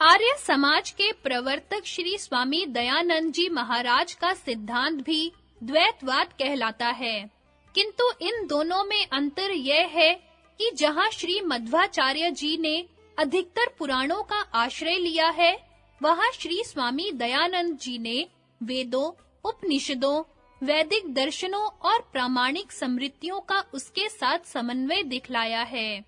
आर्य समाज के प्रवर्तक श्री स्वामी दयानंद जी महाराज का सिद्धांत भी द्वैतवाद कहलाता है, किंतु इन दोनों में अंतर यह है कि जहाँ श्री मध्वाचार्य जी ने अधिकतर पुराणों का आश्रय लिया है, वहाँ श्री स्वामी दयानंद जी ने वेदों, उपनिषदों, वैदिक दर्शनों और प्रामाणिक स्मृतियों का उसके साथ समन्वय दिखलाया है।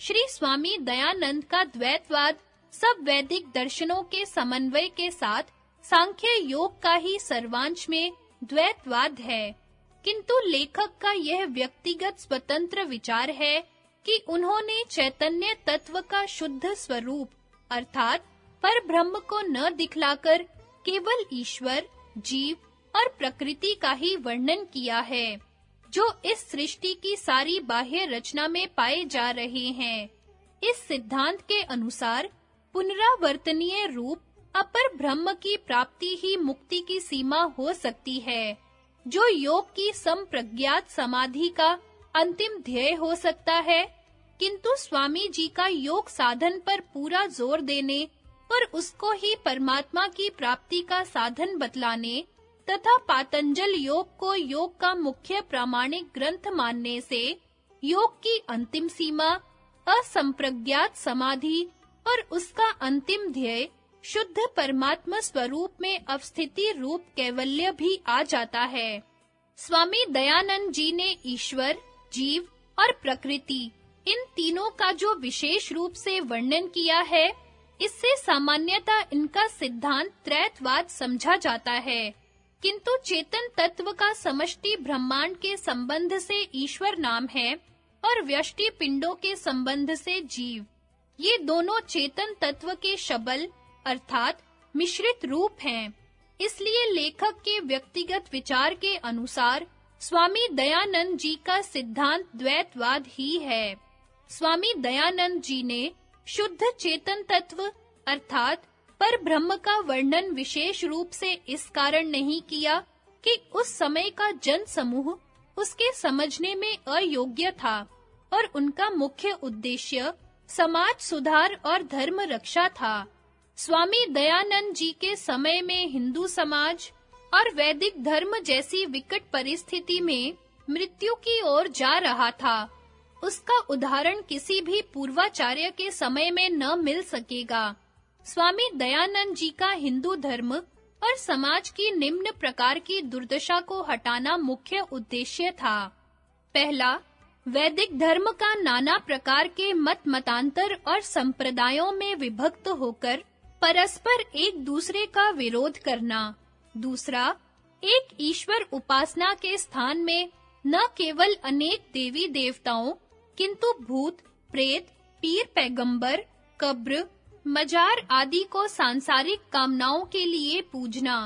श्री स्वामी दयानंद का द्वैतवाद सब वैदिक दर्शनों के समन्वय के साथ सांख्य योग का ही सर्वांश में द्वैतवाद है, किंतु लेखक का यह व्यक्तिगत स्वतंत्र विचार है कि उन्होंने चैतन्य तत्व का शुद्ध स्वरूप अर्थात परब्रह्म को न दिखलाकर केवल ईश्वर, जीव और प्रकृति का ही वर्णन किया है, जो इस सृष्टि की सारी बाह्य रचना में पाए जा रहे हैं। इस सिद्धांत के अनुसार पुनरावर्तनीय रूप अपर ब्रह्म की प्राप्ति ही मुक्ति की सीमा हो सकती है, जो योग की संप्रज्ञात समाधि का अंतिम ध्येय हो सकता है, किंतु स्वामी जी का योग साधन पर पूरा जोर देने और उसको ही परमात्मा की प्राप्ति का साधन बतलाने तथा पातंजल योग को योग का मुख्य प्रामाणिक ग्रंथ मानने से योग की अंतिम सीमा असंप्रज्ञात समाधि और उसका अंतिम ध्येय शुद्ध परमात्मा स्वरूप में अवस्थिति रूप कैवल्य भी आ जाता है। स्वामी दयानंद जी ने ईश्वर, जीव और प्रकृति इन तीनों का जो विशेष रूप से वर्णन किया है, इससे सामान्यतः इनका सिद्धांत त्रैतवाद समझा जाता है, किंतु चेतन तत्व का समष्टि ब्रह्मांड के संबंध से ईश्वर नाम है और व्यष्टि पिंडों के संबंध से जीव। ये दोनों चेतन तत्व के शबल अर्थात मिश्रित रूप हैं। इसलिए लेखक के व्यक्तिगत विचार के अनुसार स्वामी दयानंद जी का सिद्धांत द्वैतवाद ही है। स्वामी दयानंद जी ने शुद्ध चेतन तत्व अर्थात पर ब्रह्म का वर्णन विशेष रूप से इस कारण नहीं किया कि उस समय का जन समूह उसके समझने में अयोग्य था और उनका मुख्य उद्देश्य समाज सुधार और धर्म रक्षा था। स्वामी दयानंद जी के समय में हिंदू समाज और वैदिक धर्म जैसी विकट परिस्थिति में मृत्यु की ओर जा रहा था। उसका उदाहरण किसी भी पूर्वाचार्य के समय में न मिल सकेगा। स्वामी दयानंद जी का हिंदू धर्म और समाज की निम्न प्रकार की दुर्दशा को हटाना मुख्य उद्देश्य था। पहला, वैदिक धर्म का नाना प्रकार के मतांतर और संप्रदायों में विभक्त होकर परस्पर एक दूसरे का विरोध करना। दूसरा, एक ईश्वर उपासना के स्थान में न केवल अनेक देवी देवताओं किंतु भूत, प्रेत, पीर पैगंबर, कब्र, मजार आदि को सांसारिक कामनाओं के लिए पूजना।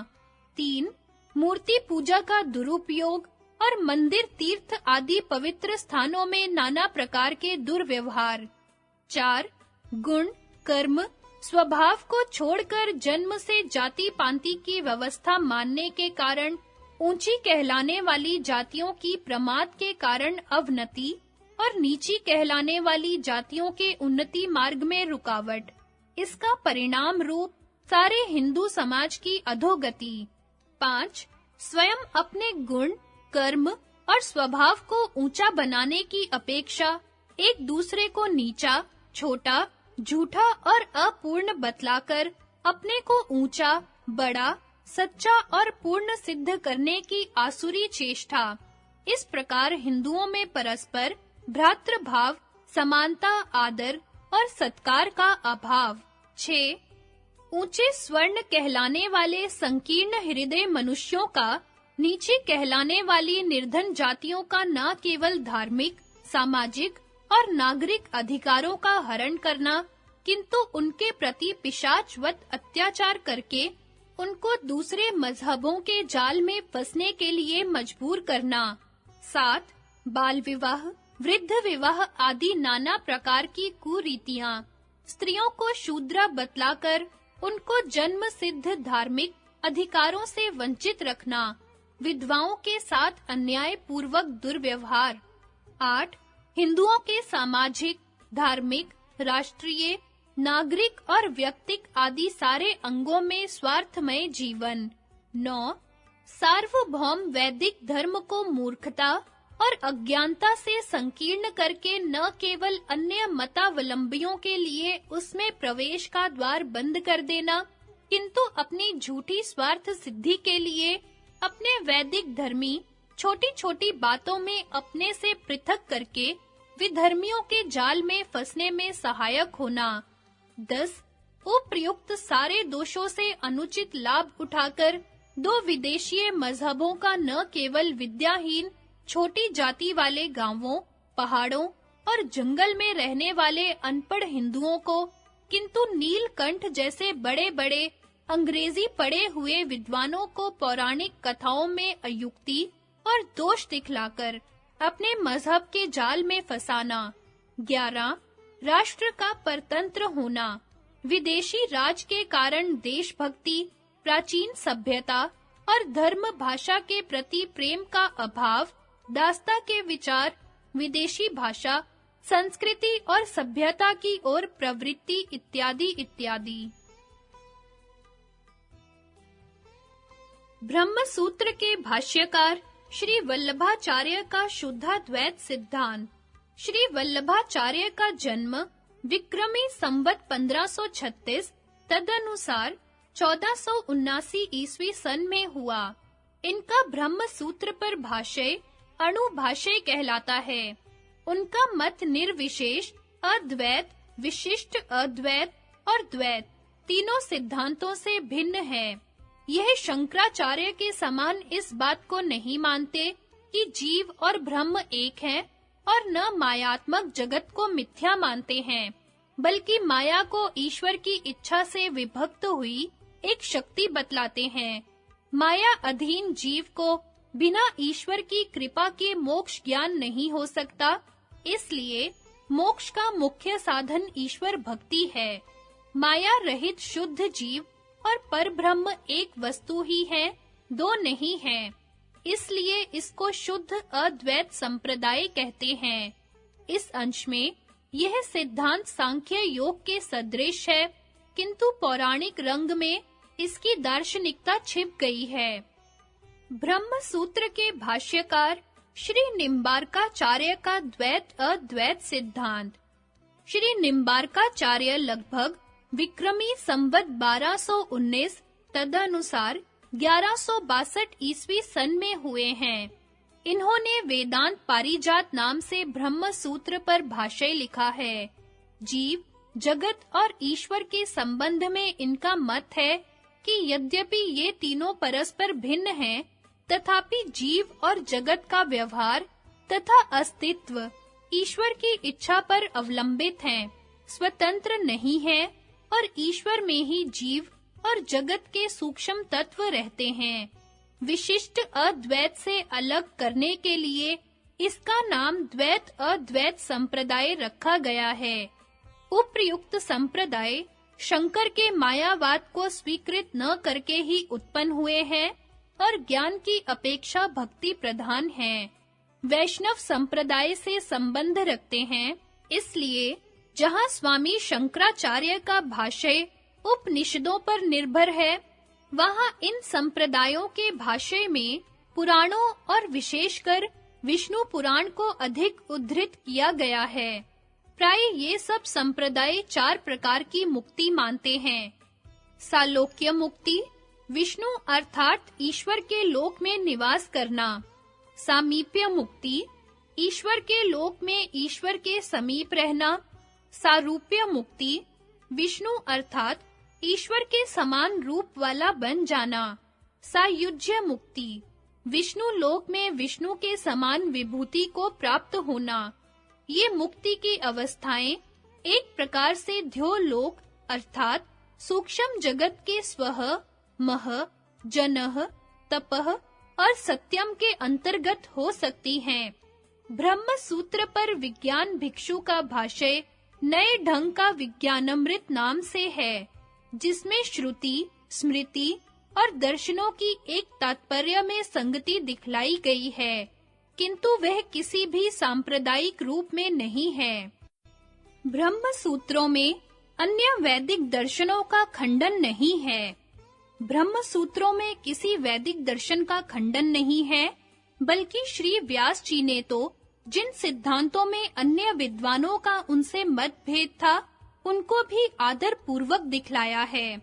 3. मूर्ति पूजा का दुरुपयोग और मंदिर, तीर्थ आदि पवित्र स्थानों में नाना प्रकार के दुर्व्यवहार। 4. गुण, कर्म, स्वभाव को छोड़कर जन्म से जाति पांति की व्यवस्था मानने के कारण ऊंची कहलाने वाली जातियों की प्रमाद के कारण अवनति और नीची कहलाने वाली जातियों के उन्नति मार्ग में रुकावट। इसका परिणाम रूप सारे हिंदू समाज की अधोगति। 5. स्वयं अपने गुण, कर्म और स्वभाव को ऊंचा बनाने की अपेक्षा एक दूसरे को नीचा, छोटा, झूठा और अपूर्ण बतलाकर अपने को ऊंचा, बड़ा, सच्चा और पूर्ण सिद्ध करने की आसुरी चेष्टा। इस प्रकार हिंदुओं में परस्पर भ्रातृभाव, समानता, आदर और सत्कार का अभाव। 6. ऊंचे स्वर्ण कहलाने वाले संकीर्ण हृदय मनुष्यों का नीचे कहलाने वाली निर्धन जातियों का न केवल धार्मिक, सामाजिक और नागरिक अधिकारों का हरण करना, किंतु उनके प्रति पिशाचवत अत्याचार करके उनको दूसरे मजहबों के जाल में फंसने के लिए मजबूर करना। 7. बाल विवाह, वृद्ध विवाह आदि नाना प्रकार की कुरीतियां, स्त्रियों को शूद्र बतलाकर उनको जन्म सिद्ध धार्मिक अधिकारों से वंचित रखना, विधवाओं के साथ अन्याय पूर्वक दुर्व्यवहार। 8. हिंदुओं के सामाजिक, धार्मिक, राष्ट्रीय नागरिक और व्यक्तिक आदि सारे अंगों में स्वार्थमय जीवन। 9. सार्वभौम वैदिक धर्म को मूर्खता और अज्ञानता से संकीर्ण करके न केवल अन्य मतावलंबियों के लिए उसमें प्रवेश का द्वार बंद कर देना, किंतु अपनी झूठी स्वार्थ सिद्धि के लिए अपने वैदिक धर्मी छोटी-छोटी बातों में अपने से पृथक करके विधर्मियों के जाल में फंसने में सहायक होना। 10. उपर्युक्त सारे दोषों से अनुचित लाभ उठाकर दो विदेशीय मजहबों का न केवल विद्याहीन छोटी जाति वाले गांवों, पहाड़ों और जंगल में रहने वाले अनपढ़ हिंदुओं को, किंतु नीलकंठ जैसे बड़े-बड़े अंग्रेजी पढ़े हुए विद्वानों को पौराणिक कथाओं में अयुक्ति और दोष दिखलाकर अपने मजहब के जाल में फंसाना। 11. राष्ट्र का परतंत्र होना, विदेशी राज के कारण देशभक्ति, प्राचीन सभ्यता और धर्म भाषा के प्रति प्रेम का अभाव, दास्ता के विचार, विदेशी भाषा, संस्कृति और सभ्यता की ओर प्रवृत्ति इत्यादि इत्यादि। ब्रह्म सूत्र के भाष्यकार श्री वल्लभाचार्य का शुद्धाद्वैत सिद्धांत। श्री वल्लभाचार्य का जन्म विक्रमी संवत 1536 तदनुसार 1479 ईस्वी सन में हुआ। इनका ब्रह्म सूत्र पर भाष्य अणुभाष्य कहलाता है। उनका मत निर्विशेष, अद्वैत, विशिष्ट अद्वैत और द्वैत तीनों सिद्धांतों से भिन्न है। यह शंकराचार्य के समान इस बात को नहीं मानते कि जीव और ब्रह्म एक हैं और न मायात्मक जगत को मिथ्या मानते हैं, बल्कि माया को ईश्वर की इच्छा से विभक्त हुई एक शक्ति बतलाते हैं। माया अधीन जीव को बिना ईश्वर की कृपा के मोक्ष ज्ञान नहीं हो सकता, इसलिए मोक्ष का मुख्य साधन ईश्वर भक्ति है। माया रहित शुद्ध जीव और परब्रह्म एक वस्तु ही है, दो नहीं है। इसलिए इसको शुद्ध अद्वैत संप्रदाय कहते हैं। इस अंश में यह सिद्धांत सांख्य योग के सदृश है, किंतु पौराणिक रंग में इसकी दार्शनिकता छिप गई है। ब्रह्म सूत्र के भाष्यकार श्री निम्बार्काचार्य का द्वैत अद्वैत सिद्धांत। श्री निम्बार्काचार्य लगभग विक्रमी संवत 1219 तदनुसार 1162 ईस्वी सन में हुए हैं। इन्होंने वेदांत पारिजात नाम से ब्रह्म सूत्र पर भाष्य लिखा है। जीव, जगत और ईश्वर के संबंध में इनका मत है कि यद्यपि ये तीनों परस्पर भिन्न हैं, तथापि जीव और जगत का व्यवहार तथा अस्तित्व ईश्वर की इच्छा पर अवलंबित हैं, स्वतंत्र नहीं है और ईश्वर में ही जीव और जगत के सूक्ष्म तत्व रहते हैं। विशिष्ट अद्वैत से अलग करने के लिए इसका नाम द्वैत अद्वैत संप्रदाय रखा गया है। उपर्युक्त संप्रदाय शंकर के मायावाद को स्वीकृत न करके ही उत्पन्न हुए हैं और ज्ञान की अपेक्षा भक्ति प्रधान हैं। वैष्णव संप्रदाय से संबंध रखते हैं, इसलिए जहाँ स्वामी शंकराचार्य का भाष्य उपनिषदों पर निर्भर है, वहाँ इन संप्रदायों के भाष्य में पुराणों और विशेषकर विष्णु पुराण को अधिक उद्धृत किया गया है। प्राय ये सब संप्रदाय 4 प्रकार की मुक्ति मानते हैं। सालोक्य मुक्ति, विष्णु अर्थात ईश्वर के लोक में निवास करना। सामीप्य मुक्ति, ईश्वर के लोक में ईश्वर के समीप रहना। सारूप्य मुक्ति, विष्णु अर्थात ईश्वर के समान रूप वाला बन जाना। सायुज्य मुक्ति, विष्णु लोक में विष्णु के समान विभूति को प्राप्त होना। ये मुक्ति की अवस्थाएं एक प्रकार से ध्योलोक अर्थात सूक्ष्म जगत के स्वः, मह, जनः, तपः और सत्यम के अंतर्गत हो सकती हैं। ब्रह्म सूत्र पर विज्ञान भिक्षु का भाष्य नए ढंग का विज्ञानमृत नाम से है, जिसमें श्रुति, स्मृति और दर्शनों की एक तात्पर्य में संगति दिखलाई गई है, किंतु वह किसी भी सांप्रदायिक रूप में नहीं है। ब्रह्म सूत्रों में अन्य वैदिक दर्शनों का खंडन नहीं है। ब्रह्म सूत्रों में किसी वैदिक दर्शन का खंडन नहीं है, बल्कि श्री व्यास जी ने तो जिन सिद्धांतों में अन्य विद्वानों का उनसे मतभेद था, उनको भी आदर पूर्वक दिखलाया है।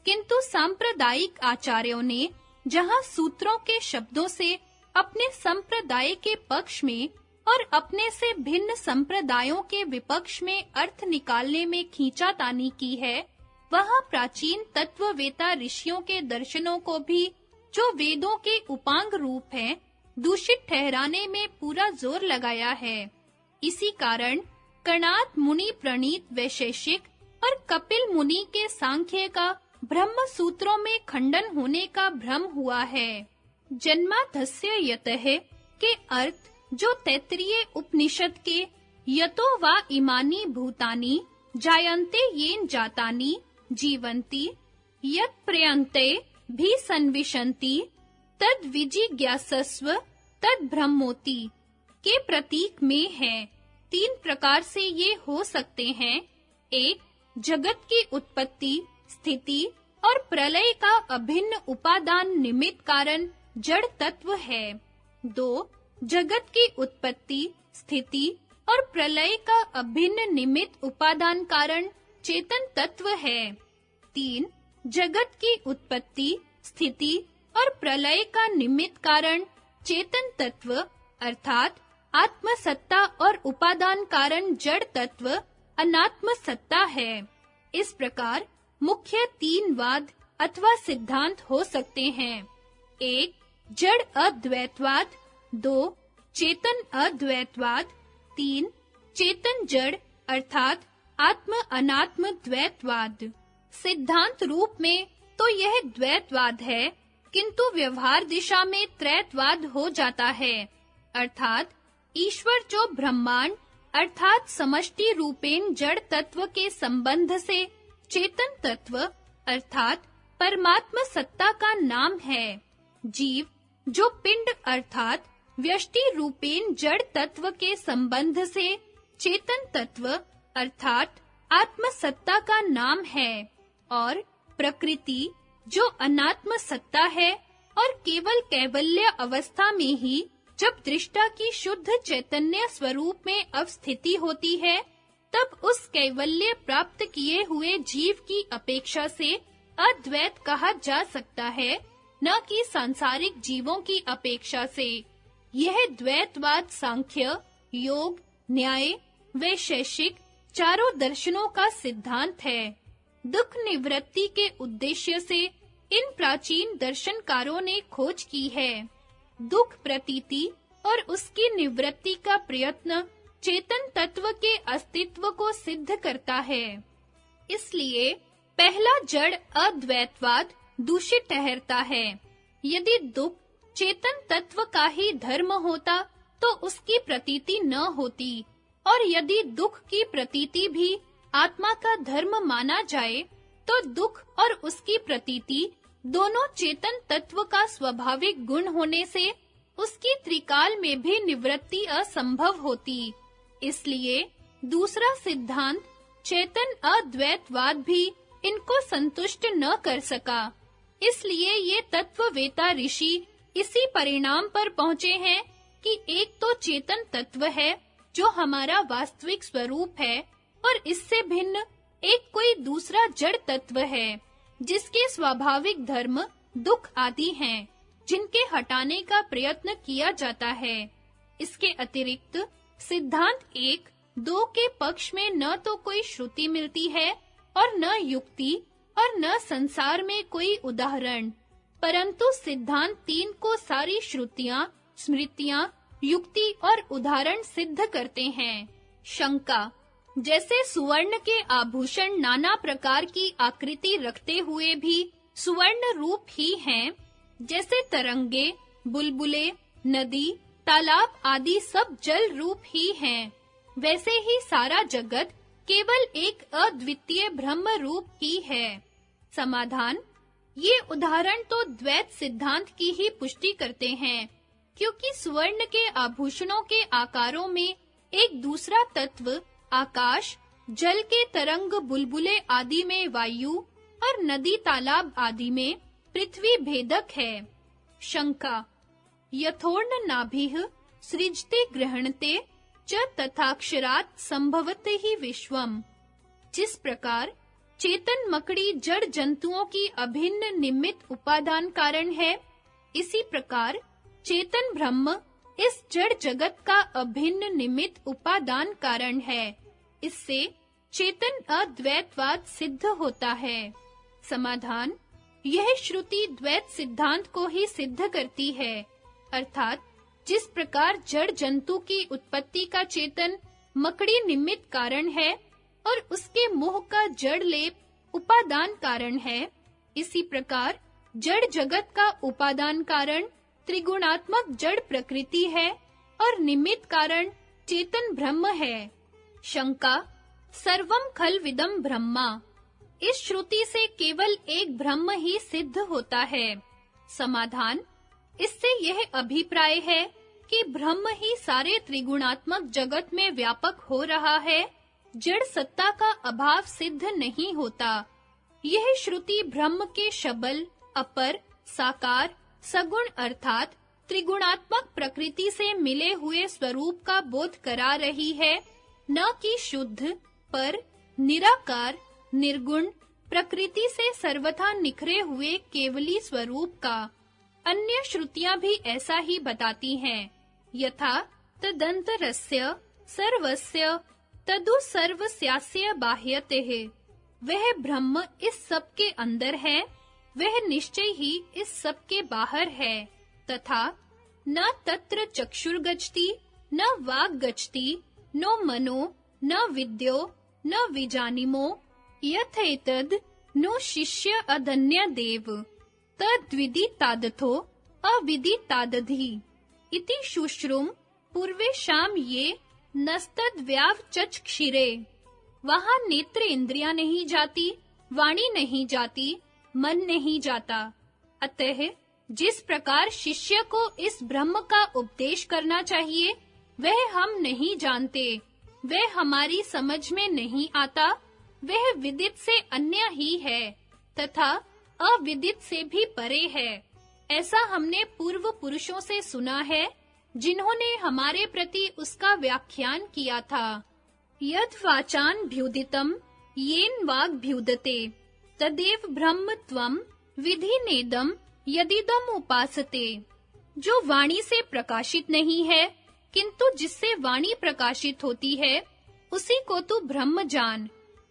किंतु सांप्रदायिक आचार्यों ने जहां सूत्रों के शब्दों से अपने संप्रदाय के पक्ष में और अपने से भिन्न संप्रदायों के विपक्ष में अर्थ निकालने में खींचातानी की है, वहां प्राचीन तत्ववेता ऋषियों के दर्शनों को भी, जो वेदों के उपांग रूप हैं, दूषित ठहराने में पूरा जोर लगाया है। इसी कारण कणाद मुनि प्रणीत वैशेषिक और कपिल मुनि के सांख्य का ब्रह्म सूत्रों में खंडन होने का भ्रम हुआ है। जन्माधस्य यतः के अर्थ जो तैत्तिरीय उपनिषद के यतो वा इमानि भूतानि जायन्ते येन जातानि जीवन्ति यत् प्रयन्ते भी संविशन्ति तद विजिज्ञासस्व तद ब्रह्मोति के प्रतीक में है। 3 प्रकार से ये हो सकते हैं। 1. जगत की उत्पत्ति, स्थिति और प्रलय का अभिन्न उपादान निमित्त कारण जड़ तत्व है। 2. जगत की उत्पत्ति, स्थिति और प्रलय का अभिन्न निमित्त उपादान कारण चेतन तत्व है। 3. जगत की उत्पत्ति, स्थिति और प्रलय का निमित्त कारण चेतन तत्व अर्थात आत्म सत्ता और उपादान कारण जड़ तत्व अनात्म सत्ता है। इस प्रकार मुख्य 3 वाद अथवा सिद्धांत हो सकते हैं। 1. जड़ अद्वैतवाद, 2. चेतन अद्वैतवाद, 3. चेतन जड़ अर्थात आत्म अनात्म द्वैतवाद। सिद्धांत रूप में तो यह द्वैतवाद है, किंतु व्यवहार दिशा में त्रैतवाद हो जाता है, अर्थात ईश्वर जो ब्रह्मांड अर्थात समष्टि रूपेण जड़ तत्व के संबंध से चेतन तत्व अर्थात परमात्मा सत्ता का नाम है, जीव जो पिंड अर्थात व्यष्टि रूपेण जड़ तत्व के संबंध से चेतन तत्व अर्थात आत्म सत्ता का नाम है, और प्रकृति जो अनात्म सत्ता है और केवल कैवल्य अवस्था में ही जब दृष्टा की शुद्ध चैतन्य स्वरूप में अवस्थिति होती है, तब उस कैवल्य प्राप्त किए हुए जीव की अपेक्षा से अद्वैत कहा जा सकता है, न कि सांसारिक जीवों की अपेक्षा से। यह द्वैतवाद सांख्य, योग, न्याय, वैशेषिक चारों दर्शनों का सिद्धांत है। दुख निवृत्ति के उद्देश्य से इन प्राचीन दर्शनकारों ने खोज की है। दुख प्रतीति और उसकी निवृत्ति का प्रयत्न चेतन तत्व के अस्तित्व को सिद्ध करता है। इसलिए पहला जड़ अद्वैतवाद दूषित ठहरता है। यदि दुख चेतन तत्व का ही धर्म होता तो उसकी प्रतीति न होती, और यदि दुख की प्रतीति भी आत्मा का धर्म माना जाए तो दुख और उसकी प्रतीति दोनों चेतन तत्व का स्वाभाविक गुण होने से उसकी त्रिकाल में भी निवृत्ति असंभव होती। इसलिए दूसरा सिद्धांत चेतन अद्वैतवाद भी इनको संतुष्ट न कर सका। इसलिए ये तत्ववेता ऋषि इसी परिणाम पर पहुंचे हैं कि एक तो चेतन तत्व है जो हमारा वास्तविक स्वरूप है, और इससे भिन्न एक कोई दूसरा जड़ तत्व है जिसके स्वाभाविक धर्म दुख आदि हैं, जिनके हटाने का प्रयत्न किया जाता है। इसके अतिरिक्त सिद्धांत 1, 2 के पक्ष में न तो कोई श्रुति मिलती है और न युक्ति और न संसार में कोई उदाहरण, परंतु सिद्धांत 3 को सारी श्रुतियां, स्मृतियां, युक्ति और उदाहरण सिद्ध करते हैं। शंका: जैसे सुवर्ण के आभूषण नाना प्रकार की आकृति रखते हुए भी सुवर्ण रूप ही हैं, जैसे तरंगे, बुलबुले, नदी, तालाब आदि सब जल रूप ही हैं, वैसे ही सारा जगत केवल एक अद्वितीय ब्रह्म रूप ही है। समाधान: ये उदाहरण तो द्वैत सिद्धांत की ही पुष्टि करते हैं, क्योंकि सुवर्ण के आभूषणों के आकारों में एक दूसरा तत्व आकाश जल के तरंग बुलबुले आदि में वायु और नदी तालाब आदि में पृथ्वी भेदक है। शंका। यथोर्ण नाभिः सृजते गृहणते च तथाक्षरात् संभवते ही विश्वम। जिस प्रकार चेतन मकड़ी जड़ जंतुओं की अभिन्न निमित्त उपादान कारण है, इसी प्रकार चेतन ब्रह्म इस जड़ जगत का अभिन्न निमित्त उपादान कारण है। इससे चेतन अद्वैतवाद सिद्ध होता है। समाधान। यह श्रुति द्वैत सिद्धांत को ही सिद्ध करती है, अर्थात जिस प्रकार जड़ जंतु की उत्पत्ति का चेतन मकड़ी निमित्त कारण है और उसके मोह का जड़ लेप उपादान कारण है, इसी प्रकार जड़ जगत का उपादान कारण त्रिगुणात्मक जड़ प्रकृति है और निमित्त कारण चेतन ब्रह्म है। शंका। सर्वम खलविदं ब्रह्मा। इस श्रुति से केवल एक ब्रह्म ही सिद्ध होता है। समाधान। इससे यह अभिप्राय है कि ब्रह्म ही सारे त्रिगुणात्मक जगत में व्यापक हो रहा है, जड़ सत्ता का अभाव सिद्ध नहीं होता। यह श्रुति ब्रह्म के शबल, अपर, साकार, सगुण अर्थात त्रिगुणात्मक प्रकृति से मिले हुए स्वरूप का बोध करा रही है, न कि शुद्ध, पर, निराकार, निर्गुण, प्रकृति से सर्वथा निखरे हुए केवली स्वरूप का। अन्य श्रुतियां भी ऐसा ही बताती हैं। यथा तदंतरस्य सर्वस्य तदु सर्वस्यास्य बाह्यतेः। वह ब्रह्म इस सब के अंदर है, वह निश्चय ही इस सब के बाहर है। तथा न तत्र चक्षुर्गच्छति न वाक् गच्छति नो मनो न विद्यो न विजानीमो यथेतद् नो शिष्य अधन्य देव तद्विदितादथो अविदितादधि इति शुश्रुम पूर्वेषाम ये नस्तद्व्यावचक्षिरे। वहाँ नेत्र इंद्रियां नहीं जाती, वाणी नहीं जाती, मन नहीं जाता। अतः जिस प्रकार शिष्य को इस ब्रह्म का उपदेश करना चाहिए, वह हम नहीं जानते, वह हमारी समझ में नहीं आता, वह विदित से अन्य ही है तथा अविदित से भी परे है। ऐसा हमने पूर्व पुरुषों से सुना है, जिन्होंने हमारे प्रति उसका व्याख्यान किया था। यद् वाचान्भ्युदितं येन वाग्भ्युदते तदेव ब्रह्म त्वं विधिनेदं यदिदम् उपासते। जो वाणी से प्रकाशित नहीं है, किंतु जिससे वाणी प्रकाशित होती है, उसी को तू ब्रह्म जान।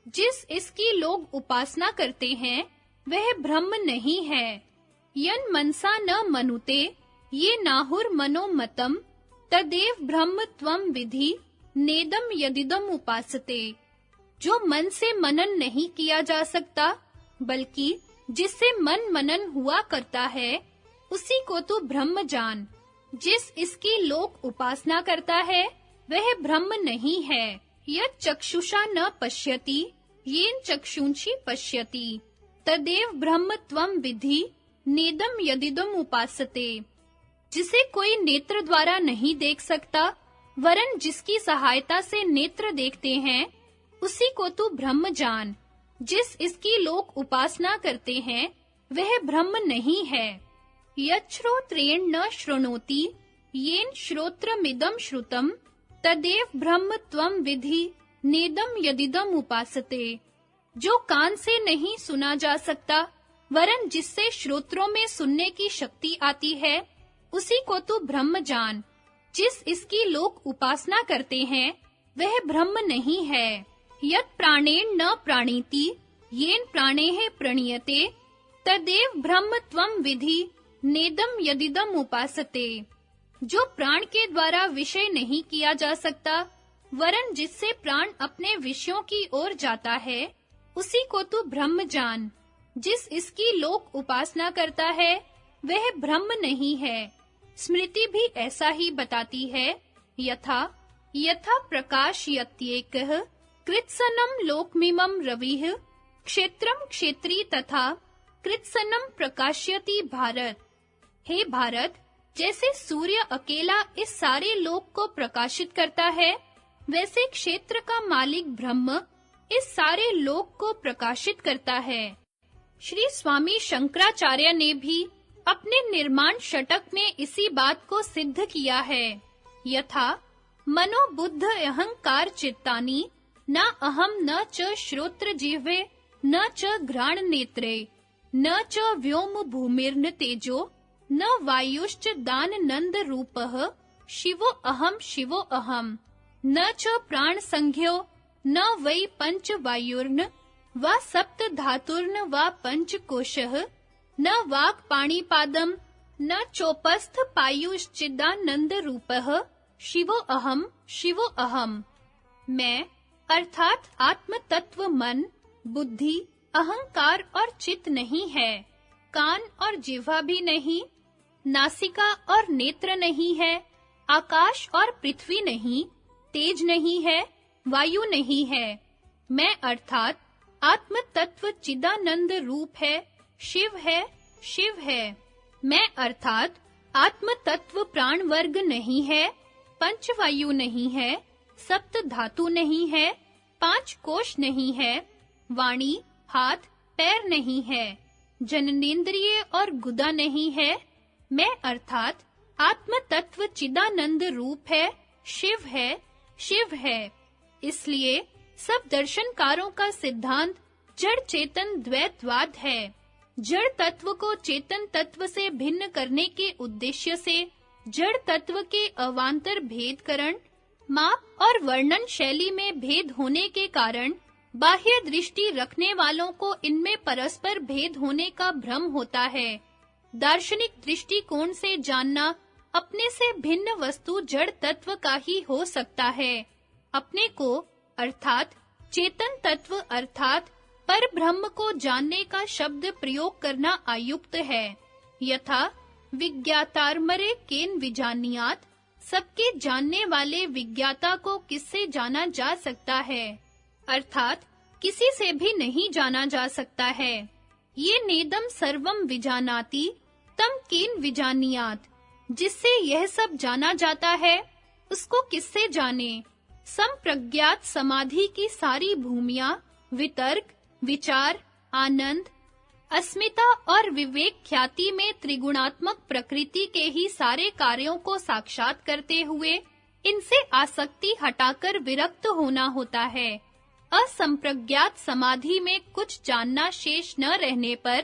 जिस इसकी लोग उपासना करते हैं, वह ब्रह्म नहीं है। यन मनसा न मनुते ये नाहुर मनोमतम तदेव ब्रह्म त्वं विधि नेदम यदिदम उपासते। जो मन से मनन नहीं किया जा सकता, बल्कि जिससे मन मनन हुआ करता है, उसी को तू ब्रह्म जान। जिस इसकी लोक उपासना करता है, वह ब्रह्म नहीं है। यत् चक्षुषा न पश्यति येन चक्षुंषि पश्यति तदेव ब्रह्म त्वं विधि नेदम यदिदम उपासते। जिसे कोई नेत्र द्वारा नहीं देख सकता, वरन जिसकी सहायता से नेत्र देखते हैं, उसी को तू ब्रह्म जान। जिस इसकी लोक उपासना करते हैं, वह ब्रह्म नहीं है। यच्छ्रोत्रेण न शृणोति येन श्रोत्रमिदं श्रुतं तदेव ब्रह्म त्वं विधि नेदम यदिदम उपासते। जो कान से नहीं सुना जा सकता, वरन जिससे श्रोत्रों में सुनने की शक्ति आती है, उसी को तू ब्रह्म जान। जिस इसकी लोक उपासना करते हैं, वह ब्रह्म नहीं है। यत् प्राणेन न प्राणीति येन प्राणेः प्रणीयते तदेव ब्रह्म त्वं विधि नेदम यदिदम उपासते। जो प्राण के द्वारा विषय नहीं किया जा सकता, वरन जिससे प्राण अपने विषयों की ओर जाता है, उसी को तू ब्रह्म जान। जिस इसकी लोक उपासना करता है, वह ब्रह्म नहीं है। स्मृति भी ऐसा ही बताती है। यथा प्रकाशयत्येकः कृत्सनं लोकमिमं रविः क्षेत्रं क्षेत्री तथा कृत्सनं प्रकाशयति भारत। हे भारत, जैसे सूर्य अकेला इस सारे लोक को प्रकाशित करता है, वैसे क्षेत्र का मालिक ब्रह्म इस सारे लोक को प्रकाशित करता है। श्री स्वामी शंकराचार्य ने भी अपने निर्माण षटक में इसी बात को सिद्ध किया है। यथा मनो बुद्ध अहंकार चित्तानि न अहम न च श्रोत्र जिह्वे न च घ्राण नेत्रे न च व्योम भूमिर्न तेजो न वायुश्च दान नंद रूपः शिवो अहम न च प्राण संज्ञो न वै पंच वायुर्न वा सप्त धातुर्न वा पंच कोशः न वाक् पाणिपादम न चोपस्थ पायुश्चिदानंद रूपः शिवो अहम। मैं अर्थात आत्म तत्व मन, बुद्धि, अहंकार और चित्त नहीं है, कान और जिह्वा भी नहीं, नासिका और नेत्र नहीं है, आकाश और पृथ्वी नहीं, तेज नहीं है, वायु नहीं है। मैं अर्थात आत्म तत्व चिदानंद रूप है, शिव है। मैं अर्थात आत्म तत्व प्राण वर्ग नहीं है, पंचवायु नहीं है, सप्त धातु नहीं है, पांच कोश नहीं है, वाणी, हाथ, पैर नहीं है, जननेंद्रिय और गुदा नहीं है। मैं अर्थात आत्म तत्व चिदानंद रूप है, शिव है। इसलिए सब दर्शनकारों का सिद्धांत जड़ चेतन द्वैतवाद है। जड़ तत्व को चेतन तत्व से भिन्न करने के उद्देश्य से जड़ तत्व के अवांतर भेदकरण, माप और वर्णन शैली में भेद होने के कारण बाह्य दृष्टि रखने वालों को इनमें परस्पर भेद होने का भ्रम होता है। दार्शनिक दृष्टिकोण से जानना अपने से भिन्न वस्तु जड़ तत्व का ही हो सकता है। अपने को अर्थात चेतन तत्व अर्थात पर ब्रह्म को जानने का शब्द प्रयोग करना आयुक्त है। यथा विज्ञातारमरे केन विजानियात, सबके जानने वाले विज्ञाता को किससे जाना जा सकता है, अर्थात किसी से भी नहीं जाना जा सकता है। ये नेदम सर्वम विजानाति तम केन विजानियात, जिससे यह सब जाना जाता है उसको किससे जाने। संप्रज्ञात समाधि की सारी भूमियां वितर्क, विचार, आनंद, अस्मिता और विवेक ख्याति में त्रिगुणात्मक प्रकृति के ही सारे कार्यों को साक्षात करते हुए इनसे आसक्ति हटाकर विरक्त होना होता है। असंप्रज्ञात समाधि में कुछ जानना शेष न रहने पर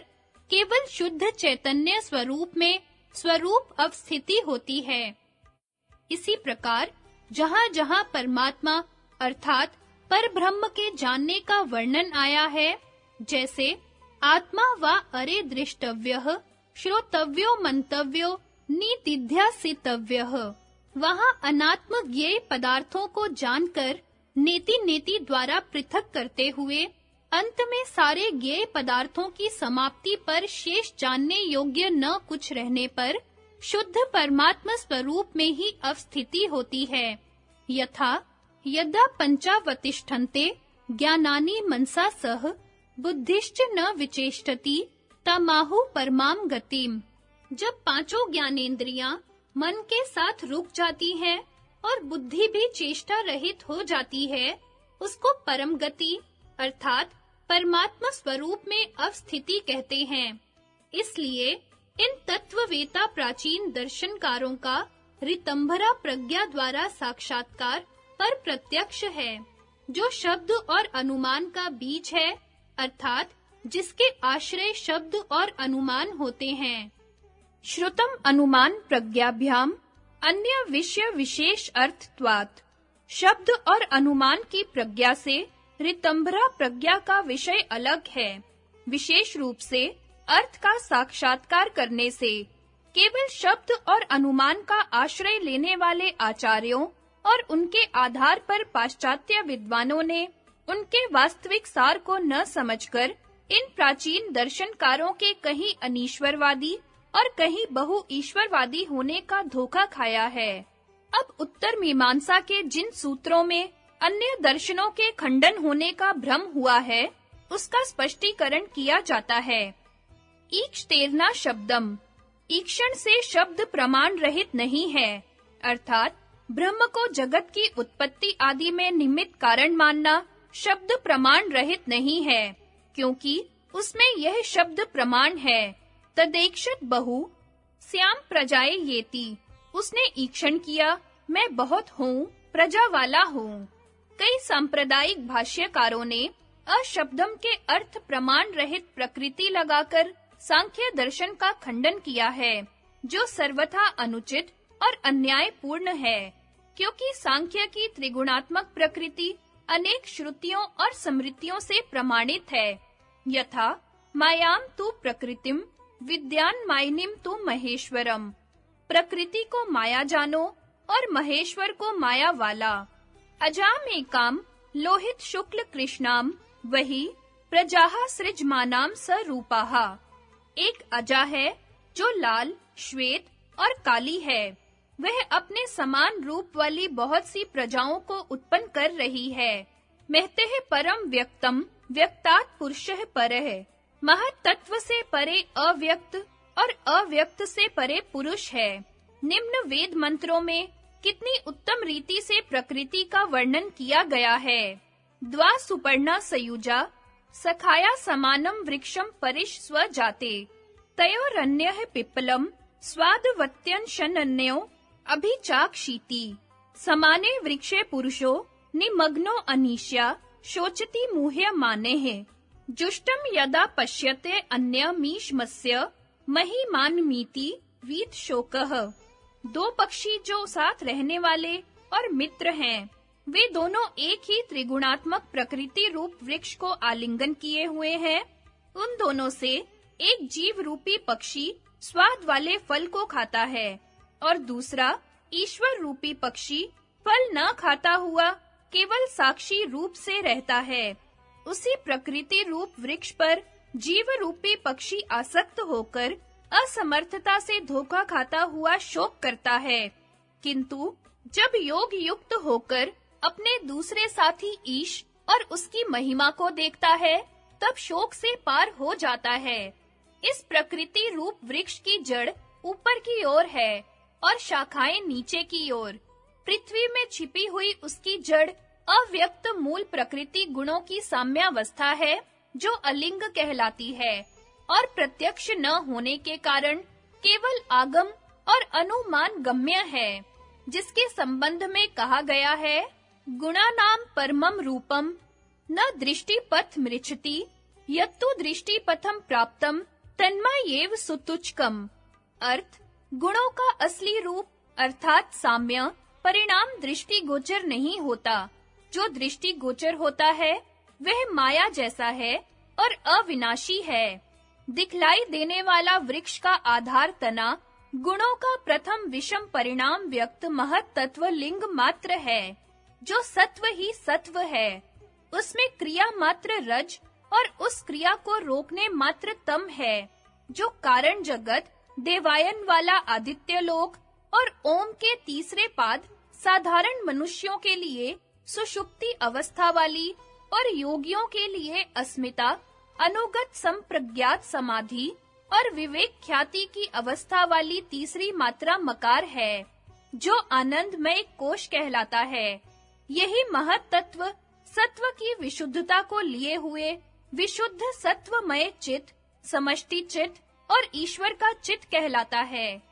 केवल शुद्ध चैतन्य स्वरूप में स्वरूप अवस्थिति होती है। इसी प्रकार जहाँ-जहाँ परमात्मा अर्थात परब्रह्म के जानने का वर्णन आया है, जैसे आत्मा वा अरे दृष्टव्यः श्रोतव्यो मंतव्यो निदिध्यासितव्यः, वहाँ अनात्म ज्ञेय पदार्थों को जानकर नेति-नेति द्वारा पृथक करते हुए अंत में सारे ज्ञेय पदार्थों की समाप्ति पर शेष जानने योग्य न कुछ रहने पर शुद्ध परमात्मा स्वरूप में ही अवस्थिति होती है। यथा यदा पंचावतिष्ठन्ते ज्ञानानि मनसा सह बुद्धिश्च न विचेष्टति तमाहु परमाम गतिम। जब पांचों ज्ञानेंद्रियां मन के साथ रुक जाती हैं और बुद्धि भी चेष्टा रहित हो जाती है, उसको परम गति अर्थात परमात्मा स्वरूप में अवस्थिति कहते हैं। इसलिए इन तत्ववेता प्राचीन दर्शनकारों का ऋतंभरा प्रज्ञा द्वारा साक्षात्कार पर प्रत्यक्ष है, जो शब्द और अनुमान का बीज है, अर्थात जिसके आश्रय शब्द और अनुमान होते हैं। श्रुतम अनुमान प्रज्ञाभ्याम अन्य विषय विशेष अर्थत्वात्। शब्द और अनुमान की प्रज्ञा से ऋतंभरा प्रज्ञा का विषय अलग है। विशेष रूप से अर्थ का साक्षात्कार करने से केवल शब्द और अनुमान का आश्रय लेने वाले आचार्यों और उनके आधार पर पाश्चात्य विद्वानों ने उनके वास्तविक सार को न समझकर इन प्राचीन दर्शनकारों के कहीं अनीश्वरवादी और कहीं बहुईश्वरवादी होने का धोखा खाया है। अब उत्तर मीमांसा के जिन सूत्रों में अन्य दर्शनों के खंडन होने का भ्रम हुआ है, उसका स्पष्टीकरण किया जाता है। ईक्षतेर्ना शब्दम, ईक्षण से शब्द प्रमाण रहित नहीं है, अर्थात ब्रह्म को जगत की उत्पत्ति आदि में निमित्त कारण मानना शब्द प्रमाण रहित नहीं है, क्योंकि उसमें यह शब्द प्रमाण है। तदेक्षत बहु श्याम प्रजाए येति, उसने ईक्षण किया, मैं बहुत हूँ, प्रजा वाला हूँ। कई सांप्रदायिक भाष्यकारों ने अशब्दम के अर्थ प्रमाण रहित प्रकृति लगाकर सांख्य दर्शन का खंडन किया है, जो सर्वथा अनुचित और अन्यायपूर्ण है, क्योंकि सांख्य की त्रिगुणात्मक प्रकृति अनेक श्रुतियों और स्मृतियों से प्रमाणित है। यथा मायाम तु प्रकृतिम विद्यान्मायिनीम तु महेश्वरम, प्रकृति को माया जानो और महेश्वर को माया वाला। अजाम एकाम लोहित शुक्ल कृष्णाम वही प्रजाः सृजमानाम सरूपाः, एक अजा है जो लाल, श्वेत और काली है, वह अपने समान रूप वाली बहुत सी प्रजाओं को उत्पन्न कर रही है। महतेः परम व्यक्तम व्यक्तात् पुरुषः परः, महत् तत्व से परे अव्यक्त और अव्यक्त से परे पुरुष है। निम्न वेद मंत्रों में कितनी उत्तम रीति से प्रकृति का वर्णन किया गया है। द्वा सुपर्णा सयुजा सखाया समानम वृक्षम परिश स्वजाते, तयोरन्यः पिप्पलम स्वादवत्यं शनन्यो अभिचाक्षीति, समाने वृक्षे पुरुषो निमग्नो अनीश्या शोचति मुह्यमानेः, जुष्टम यदा पश्यते अन्यमीशमस्य महिमानमीति वीत शोकः। दो पक्षी जो साथ रहने वाले और मित्र हैं, वे दोनों एक ही त्रिगुणात्मक प्रकृति रूप वृक्ष को आलिंगन किए हुए हैं। उन दोनों से एक जीव रूपी पक्षी स्वाद वाले फल को खाता है और दूसरा ईश्वर रूपी पक्षी फल न खाता हुआ केवल साक्षी रूप से रहता है। उसी प्रकृति रूप वृक्ष पर जीव रूपी पक्षी आसक्त होकर असमर्थता से धोखा खाता हुआ शोक करता है, किंतु जब योग युक्त होकर अपने दूसरे साथी ईश और उसकी महिमा को देखता है, तब शोक से पार हो जाता है। इस प्रकृति रूप वृक्ष की जड़ ऊपर की ओर है और शाखाएं नीचे की ओर। पृथ्वी में छिपी हुई उसकी जड़ अव्यक्त मूल प्रकृति गुणों की साम्यावस्था है, जो अलिंग कहलाती है और प्रत्यक्ष न होने के कारण केवल आगम और अनुमान गम्य है, जिसके संबंध में कहा गया है गुणानाम परमम रूपम न दृष्टिपथ मृच्छति यत्तु दृष्टिपथम प्राप्तम तन्मयेव सुतुच्छकम। अर्थ, गुणों का असली रूप अर्थात साम्य परिणाम दृष्टि गोचर नहीं होता। जो दृष्टि गोचर होता है वह माया जैसा है और अविनाशी है। दिखलाई देने वाला वृक्ष का आधार तना गुणों का प्रथम विषम परिणाम व्यक्त महत् तत्व लिंग मात्र है, जो सत्व ही सत्व है। उसमें क्रिया मात्र रज और उस क्रिया को रोकने मात्र तम है, जो कारण जगत, देवायन वाला आदित्य लोक और ओम के तीसरे पाद साधारण मनुष्यों के लिए सुषुप्ति अवस्था वाली और योगियों के लिए अस्मिता, अनुगत संप्रज्ञात समाधि और विवेक ख्याति की अवस्था वाली तीसरी मात्रा मकार है, जो आनंदमय कोश कहलाता है। यही महत् तत्व सत्व की विशुद्धता को लिए हुए विशुद्ध सत्वमय चित्त, समष्टि चित्त और ईश्वर का चित्त कहलाता है,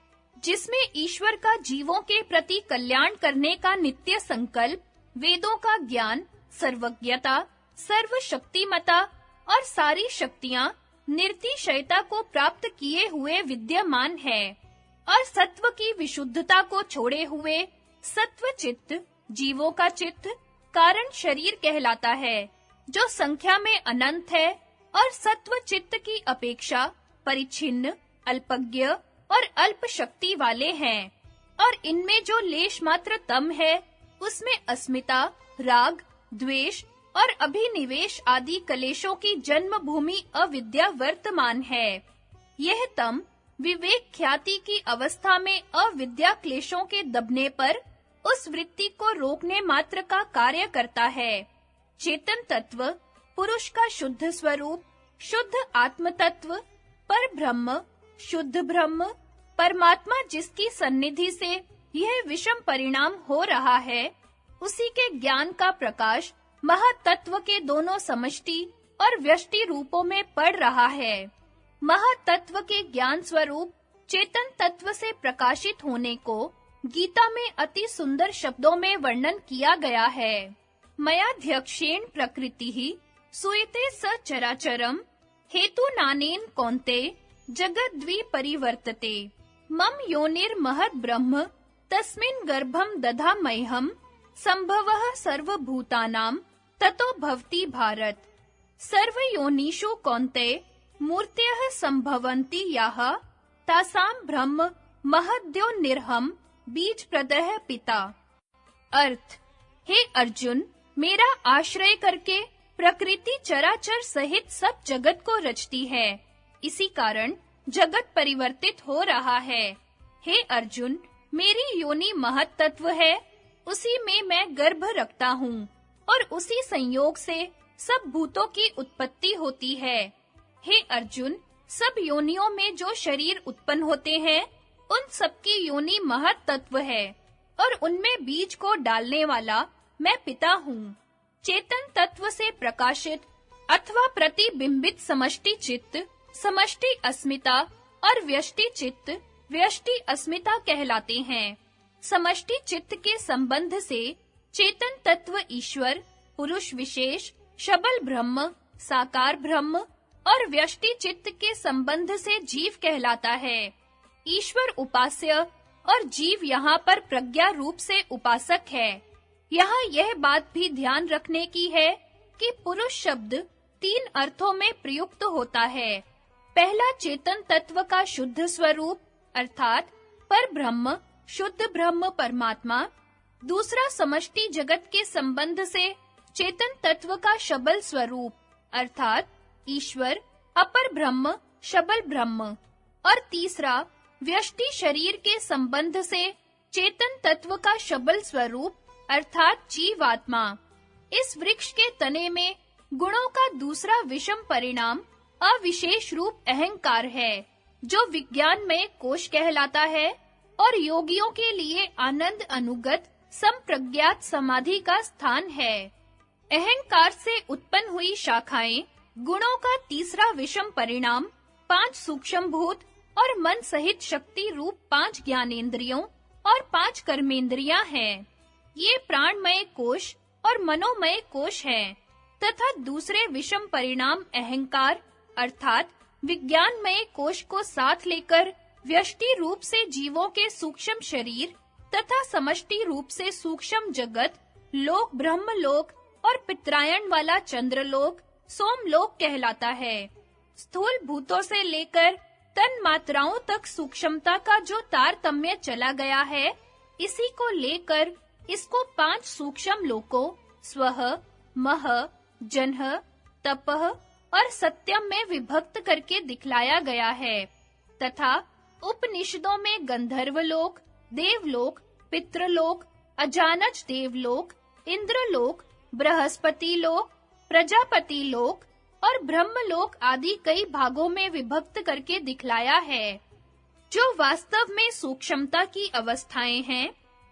जिसमें ईश्वर का जीवों के प्रति कल्याण करने का नित्य संकल्प, वेदों का ज्ञान, सर्वज्ञता, सर्वशक्तिमता और सारी शक्तियां निर्तिशयता को प्राप्त किए हुए विद्यमान है, और सत्व की विशुद्धता को छोड़े हुए सत्व चित्त, जीवों का चित्त, कारण शरीर कहलाता है, जो संख्या में अनंत है और सत्व चित्त की अपेक्षा परिच्छिन्न, अल्पज्ञ और अल्प शक्ति वाले हैं। और इनमें जो लेश मात्र तम है, उसमें अस्मिता, राग, द्वेष और अभिनिवेश आदि कलेशों की जन्म भूमि अविद्या वर्तमान है। यह तम विवेक ख्याति की अवस्था में अविद्या क्लेशों के दबने पर उस वृत्ति को रोकने मात्र का कार्य करता है। चेतन तत्व, पुरुष का शुद्ध स्वरूप, शुद्ध आत्म तत्व, पर ब्रह्म, शुद्ध ब्रह्म, परमात्मा जिसकी सन्निधि से यह विषम परिणाम हो रहा है, उसी के ज्ञान का प्रकाश महातत्व के दोनों समष्टि और व्यष्टि रूपों में पड़ रहा है। महातत्व के ज्ञान स्वरूप चेतन तत्व से प्रकाशित होने को गीता में अति सुंदर शब्दों में वर्णन किया गया है। मयाध्यक्षेण प्रकृतिः सूयते स चराचरम् हेतु नानेन कौन्ते जगद्द्वि परिवर्तते मम योनिर्महद् ब्रह्म तस्मिन् गर्भं दधाम्यहम् संभवः सर्वभूतानां ततो भवति भारत। सर्वयोनिषु कौन्ते मूर्तयः संभवन्ति याः तासां ब्रह्म महद्योनिर्हम् बीजप्रदः पिता। अर्थ, हे अर्जुन, मेरा आश्रय करके प्रकृति चराचर सहित सब जगत को रचती है, इसी कारण जगत परिवर्तित हो रहा है। हे अर्जुन, मेरी योनि महत् तत्व है, उसी में मैं गर्भ रखता हूँ और उसी संयोग से सब भूतों की उत्पत्ति होती है। हे अर्जुन, सब योनियों में जो शरीर उत्पन्न होते हैं, उन सबकी योनि महत् तत्व है और उनमें बीज को डालने वाला मैं पिता हूँ। चेतन तत्व से प्रकाशित अथवा प्रतिबिंबित समष्टि चित्त समष्टि अस्मिता और व्यष्टि चित्त व्यष्टि अस्मिता कहलाते हैं। समष्टि चित्त के संबंध से चेतन तत्व ईश्वर, पुरुष विशेष, शबल ब्रह्म, साकार ब्रह्म और व्यष्टि चित्त के संबंध से जीव कहलाता है। ईश्वर उपास्य और जीव यहाँ पर प्रज्ञा रूप से उपासक है। यहाँ यह बात भी ध्यान रखने की है कि पुरुष शब्द 3 अर्थों में प्रयुक्त होता है। पहला चेतन तत्व का शुद्ध स्वरूप अर्थात परब्रह्म, शुद्ध ब्रह्म परमात्मा। दूसरा समष्टि जगत के संबंध से चेतन तत्व का शबल स्वरूप अर्थात ईश्वर, अपर ब्रह्म, शबल ब्रह्म। और तीसरा व्यष्टि शरीर के संबंध से चेतन तत्व का शबल स्वरूप अर्थात जीवात्मा। इस वृक्ष के तने में गुणों का दूसरा विषम परिणाम अविशेष रूप अहंकार है, जो विज्ञान में कोश कहलाता है और योगियों के लिए आनंद अनुगत संप्रज्ञात समाधि का स्थान है। अहंकार से उत्पन्न हुई शाखाएं गुणों का तीसरा विषम परिणाम 5 सूक्ष्म भूत और मन सहित शक्ति रूप 5 ज्ञानेंद्रियों और 5 कर्मेंद्रियां हैं। ये प्राणमय कोश और मनोमय कोश हैं तथा दूसरे विषम परिणाम अहंकार अर्थात विज्ञानमय कोश को साथ लेकर व्यष्टि रूप से जीवों के सूक्ष्म शरीर तथा समष्टि रूप से सूक्ष्म जगत, लोक ब्रह्मलोक और पितरायण वाला चंद्रलोक, सोमलोक कहलाता है। स्थूल भूतों से लेकर तन मात्राओं तक सूक्ष्मता का जो तारतम्य चला गया है, इसी को लेकर इसको 5 सूक्ष्म लोकों स्वह, मह, जनः, तपः और सत्यम में विभक्त करके दिखलाया गया है तथा उपनिषदों में गंधर्वलोक, देवलोक, पितृलोक, अजानज देवलोक, इंद्रलोक, बृहस्पति लोक, प्रजापति लोक और ब्रह्मलोक आदि कई भागों में विभक्त करके दिखलाया है। जो वास्तव में सूक्ष्मता की अवस्थाएं हैं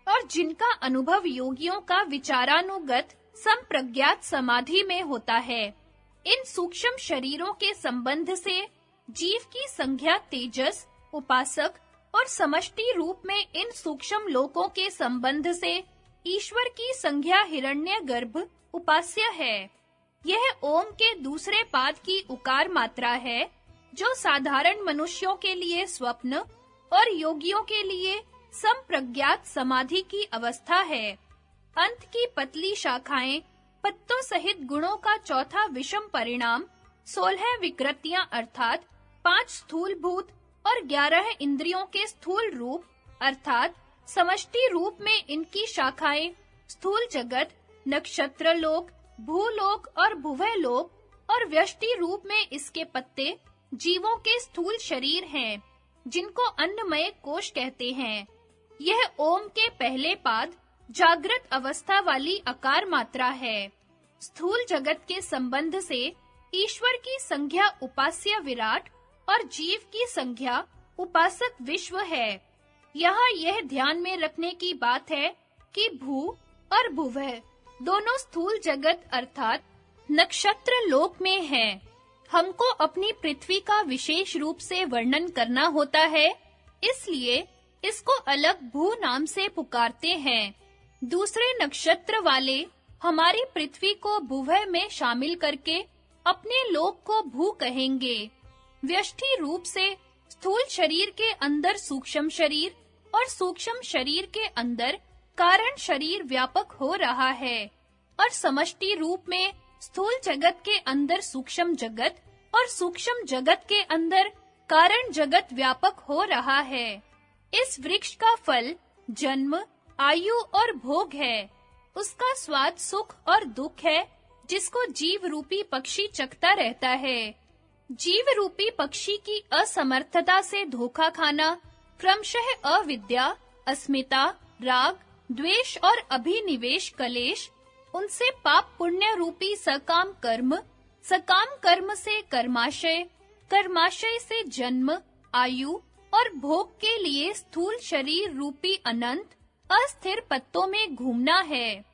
और जिनका अनुभव योगियों का विचारानुगत संप्रज्ञात समाधि में होता है, इन सूक्ष्म शरीरों के संबंध से जीव की संज्ञा तेजस, उपासक और समष्टि रूप में इन सूक्ष्म लोकों के संबंध से ईश्वर की संज्ञा हिरण्यगर्भ उपास्य है। यह ओम के दूसरे पाद की उकार मात्रा है, जो साधारण मनुष्यों के लिए स्वप्न और योगियों के लिए संप्रज्ञात समाधि की अवस्था है। अंत की पतली शाखाएं पत्तों सहित गुणों का चौथा विषम परिणाम 16 विकृतियां अर्थात 5 स्थूल भूत और 11 इंद्रियों के स्थूल रूप अर्थात समष्टि रूप में इनकी शाखाएं स्थूल जगत, नक्षत्र लोक, भूलोक और भुवय लोक और व्यष्टि रूप में इसके पत्ते जीवों के स्थूल शरीर हैं, जिनको अन्नमय कोश कहते हैं। यह ओम के पहले पाद जागृत अवस्था वाली अकार मात्रा है। स्थूल जगत के संबंध से ईश्वर की संज्ञा उपास्य विराट और जीव की संज्ञा उपासक विश्व है। यहाँ यह ध्यान में रखने की बात है कि भू और भुवः दोनों स्थूल जगत अर्थात नक्षत्र लोक में है। हमको अपनी पृथ्वी का विशेष रूप से वर्णन करना होता है, इसलिए इसको अलग भू नाम से पुकारते हैं। दूसरे नक्षत्र वाले हमारी पृथ्वी को भुवय में शामिल करके अपने लोक को भू कहेंगे। व्यष्टि रूप से स्थूल शरीर के अंदर सूक्ष्म शरीर और सूक्ष्म शरीर के अंदर कारण शरीर व्यापक हो रहा है और समष्टि रूप में स्थूल जगत के अंदर सूक्ष्म जगत और सूक्ष्म जगत के अंदर कारण जगत व्यापक हो रहा है। इस वृक्ष का फल जन्म, आयु और भोग है। उसका स्वाद सुख और दुख है, जिसको जीव रूपी पक्षी चखता रहता है। जीव रूपी पक्षी की असमर्थता से धोखा खाना क्रमशः अविद्या, अस्मिता, राग, द्वेष और अभिनिवेश कलेश, उनसे पाप पुण्य रूपी सकाम कर्म, सकाम कर्म से कर्माशय, कर्माशय से जन्म, आयु और भोग के लिए स्थूल शरीर रूपी अनंत अस्थिर पत्तों में घूमना है।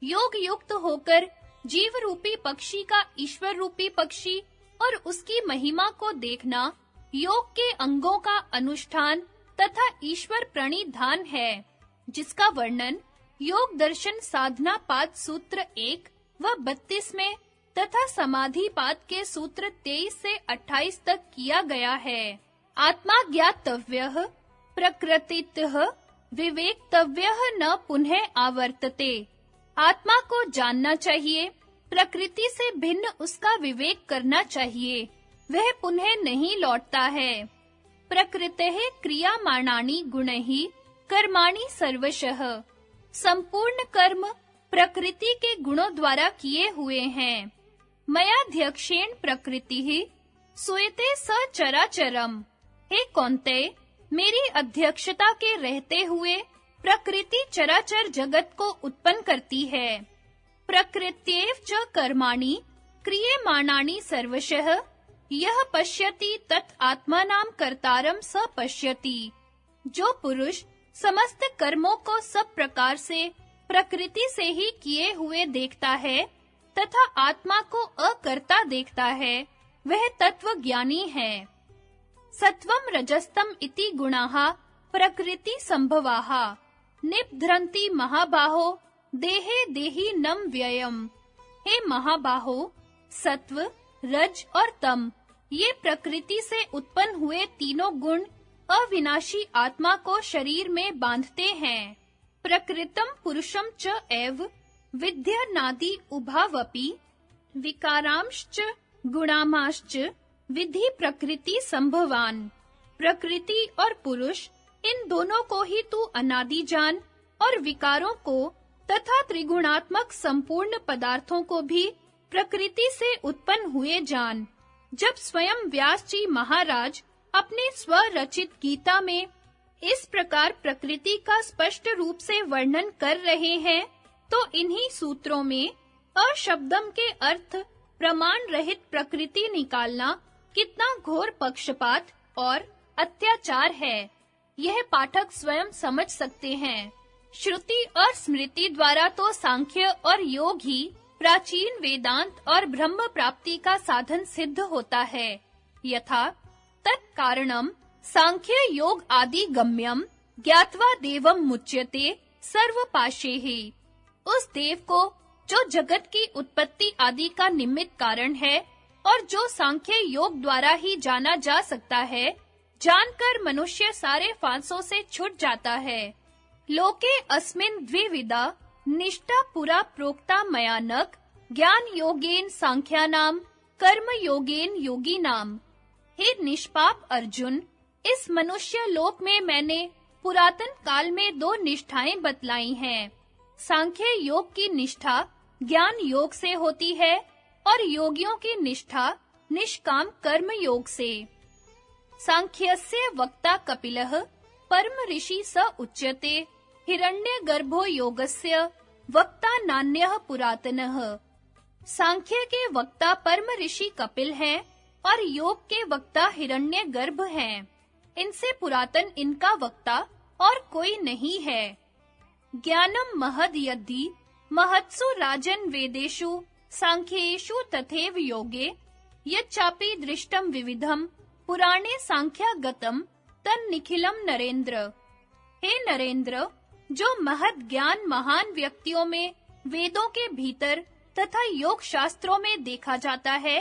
योग युक्त होकर जीव रूपी पक्षी का ईश्वर रूपी पक्षी और उसकी महिमा को देखना योग के अंगों का अनुष्ठान तथा ईश्वर प्रणिधान है, जिसका वर्णन योग दर्शन साधना पाद सूत्र 1 व 32 में तथा समाधि पाद के सूत्र 23 से 28 तक किया गया है। आत्मा ज्ञातव्यः प्रकृतितः विवेक्तव्यः न पुनः आवर्तते। आत्मा को जानना चाहिए, प्रकृति से भिन्न उसका विवेक करना चाहिए, वह पुनः नहीं लौटता है। प्रकृतेः क्रियमाणानि गुणैः कर्माणि सर्वशः। संपूर्ण कर्म प्रकृति के गुणों द्वारा किए हुए हैं। मयाध्यक्षेण प्रकृतिः सूयते सचराचरम्। हे कौन्तेय, मेरी अध्यक्षता के रहते हुए प्रकृति चराचर जगत को उत्पन्न करती है। प्रकृत्यैव च कर्माणि क्रियमाणानि सर्वशः यः पश्यति तत् आत्मानं कर्तारं स पश्यति। जो पुरुष समस्त कर्मों को सब प्रकार से प्रकृति से ही किए हुए देखता है तथा आत्मा को अकर्ता देखता है, वह तत्व ज्ञानी है। सत्वं रजस्तम इति गुणाः प्रकृति संभवाः निबध्रन्ति महाबाहो देहे देहिनम् व्ययम्। हे महाबाहो, सत्व, रज और तम ये प्रकृति से उत्पन्न हुए तीनों गुण अविनाशी आत्मा को शरीर में बांधते हैं। प्रकृतम पुरुषम च एव विद्यनादि उभावपि विकारांश्च गुणामाश्च विधि प्रकृति संभवान। प्रकृति और पुरुष इन दोनों को ही तू अनादि जान और विकारों को तथा त्रिगुणात्मक संपूर्ण पदार्थों को भी प्रकृति से उत्पन्न हुए जान। जब स्वयं व्यास जी महाराज अपने स्वरचित गीता में इस प्रकार प्रकृति का स्पष्ट रूप से वर्णन कर रहे हैं, तो इन्हीं सूत्रों में अशब्दम के अर्थ प्रमाण रहित प्रकृति निकालना कितना घोर पक्षपात और अत्याचार है, यह पाठक स्वयं समझ सकते हैं। श्रुति और स्मृति द्वारा तो सांख्य और योग ही प्राचीन वेदांत और ब्रह्म प्राप्ति का साधन सिद्ध होता है। यथा तत्कारणम सांख्य योग आदि गम्यम ज्ञात्वा देवम मुच्यते सर्वपाशेहि। उस देव को जो जगत की उत्पत्ति आदि का निमित्त कारण है और जो सांख्य योग द्वारा ही जाना जा सकता है, जानकर मनुष्य सारे फांसों से छूट जाता है। लोके अस्मिन् द्विविधा निष्ठा पुरा प्रोक्ता मयानक ज्ञान योगेन सांख्यानाम कर्म योगेन योगिनाम। हे निष्पाप अर्जुन, इस मनुष्य लोक में मैंने पुरातन काल में दो निष्ठाएं बतलाई हैं। सांख्य योग की निष्ठा ज्ञान योग से होती है और योगियों की निष्ठा निष्काम कर्म योग से। सांख्यस्य वक्ता कपिलः परम ऋषि स उच्यते हिरण्यगर्भो योगस्य वक्ता नान्यः पुरातनः। सांख्य के वक्ता परम ऋषि कपिल हैं और योग के वक्ता हिरण्यगर्भ हैं। इनसे पुरातन इनका वक्ता और कोई नहीं है। ज्ञानम महद यदि महत्सु राजन वेदेषु सांख्येषु तथैव योगे यच्चापि दृष्टम विविधम पुराणे सांख्यागतम तन्निखिलम नरेंद्र। हे नरेंद्र, जो महत् ज्ञान महान व्यक्तियों में वेदों के भीतर तथा योग शास्त्रों में देखा जाता है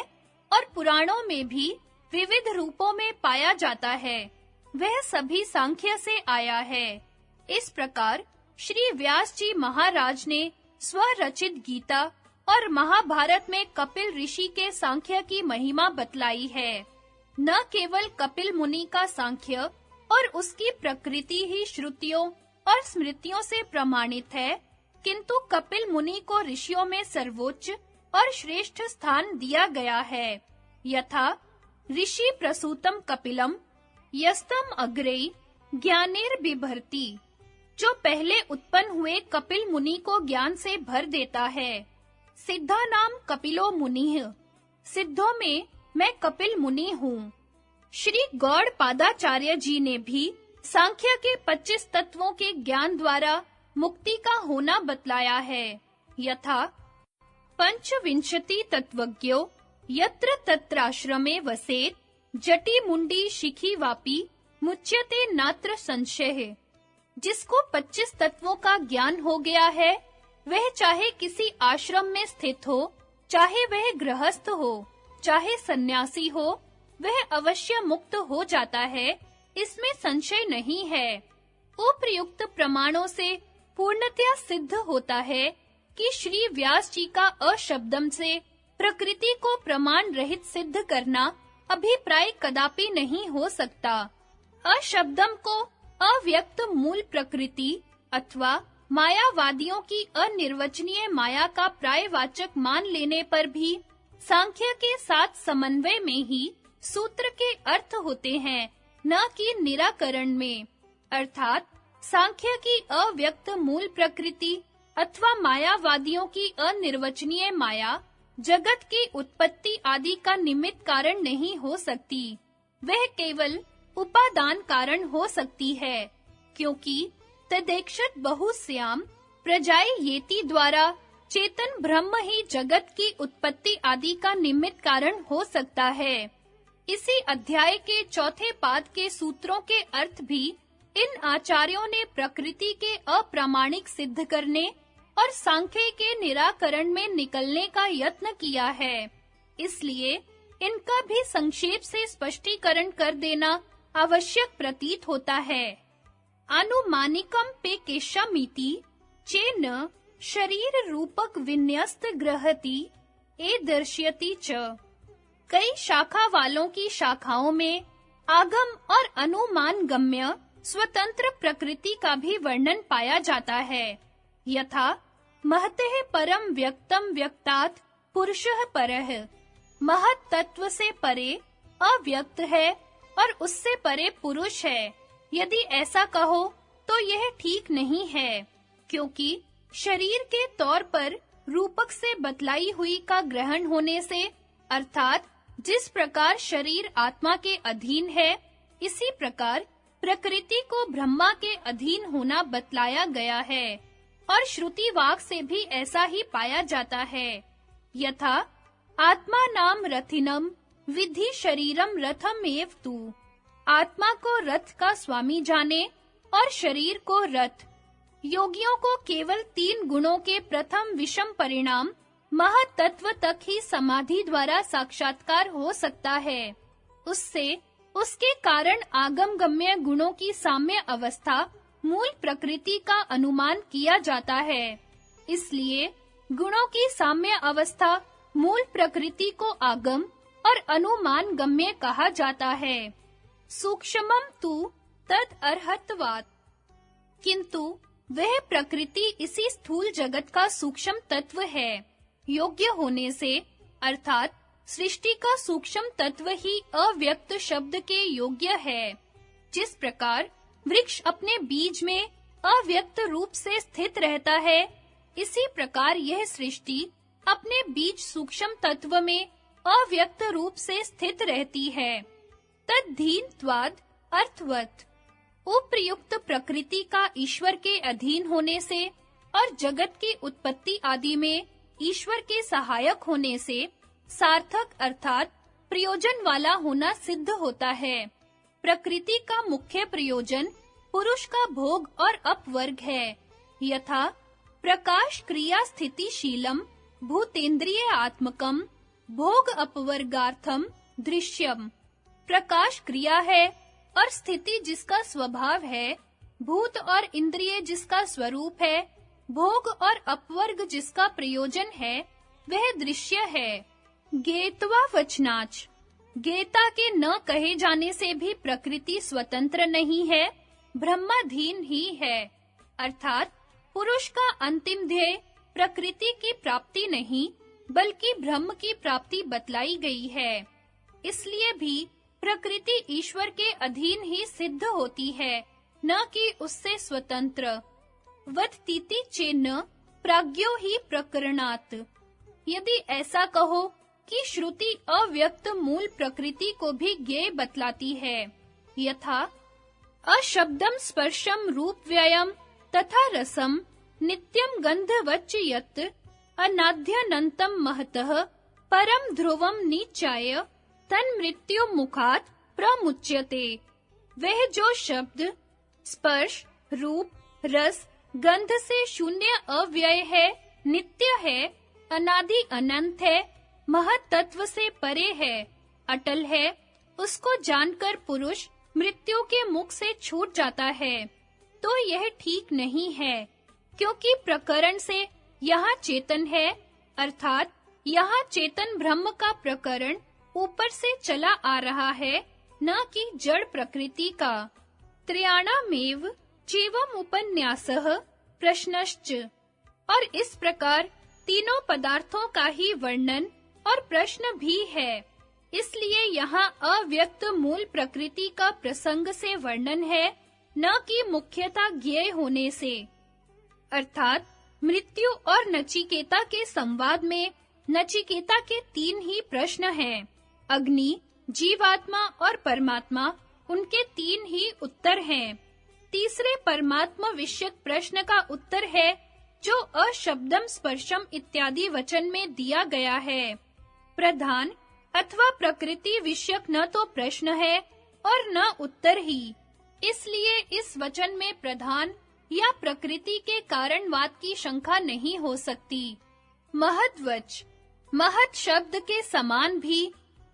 और पुराणों में भी विविध रूपों में पाया जाता है, वह सभी सांख्य से आया है। इस प्रकार श्री व्यास जी महाराज ने स्वरचित गीता और महाभारत में कपिल ऋषि के सांख्य की महिमा बतलाई है। न केवल कपिल मुनि का सांख्य और उसकी प्रकृति ही श्रुतियों और स्मृतियों से प्रमाणित है, किंतु कपिल मुनि को ऋषियों में सर्वोच्च और श्रेष्ठ स्थान दिया गया है। यथा ऋषि प्रसूतम कपिलम यस्तम अग्रे ज्ञानेर्बिभर्ति, जो पहले उत्पन्न हुए कपिल मुनि को ज्ञान से भर देता है। सिद्धा नाम कपिलो मुनिः, सिद्धों में मैं कपिल मुनि हूँ। श्री गौड़पादाचार्य जी ने भी सांख्य के 25 तत्वों के ज्ञान द्वारा मुक्ति का होना बतलाया है। यथा पंचविंशति तत्वज्ञो यत्र तत्राश्रमे वसेत जटी मुंडी शिखी वापी मुच्यते नात्र संशय। जिसको 25 तत्वों का ज्ञान हो गया है, वह चाहे किसी आश्रम में स्थित हो, चाहे वह गृहस्थ हो, चाहे सन्यासी हो, वह अवश्य मुक्त हो जाता है, इसमें संशय नहीं है। उपर्युक्त प्रमाणों से पूर्णतया सिद्ध होता है कि श्री व्यास जी का अशब्दम से प्रकृति को प्रमाण रहित सिद्ध करना अभिप्राय कदापि नहीं हो सकता। अशब्दम को अव्यक्त मूल प्रकृति अथवा मायावादियों की अनिर्वचनीय माया का प्रायवाचक मान लेने पर भी सांख्य के साथ समन्वय में ही सूत्र के अर्थ होते हैं, न कि निराकरण में। अर्थात सांख्य की अव्यक्त मूल प्रकृति अथवा मायावादियों की अनिर्वचनीय माया जगत की उत्पत्ति आदि का निमित्त कारण नहीं हो सकती, वह केवल उपादान कारण हो सकती है, क्योंकि तदेक्षत बहुस्याम प्रजाए येति द्वारा चेतन ब्रह्म ही जगत की उत्पत्ति आदि का निमित्त कारण हो सकता है। इसी अध्याय के चौथे पाद के सूत्रों के अर्थ भी इन आचार्यों ने प्रकृति के अप्रामाणिक सिद्ध करने और सांख्य के निराकरण में निकलने का यत्न किया है। इसलिए इनका भी संक्षेप से स्पष्टीकरण कर देना आवश्यक प्रतीत होता है। अनुमानिकम पे केशमिति चेन शरीर रूपक विन्यस्त ग्रहति ए दर्श्यति च। कई शाखा वालों की शाखाओं में आगम और अनुमान गम्य स्वतंत्र प्रकृति का भी वर्णन पाया जाता है। यथा महतः परम व्यक्तम व्यक्तात् पुरुषः परः, महत् तत्व से परे अव्यक्त है और उससे परे पुरुष है। यदि ऐसा कहो तो यह ठीक नहीं है, क्योंकि शरीर के तौर पर रूपक से बतलाई हुई का ग्रहण होने से, अर्थात जिस प्रकार शरीर आत्मा के अधीन है, इसी प्रकार प्रकृति को ब्रह्मा के अधीन होना बतलाया गया है और श्रुति वाक से भी ऐसा ही पाया जाता है। यथा आत्मा नाम रथिनम विधि शरीरम रथमेव तु, आत्मा को रथ का स्वामी जाने और शरीर को रथ। योगियों को केवल 3 गुणों के प्रथम विषम परिणाम महत् तत्व तक ही समाधि द्वारा साक्षात्कार हो सकता है। उससे उसके कारण आगम गम्य गुणों की साम्य अवस्था मूल प्रकृति का अनुमान किया जाता है। इसलिए गुणों की साम्य अवस्था मूल प्रकृति को आगम और अनुमान गम्य कहा जाता है। सूक्ष्मम तु तद अर्हत्वात्, किंतु वह प्रकृति इसी स्थूल जगत का सूक्ष्म तत्व है। योग्य होने से, अर्थात सृष्टि का सूक्ष्म तत्व ही अव्यक्त शब्द के योग्य है। जिस प्रकार वृक्ष अपने बीज में अव्यक्त रूप से स्थित रहता है, इसी प्रकार यह सृष्टि अपने बीज सूक्ष्म तत्व में अव्यक्त रूप से स्थित रहती है। तद्धीनत्वाद अर्थवत, उपर्युक्त प्रकृति का ईश्वर के अधीन होने से और जगत की उत्पत्ति आदि में ईश्वर के सहायक होने से सार्थक अर्थात प्रयोजन वाला होना सिद्ध होता है। प्रकृति का मुख्य प्रयोजन पुरुष का भोग और अपवर्ग है। यथा प्रकाश क्रिया स्थितिशीलम भूतेन्द्रिय आत्मकम भोग अपवर्गार्थम दृश्यम। प्रकाश क्रिया है और स्थिति जिसका स्वभाव है, भूत और इंद्रिय जिसका स्वरूप है, भोग और अपवर्ग जिसका प्रयोजन है, वह दृश्य है। गेत्वा वचनाच, गेता के न कहे जाने से भी प्रकृति स्वतंत्र नहीं है, ब्रह्माधीन ही है। अर्थात पुरुष का अंतिम ध्येय प्रकृति की प्राप्ति नहीं, बल्कि ब्रह्म की प्राप्ति बतलाई गई है। इसलिए भी प्रकृति ईश्वर के अधीन ही सिद्ध होती है, न कि उससे स्वतंत्र। वत्तीति चेन्न प्राज्ञो ही प्रकरणात्। यदि ऐसा कहो कि श्रुति अव्यक्त मूल प्रकृति को भी ज्ञेय बतलाती है, यथा अशब्दम स्पर्शम रूप व्ययम तथा रसम नित्यम गंधवच्च यत् अनाद्यनंतम महतः परम ध्रुवम निचाय तन्मृत्यु मुखात् प्रमुच्यते। वह जो शब्द, स्पर्श, रूप, रस, गंध से शून्य अव्यय है, नित्य है, अनादि अनंत है, महत तत्व से परे है, अटल है, उसको जानकर पुरुष मृत्यु के मुख से छूट जाता है, तो यह ठीक नहीं है, क्योंकि प्रकरण से यहाँ चेतन है, अर्थात यहाँ चेतन ब्रह्म का प्रकरण ऊपर से चला आ रहा है, न कि जड़ प्रकृति का। त्रयाणामेव जीवम उपन्यासः प्रश्नश्च। और इस प्रकार तीनों पदार्थों का ही वर्णन और प्रश्न भी है। इसलिए यहाँ अव्यक्त मूल प्रकृति का प्रसंग से वर्णन है, न कि मुख्यता ज्ञेय होने से। अर्थात मृत्यु और नचिकेता के संवाद में नचिकेता के तीन ही प्रश्न हैं। अग्नि, जीवात्मा और परमात्मा, उनके तीन ही उत्तर हैं। तीसरे परमात्मा विषयक प्रश्न का उत्तर है जो अशब्दम स्पर्शम इत्यादि वचन में दिया गया है। प्रधान अथवा प्रकृति विषयक न तो प्रश्न है और न उत्तर ही। इसलिए इस वचन में प्रधान या प्रकृति के कारणवाद की शंका नहीं हो सकती। महद्वच, महत् शब्द के समान भी,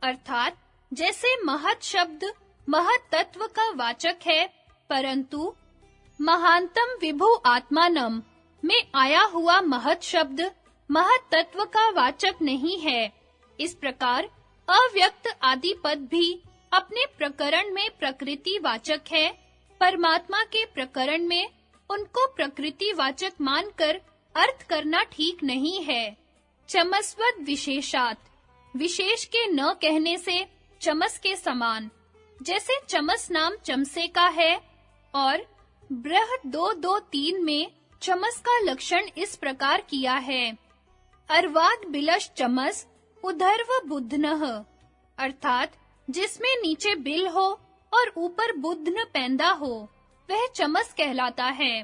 अर्थात जैसे महत् शब्द महत् तत्व का वाचक है, परंतु महानतम विभु आत्मानम में आया हुआ महत् शब्द महत् तत्व का वाचक नहीं है। इस प्रकार अव्यक्त आदि पद भी अपने प्रकरण में प्रकृति वाचक है, परमात्मा के प्रकरण में उनको प्रकृति वाचक मानकर अर्थ करना ठीक नहीं है। चमस्वद विशेषात, विशेष के न कहने से चमस के समान, जैसे चमस नाम चमसे का है और बृहद 2-2-3 में चमस का लक्षण इस प्रकार किया है। अर्वाद बिलश चमस उधर्व बुद्धनः, अर्थात जिसमें नीचे बिल हो और ऊपर बुद्धन पैंदा हो, वह चमस कहलाता है।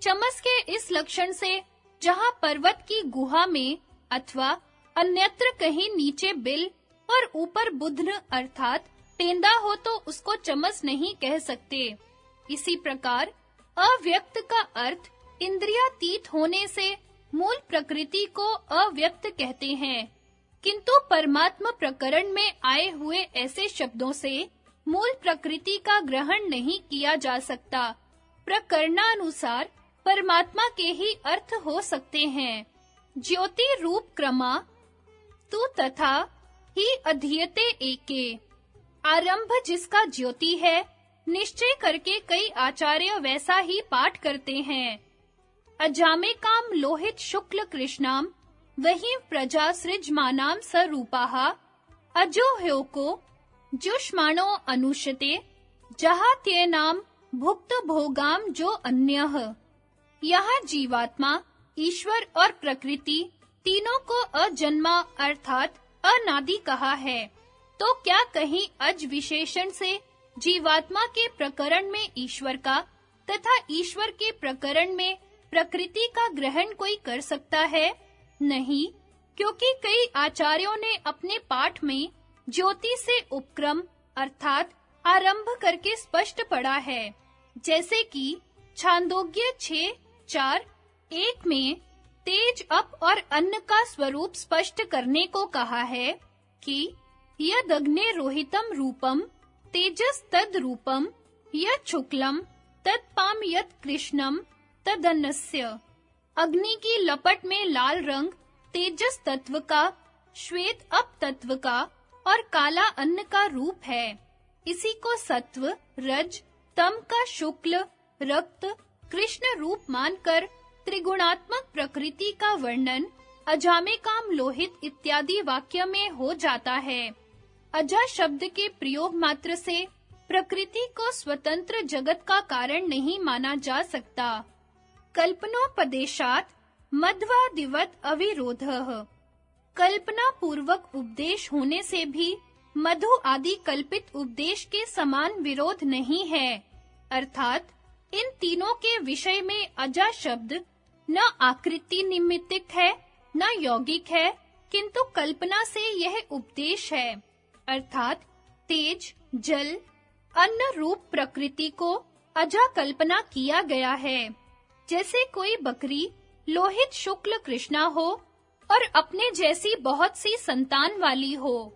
चमस के इस लक्षण से जहाँ पर्वत की गुहा में अथवा अन्यत्र कहीं नीचे बिल और ऊपर बुद्धन अर्थात पेंदा हो तो उसको चमस नहीं कह सकते। इसी प्रकार अव्यक्त का अर्थ इंद्रियातीत होने से मूल प्रकृति को अव्यक्त कहते हैं, किंतु परमात्मा प्रकरण में आए हुए ऐसे शब्दों से मूल प्रकृति का ग्रहण नहीं किया जा सकता। प्रकरणानुसार परमात्मा के ही अर्थ हो सकते हैं। ज्योति रूप क्रमा तु तथा ही अधीयते एके, आरंभ जिसका ज्योति है, निश्चय करके कई आचार्य वैसा ही पाठ करते हैं। अजामे काम लोहित शुक्ल कृष्णाम वही प्रजा सृजमानाम सरूपाः अजो ह्योको जुष्माणो अनुशते जहात्येनाम भुक्त भोगाम जो अन्यः। यहाँ जीवात्मा, ईश्वर और प्रकृति तीनों को अजन्मा अर्थात अनादि कहा है, तो क्या कहीं अज विशेषण से जीवात्मा के प्रकरण में ईश्वर का तथा ईश्वर के प्रकरण में प्रकृति का ग्रहण कोई कर सकता है? नहीं, क्योंकि कई आचार्यों ने अपने पाठ में ज्योति से उपक्रम अर्थात आरंभ करके स्पष्ट पढ़ा है। जैसे कि छांदोग्य 6:4:1 में तेज अप और अन्न का स्वरूप स्पष्ट करने को कहा है कि यद अग्ने रोहितम रूपम तेजस तद रूपम यद शुक्लम तत्पाम यद कृष्णम तदन्नस्य। अग्नि की लपट में लाल रंग तेजस तत्व का, श्वेत अप तत्व का और काला अन्न का रूप है। इसी को सत्व, रज, तम का शुक्ल, रक्त, कृष्ण रूप मानकर त्रिगुणात्मक प्रकृति का वर्णन अजामे काम लोहित इत्यादि वाक्य में हो जाता है। अजा शब्द के प्रयोग मात्र से प्रकृति को स्वतंत्र जगत का कारण नहीं माना जा सकता। कल्पनोपदेशात मध्वादिवत अविरोधः। कल्पना पूर्वक उपदेश होने से भी मधु आदि कल्पित उपदेश के समान विरोध नहीं है। अर्थात इन तीनों के विषय में अजा शब्द न आकृति निमित्तिक है न यौगिक है, किंतु कल्पना से यह उपदेश है। अर्थात तेज, जल, अन्न रूप प्रकृति को अजा कल्पना किया गया है। जैसे कोई बकरी लोहित शुक्ल कृष्णा हो और अपने जैसी बहुत सी संतान वाली हो।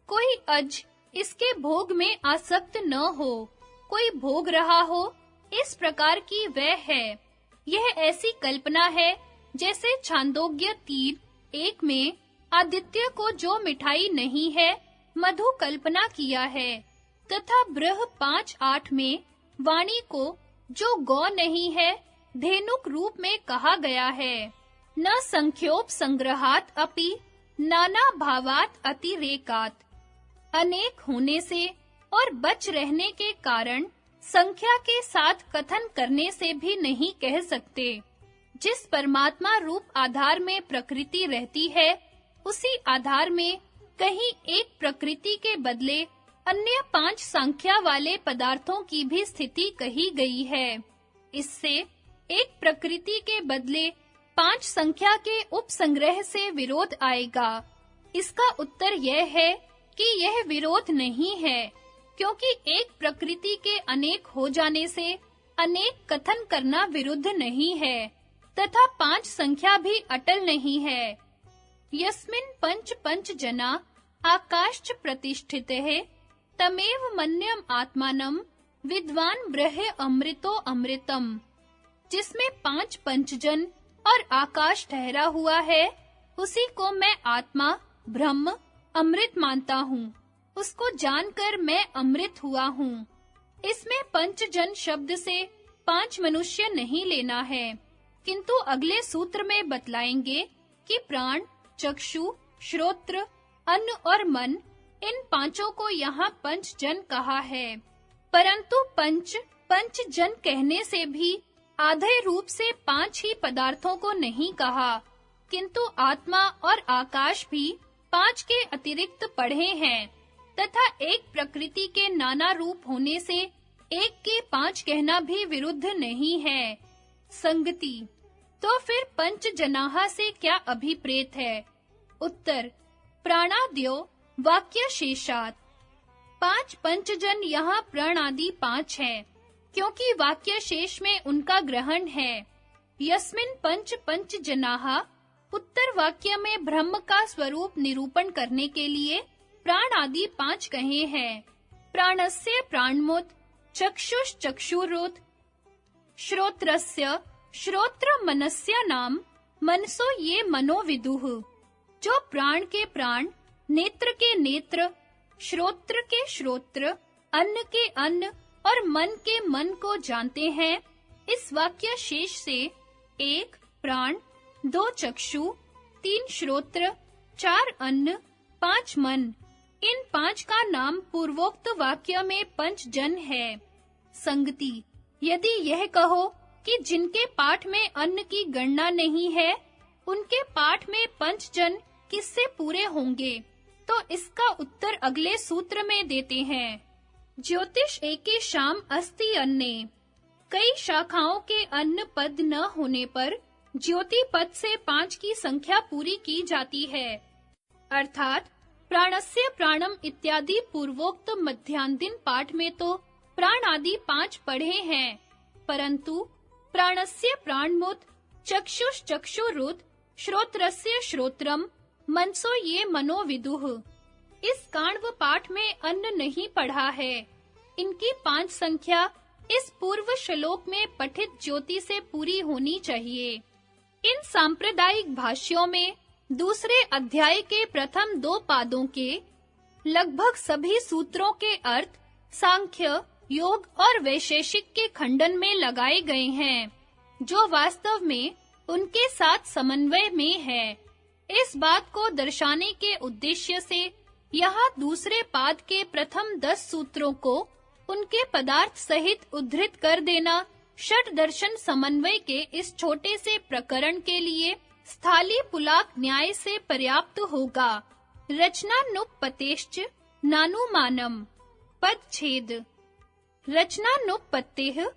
कोई अज इसके भोग में आसक्त न हो, कोई भोग रहा हो, इस प्रकार की वह है। यह ऐसी कल्पना है जैसे छांदोग्य 3:1 में आदित्य को जो मिठाई नहीं है मधु कल्पना किया है, तथा बृह 5:8 में वाणी को जो गौ नहीं है धेनुक रूप में कहा गया है। न संख्योप संग्रहात अपि नाना भावात अतिरेकात। अनेक होने से और बच रहने के कारण संख्या के साथ कथन करने से भी नहीं कह सकते। जिस परमात्मा रूप आधार में प्रकृति रहती है, उसी आधार में कहीं एक प्रकृति के बदले अन्य 5 संख्या वाले पदार्थों की भी स्थिति कही गई है। इससे एक प्रकृति के बदले 5 संख्या के उपसंग्रह से विरोध आएगा। इसका उत्तर यह है कि यह विरोध नहीं है, क्योंकि एक प्रकृति के अनेक हो जाने से अनेक कथन करना विरुद्ध नहीं है, तथा 5 संख्या भी अटल नहीं है। यस्मिन् पंच जना आकाश्च प्रतिष्ठितः तमेव मन्यम आत्मानं विद्वान ब्रह्म अमृतो अमृतम। जिसमें 5 पंचजन और आकाश ठहरा हुआ है, उसी को मैं आत्मा, ब्रह्म, अमृत मानता हूँ। उसको जानकर मैं अमृत हुआ हूँ। इसमें पंचजन शब्द से 5 मनुष्य नहीं लेना है, किंतु अगले सूत्र में बतलाएंगे कि प्राण, चक्षु, श्रोत्र, अन्न और मन, इन पांचों को यहाँ पंचजन कहा है। परंतु पंचजन कहने से भी आधे रूप से 5 ही पदार्थों को नहीं कहा, किंतु आत्मा और आकाश भी 5 के अतिरिक्त पढ़े हैं, तथा एक प्रकृति के नाना रूप होने से एक के 5 कहना भी विरुद्ध नहीं है। संगति। तो फिर पंचजनाः से क्या अभिप्रेत है? उत्तर: प्राणाद्यो वाक्य शेषात्। 5 पंचजन यहाँ प्राणादि 5 है, क्योंकि वाक्य शेष में उनका ग्रहण है। यस्मिन् पंचजनाः उत्तर वाक्य में ब्रह्म का स्वरूप निरूपण करने के लिए प्राण आदि 5 कहे हैं। प्राणस्य प्राणमुत, चक्षुष चक्षुरुत, श्रोत्रस्य श्रोत्र मनस्य नाम, मनसो ये मनोविदुः। जो प्राण के प्राण, नेत्र के नेत्र, श्रोत्र के श्रोत्र, अन्न के अन्न और मन के मन को जानते हैं, इस वाक्य शेष से 1 प्राण, 2 चक्षु, 3 श्रोत्र, 4 अन्न, 5 मन, इन 5 का नाम पूर्वोक्त वाक्य में पंचजन है। संगति। यदि यह कहो कि जिनके पाठ में अन्न की गणना नहीं है, उनके पाठ में पंचजन किससे पूरे होंगे, तो इसका उत्तर अगले सूत्र में देते हैं। ज्योतिष एके शाम अस्ति अन्ने। कई शाखाओं के अन्य पद न होने पर ज्योति पद से 5 की संख्या पूरी की जाती है। अर्थात प्राणस्य प्राणम इत्यादि पूर्वोक्त मध्यांदिन पाठ में तो प्राण आदि 5 पढ़े हैं, परंतु प्राणस्य प्राणमुत, चक्षुष चक्षुरुत, श्रोत्रस्य श्रोत्रम, मनसो ये मनोविदुः। इस काण्व पाठ में अन्न नहीं पढ़ा है। इनकी 5 संख्या इस पूर्व श्लोक में पठित ज्योति से पूरी होनी चाहिए। इन सांप्रदायिक भाष्यों में दूसरे अध्याय के प्रथम 2 पादों के लगभग सभी सूत्रों के अर्थ सांख्य, योग और वैशेषिक के खंडन में लगाए गए हैं, जो वास्तव में उनके साथ समन्वय में है। इस बात को दर्शाने के उद्देश्य से यहाँ दूसरे पाद के प्रथम 10 सूत्रों को उनके पदार्थ सहित उद्धृत कर देना षट दर्शन समन्वय के इस छोटे से प्रकरण के लिए स्थाली पुलाक न्याय से पर्याप्त होगा। रचनानुपतेश्च नानुमानम। पदच्छेद। रचनानुपत्तेः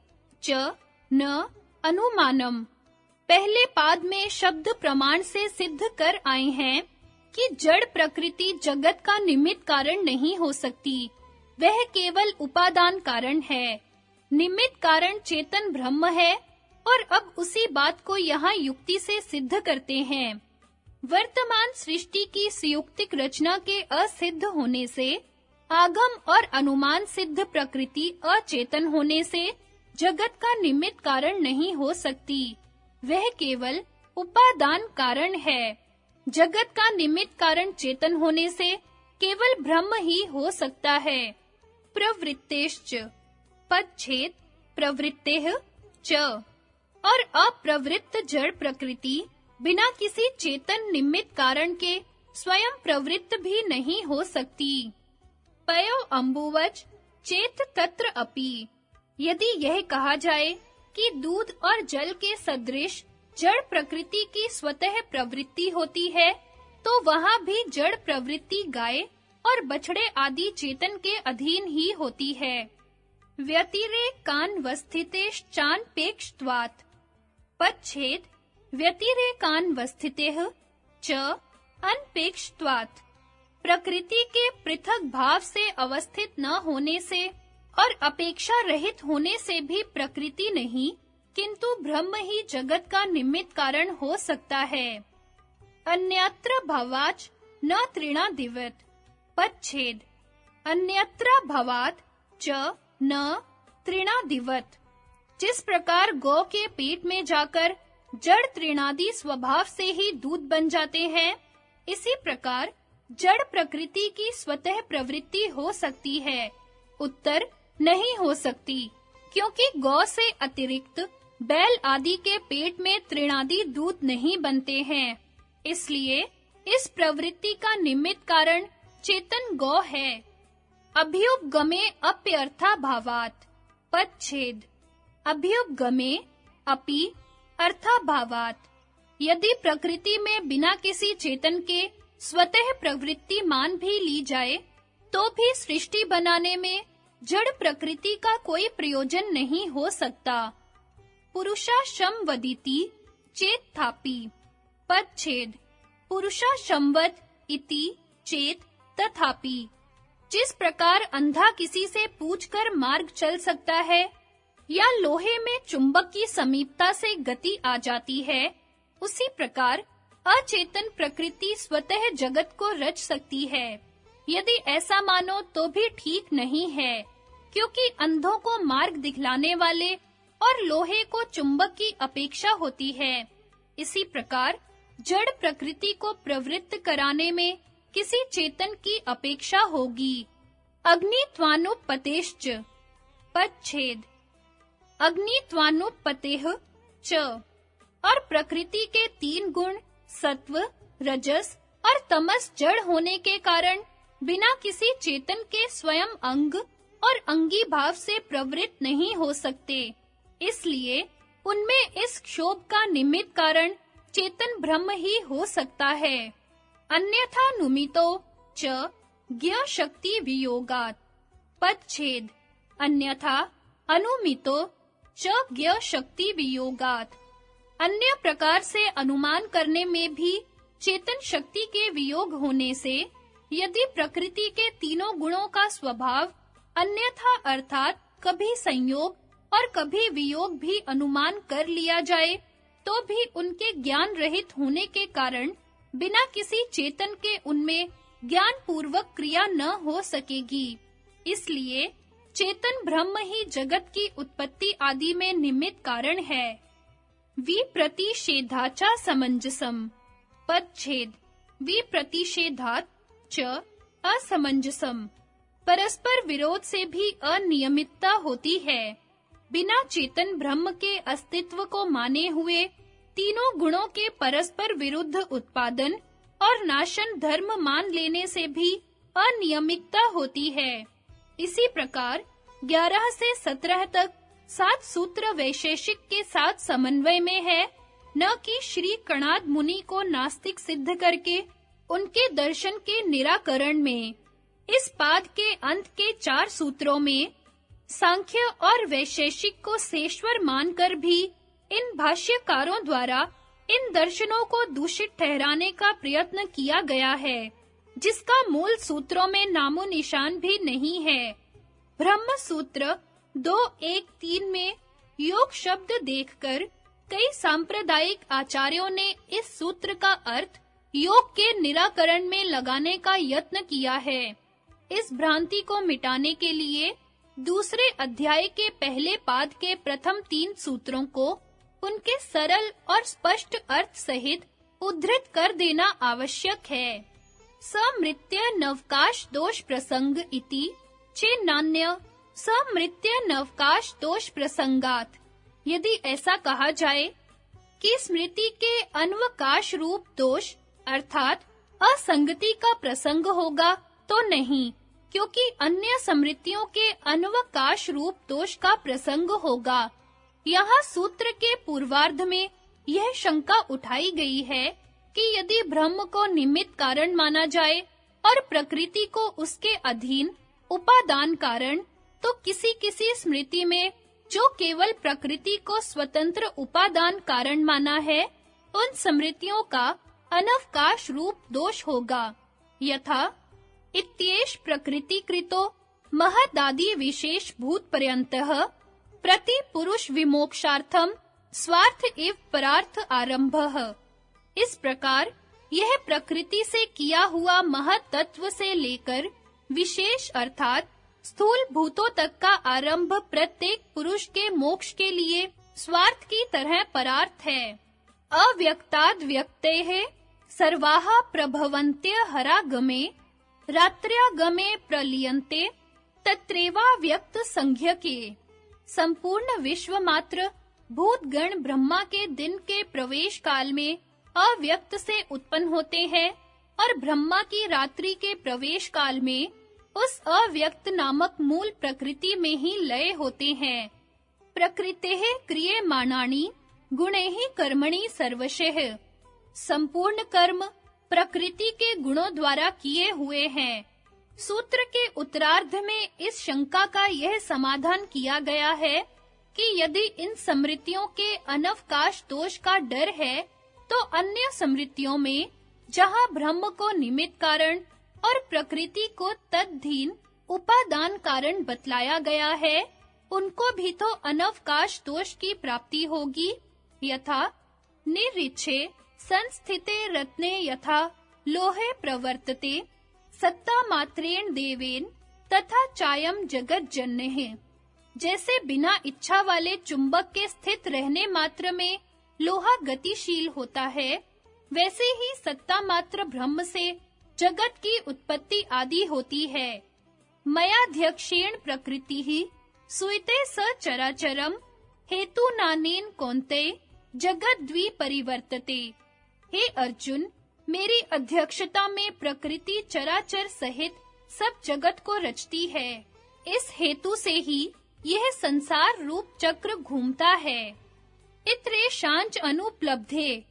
च न अनुमानम। पहले पाद में शब्द प्रमाण से सिद्ध कर आए हैं कि जड़ प्रकृति जगत का निमित्त कारण नहीं हो सकती, वह केवल उपादान कारण है। निमित्त कारण चेतन ब्रह्म है और अब उसी बात को यहाँ युक्ति से सिद्ध करते हैं। वर्तमान सृष्टि की संयुक्तिक रचना के असिद्ध होने से, आगम और अनुमान सिद्ध प्रकृति अचेतन होने से जगत का निमित्त कारण नहीं हो सकती, वह केवल उपादान कारण है। जगत का निमित्त कारण चेतन होने से केवल ब्रह्म ही हो सकता है। प्रवृत्तेश्च। पदच्छेद। प्रवृत्तेः च। और अप्रवृत्त जड़ प्रकृति बिना किसी चेतन निमित्त कारण के स्वयं प्रवृत्त भी नहीं हो सकती। पयो अम्बुवच चेत तत्र अपि। यदि यह कहा जाए कि दूध और जल के सदृश जड़ प्रकृति की स्वतः प्रवृत्ति होती है, तो वहाँ भी जड़ प्रवृत्ति गाय और बछड़े आदि चेतन के अधीन ही होती है। व्यतिरेकान्वस्थितेश्चान्पेक्षत्वात्। पदच्छेद। व्यतिरेकान्वस्थितेः च अनपेक्षत्वात्। प्रकृति के पृथक भाव से अवस्थित न होने से और अपेक्षा रहित होने से भी प्रकृति नहीं, किंतु ब्रह्म ही जगत का निमित्त कारण हो सकता है। अन्यत्र भवाच् न तृणादिवत्। पदच्छेद। अन्यत्र भवात् च न तृणादिवत्। जिस प्रकार गौ के पेट में जाकर जड़ तृणादि स्वभाव से ही दूध बन जाते हैं, इसी प्रकार जड़ प्रकृति की स्वतः प्रवृत्ति हो सकती है। उत्तर नहीं हो सकती, क्योंकि गौ से अतिरिक्त बैल आदि के पेट में तृणादि दूध नहीं बनते हैं। इसलिए इस प्रवृत्ति का निमित्त कारण चेतन गौ है। अभ्युपगमे अप्यर्था भावात्। पदच्छेद। अभ्युपगमे अपि अर्थाभावात्। यदि प्रकृति में बिना किसी चेतन के स्वतः प्रवृत्ति मान भी ली जाए, तो भी सृष्टि बनाने में जड़ प्रकृति का कोई प्रयोजन नहीं हो सकता। पुरुषा शम वदिति चेत थापि। पदच्छेद। पुरुषा शमवद इति चेत तथापि। जिस प्रकार अंधा किसी से पूछकर मार्ग चल सकता है या लोहे में चुंबक की समीपता से गति आ जाती है, उसी प्रकार अचेतन प्रकृति स्वतः जगत को रच सकती है। यदि ऐसा मानो तो भी ठीक नहीं है, क्योंकि अंधों को मार्ग दिखलाने वाले और लोहे को चुंबक की अपेक्षा होती है। इसी प्रकार जड़ प्रकृति को प्रवृत्त कराने में किसी चेतन की अपेक्षा होगी। अग्नित्वानुपतेश्च। पदच्छेद। अग्नित्वानुपतेः च। और प्रकृति के 3 गुण सत्व, रजस और तमस जड़ होने के कारण बिना किसी चेतन के स्वयं अंग और अंगी भाव से प्रवृत्त नहीं हो सकते। इसलिए उनमें इस क्षोभ का निमित्त कारण चेतन ब्रह्म ही हो सकता है। अन्यथा नुमितो च ज्ञ शक्ति वियोगात्। पदच्छेद। अन्यथा अनुमितो च ज्ञ शक्ति वियोगात्। अन्य प्रकार से अनुमान करने में भी चेतन शक्ति के वियोग होने से यदि प्रकृति के तीनों गुणों का स्वभाव अन्यथा अर्थात कभी संयोग और कभी वियोग भी अनुमान कर लिया जाए, तो भी उनके ज्ञान रहित होने के कारण बिना किसी चेतन के उनमें ज्ञान पूर्वक क्रिया न हो सकेगी। इसलिए चेतन ब्रह्म ही जगत की उत्पत्ति आदि में निमित्त कारण है। विप्रतिषेधाचा समंजसम। पदच्छेद। विप्रतिषेधात् च असमंजसम। परस्पर विरोध से भी अनियमितता होती है। बिना चेतन ब्रह्म के अस्तित्व को माने हुए तीनों गुणों के परस्पर विरुद्ध उत्पादन और नाशन धर्म मान लेने से भी अनियमितता होती है। इसी प्रकार 11 से 17 तक 7 सूत्र वैशेषिक के साथ समन्वय में है, न कि श्री कणाद मुनि को नास्तिक सिद्ध करके उनके दर्शन के निराकरण में। इस पाद के अंत के 4 सूत्रों में सांख्य और वैशेषिक को सेश्वर मानकर भी इन भाष्यकारों द्वारा इन दर्शनों को दूषित ठहराने का प्रयत्न किया गया है, जिसका मूल सूत्रों में नामो निशान भी नहीं है। ब्रह्म सूत्र 2.1.3 में योग शब्द देखकर कई सांप्रदायिक आचार्यों ने इस सूत्र का अर्थ योग के निराकरण में लगाने का यत्न किया है। इस भ्रांति को मिटाने के लिए दूसरे अध्याय के पहले पाद के प्रथम 3 सूत्रों को उनके सरल और स्पष्ट अर्थ सहित उद्धृत कर देना आवश्यक है। समृत्य नवकाश दोष प्रसंग इति चेन्नान्य समृत्य नवकाश दोष प्रसंगात्। यदि ऐसा कहा जाए कि स्मृति के अनवकाश रूप दोष अर्थात असंगति का प्रसंग होगा, तो नहीं, क्योंकि अन्य स्मृतियों के अनवकाश रूप दोष का प्रसंग होगा। यहाँ सूत्र के पूर्वार्ध में यह शंका उठाई गई है कि यदि ब्रह्म को निमित्त कारण माना जाए और प्रकृति को उसके अधीन उपादान कारण, तो किसी-किसी स्मृति में जो केवल प्रकृति को स्वतंत्र उपादान कारण माना है, उन स्मृतियों का अनवकाश रूप दोष होगा। यथा इत्येष प्रकृतिकृतो महदादि विशेष भूत पर्यन्तः प्रति पुरुष विमोक्षार्थम स्वार्थ इव परार्थ आरंभः। इस प्रकार यह प्रकृति से किया हुआ महत् तत्व से लेकर विशेष अर्थात स्थूल भूतों तक का आरंभ प्रत्येक पुरुष के मोक्ष के लिए स्वार्थ की तरह परार्थ है। अव्यक्ताद् व्यक्तेः सर्वाः प्रभवन्त्य हरागमे रात्र्यागमे प्रलीयन्ते तत्रैवा व्यक्त संज्ञके। संपूर्ण विश्व मात्र भूतगण ब्रह्मा के दिन के प्रवेश काल में अव्यक्त से उत्पन्न होते हैं और ब्रह्मा की रात्रि के प्रवेश काल में उस अव्यक्त नामक मूल प्रकृति में ही लय होते हैं। प्रकृतेः क्रियमाणानि गुणैः कर्मणि सर्वशः। संपूर्ण कर्म प्रकृति के गुणों द्वारा किए हुए हैं। सूत्र के उत्तरार्ध में इस शंका का यह समाधान किया गया है कि यदि इन स्मृतियों के अनवकाश दोष का डर है, तो अन्य स्मृतियों में जहाँ ब्रह्म को निमित्त कारण और प्रकृति को तद्धीन उपादान कारण बतलाया गया है, उनको भी तो अनवकाश दोष की प्राप्ति होगी। यथा निरिच्छे संस्थिते रत्ने यथा लोहे प्रवर्तते सत्ता मात्रेण देवेन तथा चायम जगत जन्य। जैसे बिना इच्छा वाले चुंबक के स्थित रहने मात्र में लोहा गतिशील होता है, वैसे ही सत्ता मात्र ब्रह्म से जगत की उत्पत्ति आदि होती है। मयाध्यक्षेण प्रकृति ही सुयते स चराचरम हेतु नानेन कौन्ते जगत द्विपरिवर्तते। हे अर्जुन, मेरी अध्यक्षता में प्रकृति चराचर सहित सब जगत को रचती है। इस हेतु से ही यह संसार रूप चक्र घूमता है। इत्रे शांच अनुपलब्धे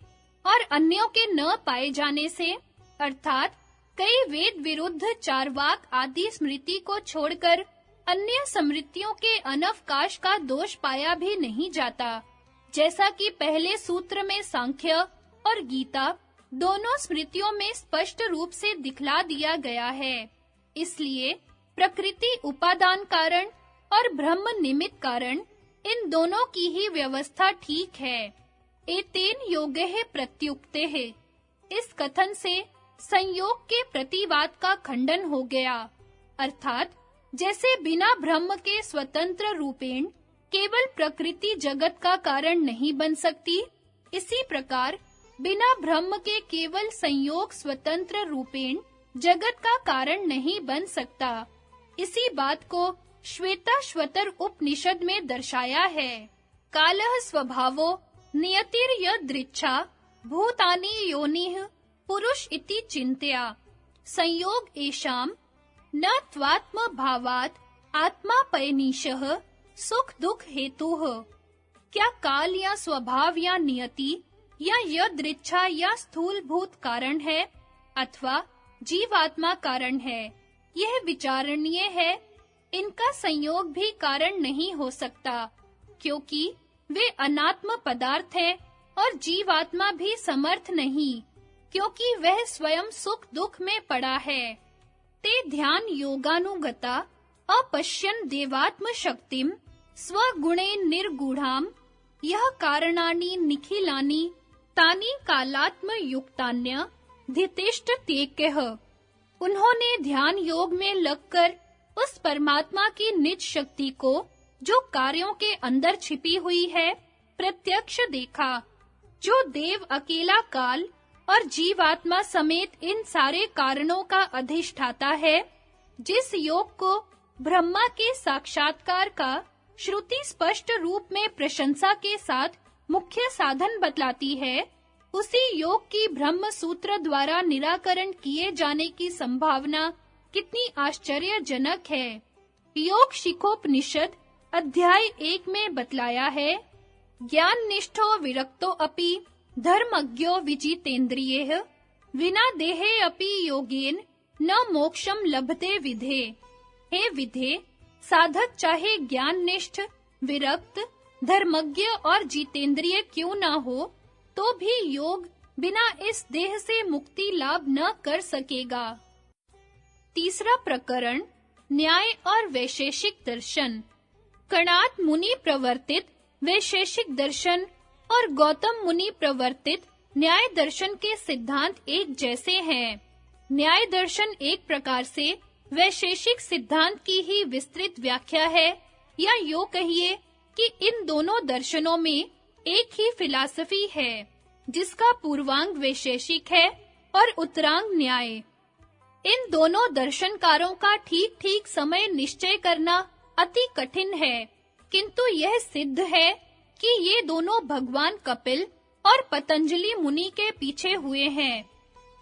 और अन्यों के न पाए जाने से अर्थात कई वेद विरुद्ध चारवाक आदि स्मृति को छोड़कर अन्य स्मृतियों के अनवकाश का दोष पाया भी नहीं जाता। जैसा कि पहले सूत्र में सांख्य और गीता दोनों स्मृतियों में स्पष्ट रूप से दिखला दिया गया है। इसलिए प्रकृति उपादान कारण और ब्रह्म निमित्त कारण, इन दोनों की ही व्यवस्था ठीक है। एतेन योगैः प्रत्युक्तेः, इस कथन से संयोग के प्रतिवाद का खंडन हो गया। अर्थात जैसे बिना ब्रह्म के स्वतंत्र रूपेण केवल प्रकृति जगत का कारण नहीं बन सकती, इसी प्रकार बिना ब्रह्म के केवल संयोग स्वतंत्र रूपेण जगत का कारण नहीं बन सकता। इसी बात को श्वेताश्वतर उपनिषद में दर्शाया है। कालः स्वभावो नियतिर्यदृच्छा भूतानि योनिः पुरुष इति चिंत्या संयोग एषाम न त्वात्म भावात् आत्मा पयनीशः सुख दुख हेतुः। क्या काल या स्वभाव या नियति या यदृच्छा या स्थूलभूत कारण है अथवा जीवात्मा कारण है, यह विचारणीय है। इनका संयोग भी कारण नहीं हो सकता, क्योंकि वे अनात्म पदार्थ हैं और जीवात्मा भी समर्थ नहीं, क्योंकि वह स्वयं सुख दुख में पड़ा है। ते ध्यान योगानुगता अपश्यन् देवात्म शक्तिम स्वगुणे निर्गुणाम यह कारणानि निखिलानि तानि कालात्म युक्तान्य धितिष्ठ तेक्यः। उन्होंने ध्यान योग में लगकर उस परमात्मा की निज शक्ति को, जो कार्यों के अंदर छिपी हुई है, प्रत्यक्ष देखा। जो देव अकेला काल और जीवात्मा समेत इन सारे कारणों का अधिष्ठाता है, जिस योग को ब्रह्मा के साक्षात्कार का श्रुति स्पष्ट रूप में प्रशंसा के साथ मुख्य साधन बतलाती है, उसी योग की ब्रह्म सूत्र द्वारा निराकरण किए जाने की संभावना कितनी आश्चर्यजनक है। योग शिखोपनिषद अध्याय 1 में बतलाया है, ज्ञान निष्ठो विरक्तो अपि धर्मज्ञो विजितेन्द्रियेः विना देहे अपि योगेन न मोक्षम लभते विधे। हे विधे, साधक चाहे ज्ञान निष्ठ, विरक्त, धर्मज्ञ और जितेंद्रिय क्यों ना हो, तो भी योग बिना इस देह से मुक्ति लाभ न कर सकेगा। तीसरा प्रकरण, न्याय और वैशेषिक दर्शन। कणाद मुनि प्रवर्तित वैशेषिक दर्शन और गौतम मुनि प्रवर्तित न्याय दर्शन के सिद्धांत एक जैसे हैं। न्याय दर्शन एक प्रकार से वैशेषिक सिद्धांत की ही विस्तृत व्याख्या है, या यूं कहिए कि इन दोनों दर्शनों में एक ही फिलॉसफी है, जिसका पूर्वांग वैशेषिक है और उत्तरांग न्याय। इन दोनों दर्शनकारों का ठीक-ठीक समय निश्चय करना अति कठिन है, किंतु यह सिद्ध है कि ये दोनों भगवान कपिल और पतंजलि मुनि के पीछे हुए हैं,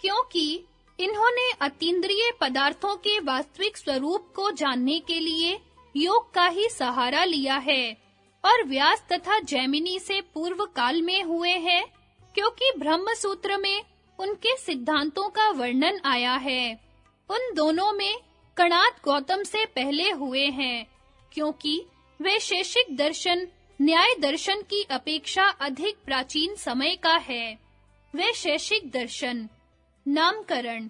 क्योंकि इन्होंने अतीन्द्रिय पदार्थों के वास्तविक स्वरूप को जानने के लिए योग का ही सहारा लिया है और व्यास तथा जैमिनी से पूर्व काल में हुए हैं, क्योंकि ब्रह्म सूत्र में उनके सिद्धांतों का वर्णन आया है। उन दोनों में कणाद गौतम से पहले हुए हैं, क्योंकि वैशेषिक दर्शन न्याय दर्शन की अपेक्षा अधिक प्राचीन समय का है। वैशेषिक दर्शन नामकरण।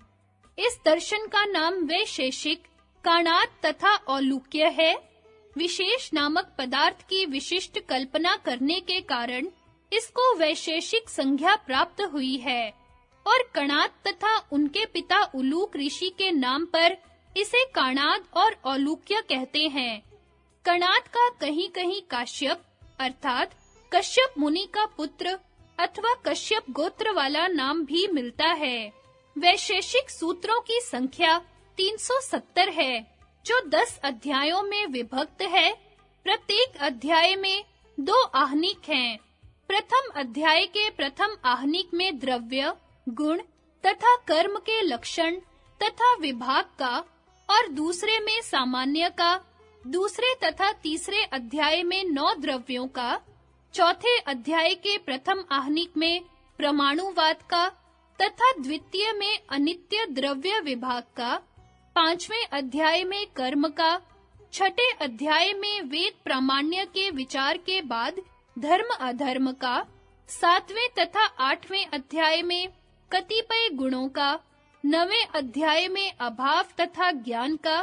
इस दर्शन का नाम वैशेषिक, कणाद तथा औलूक्य है। विशेष नामक पदार्थ की विशिष्ट कल्पना करने के कारण इसको वैशेषिक संज्ञा प्राप्त हुई है और कणाद तथा उनके पिता उलूक ऋषि के नाम पर इसे कणाद और औलूक्य कहते हैं। कणाद का कहीं-कहीं काश्यप अर्थात कश्यप मुनि का पुत्र अथवा कश्यप गोत्र वाला नाम भी मिलता है। वैशेषिक सूत्रों की संख्या 370 है, जो 10 अध्यायों में विभक्त है। प्रत्येक अध्याय में 2 आहनिक हैं। प्रथम अध्याय के प्रथम आहनिक में द्रव्य, गुण तथा कर्म के लक्षण तथा विभाग का और दूसरे में सामान्य का, दूसरे तथा तीसरे अध्याय में 9 द्रव्यों का, चौथे अध्याय के प्रथम आहनिक में परमाणुवाद का तथा द्वितीय में अनित्य द्रव्य विभाग का, पांचवें अध्याय में कर्म का, छठे अध्याय में वेद प्रामाण्य के विचार के बाद धर्म अधर्म का, 7वें तथा 8वें अध्याय में कतिपय गुणों का, 9वें अध्याय में अभाव तथा ज्ञान का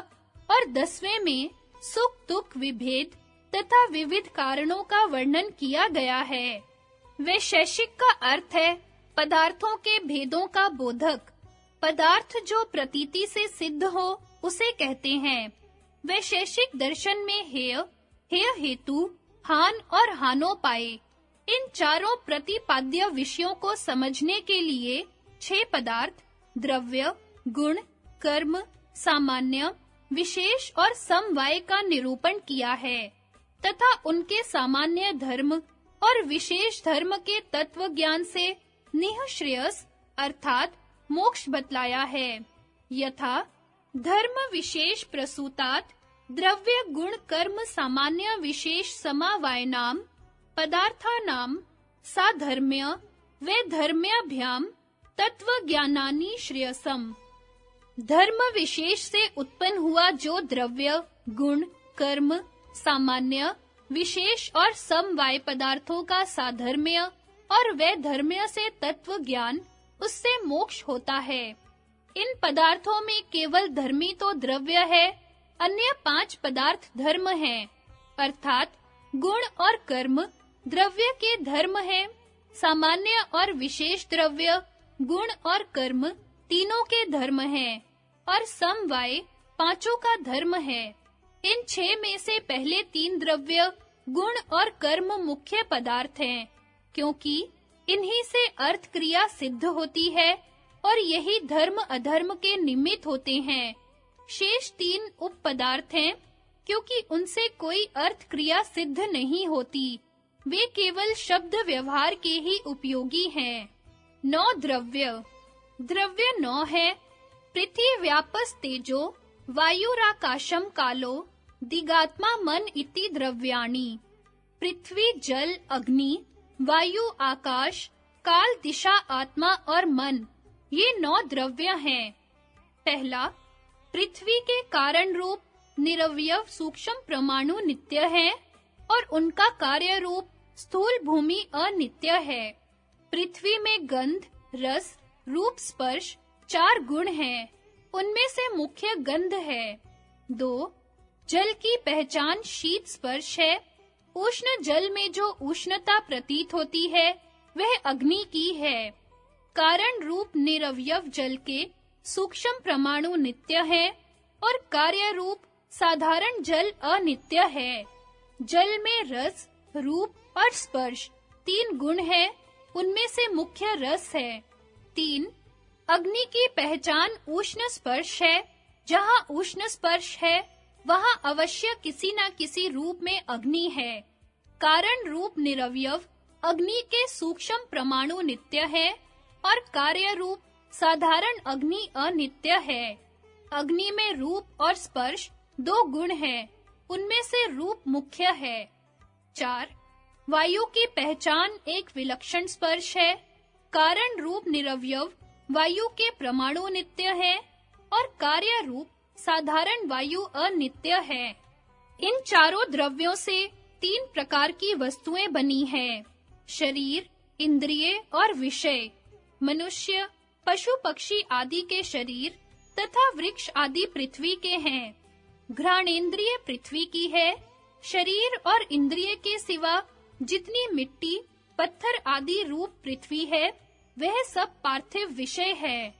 और 10वें में सुख दुख विभेद तथा विविध कारणों का वर्णन किया गया है। वैशेषिक का अर्थ है पदार्थों के भेदों का बोधक। पदार्थ जो प्रतीति से सिद्ध हो उसे कहते हैं। वैशेषिक दर्शन में हेय, हेय हेतु, हान और हानोपाय, इन चारों प्रतिपाद्य विषयों को समझने के लिए 6 पदार्थ, द्रव्य, गुण, कर्म, सामान्य, विशेष और समवाय का निरूपण किया है तथा उनके सामान्य धर्म और विशेष धर्म के तत्व ज्ञान से निःश्रेयस अर्थात मोक्ष बतलाया है। यथा धर्म विशेष प्रसूतात् द्रव्य गुण कर्म सामान्य विशेष समवायनाम पदार्थानाम साधर्म्य वैधर्म्याभ्याम तत्वज्ञानानि श्रेयसम। धर्म विशेष से उत्पन्न हुआ जो द्रव्य, गुण, कर्म, सामान्य, विशेष और समवाय पदार्थों का साधर्म्य और वैधर्म्य से तत्व ज्ञान, उससे मोक्ष होता है। इन पदार्थों में केवल धर्मी तो द्रव्य है, अन्य 5 पदार्थ धर्म हैं, अर्थात गुण और कर्म द्रव्य के धर्म हैं, सामान्य और विशेष द्रव्य गुण और कर्म तीनों के धर्म हैं और समवाय 5 का धर्म है। इन 6 में से पहले 3 द्रव्य, गुण और कर्म मुख्य पदार्थ हैं, क्योंकि इन्हीं से अर्थ क्रिया सिद्ध होती है और यही धर्म अधर्म के निमित्त होते हैं। शेष 3 उप पदार्थ हैं, क्योंकि उनसे कोई अर्थ क्रिया सिद्ध नहीं होती, वे केवल शब्द व्यवहार के ही उपयोगी हैं। 9 द्रव्य 9 है। पृथ्वी व्यापस तेजो वायुराकाशम कालो दिगात्मा मन इति द्रव्याणि। पृथ्वी जल अग्नि वायु आकाश काल दिशा आत्मा और मन, ये 9 द्रव्य हैं। पहला, पृथ्वी के कारण रूप निरवयव सूक्ष्म परमाणु नित्य है और उनका कार्य रूप स्थूल भूमि अनित्य है। पृथ्वी में गंध, रस, रूप, स्पर्श 4 गुण हैं, उनमें से मुख्य गंध है। 2, जल की पहचान शीत स्पर्श है। उष्ण जल में जो उष्णता प्रतीत होती है वह अग्नि की है। कारण रूप निरवयव जल के सूक्ष्म परमाणु नित्य है और कार्य रूप साधारण जल अनित्य है। जल में रस, रूप और स्पर्श 3 गुण हैं, उनमें से मुख्य रस है। 3, अग्नि की पहचान उष्ण स्पर्श है। जहाँ उष्ण स्पर्श है वहाँ अवश्य किसी न किसी रूप में अग्नि है। कारण रूप निरवयव अग्नि के सूक्ष्म परमाणु नित्य है और कार्य रूप साधारण अग्नि अनित्य है। अग्नि में रूप और स्पर्श 2 गुण हैं, उनमें से रूप मुख्य है। 4, वायु की पहचान एक विलक्षण स्पर्श है। कारण रूप निरवयव वायु के परमाणु नित्य है और कार्य रूप साधारण वायु अनित्य है। इन चारों द्रव्यों से 3 प्रकार की वस्तुएं बनी हैं: शरीर, इंद्रिय और विषय। मनुष्य, पशु पक्षी आदि के शरीर तथा वृक्ष आदि पृथ्वी के हैं। घ्राणेन्द्रिय पृथ्वी की है। शरीर और इंद्रिय के सिवा जितनी मिट्टी, पत्थर आदि रूप पृथ्वी है, वह सब पार्थिव विषय है।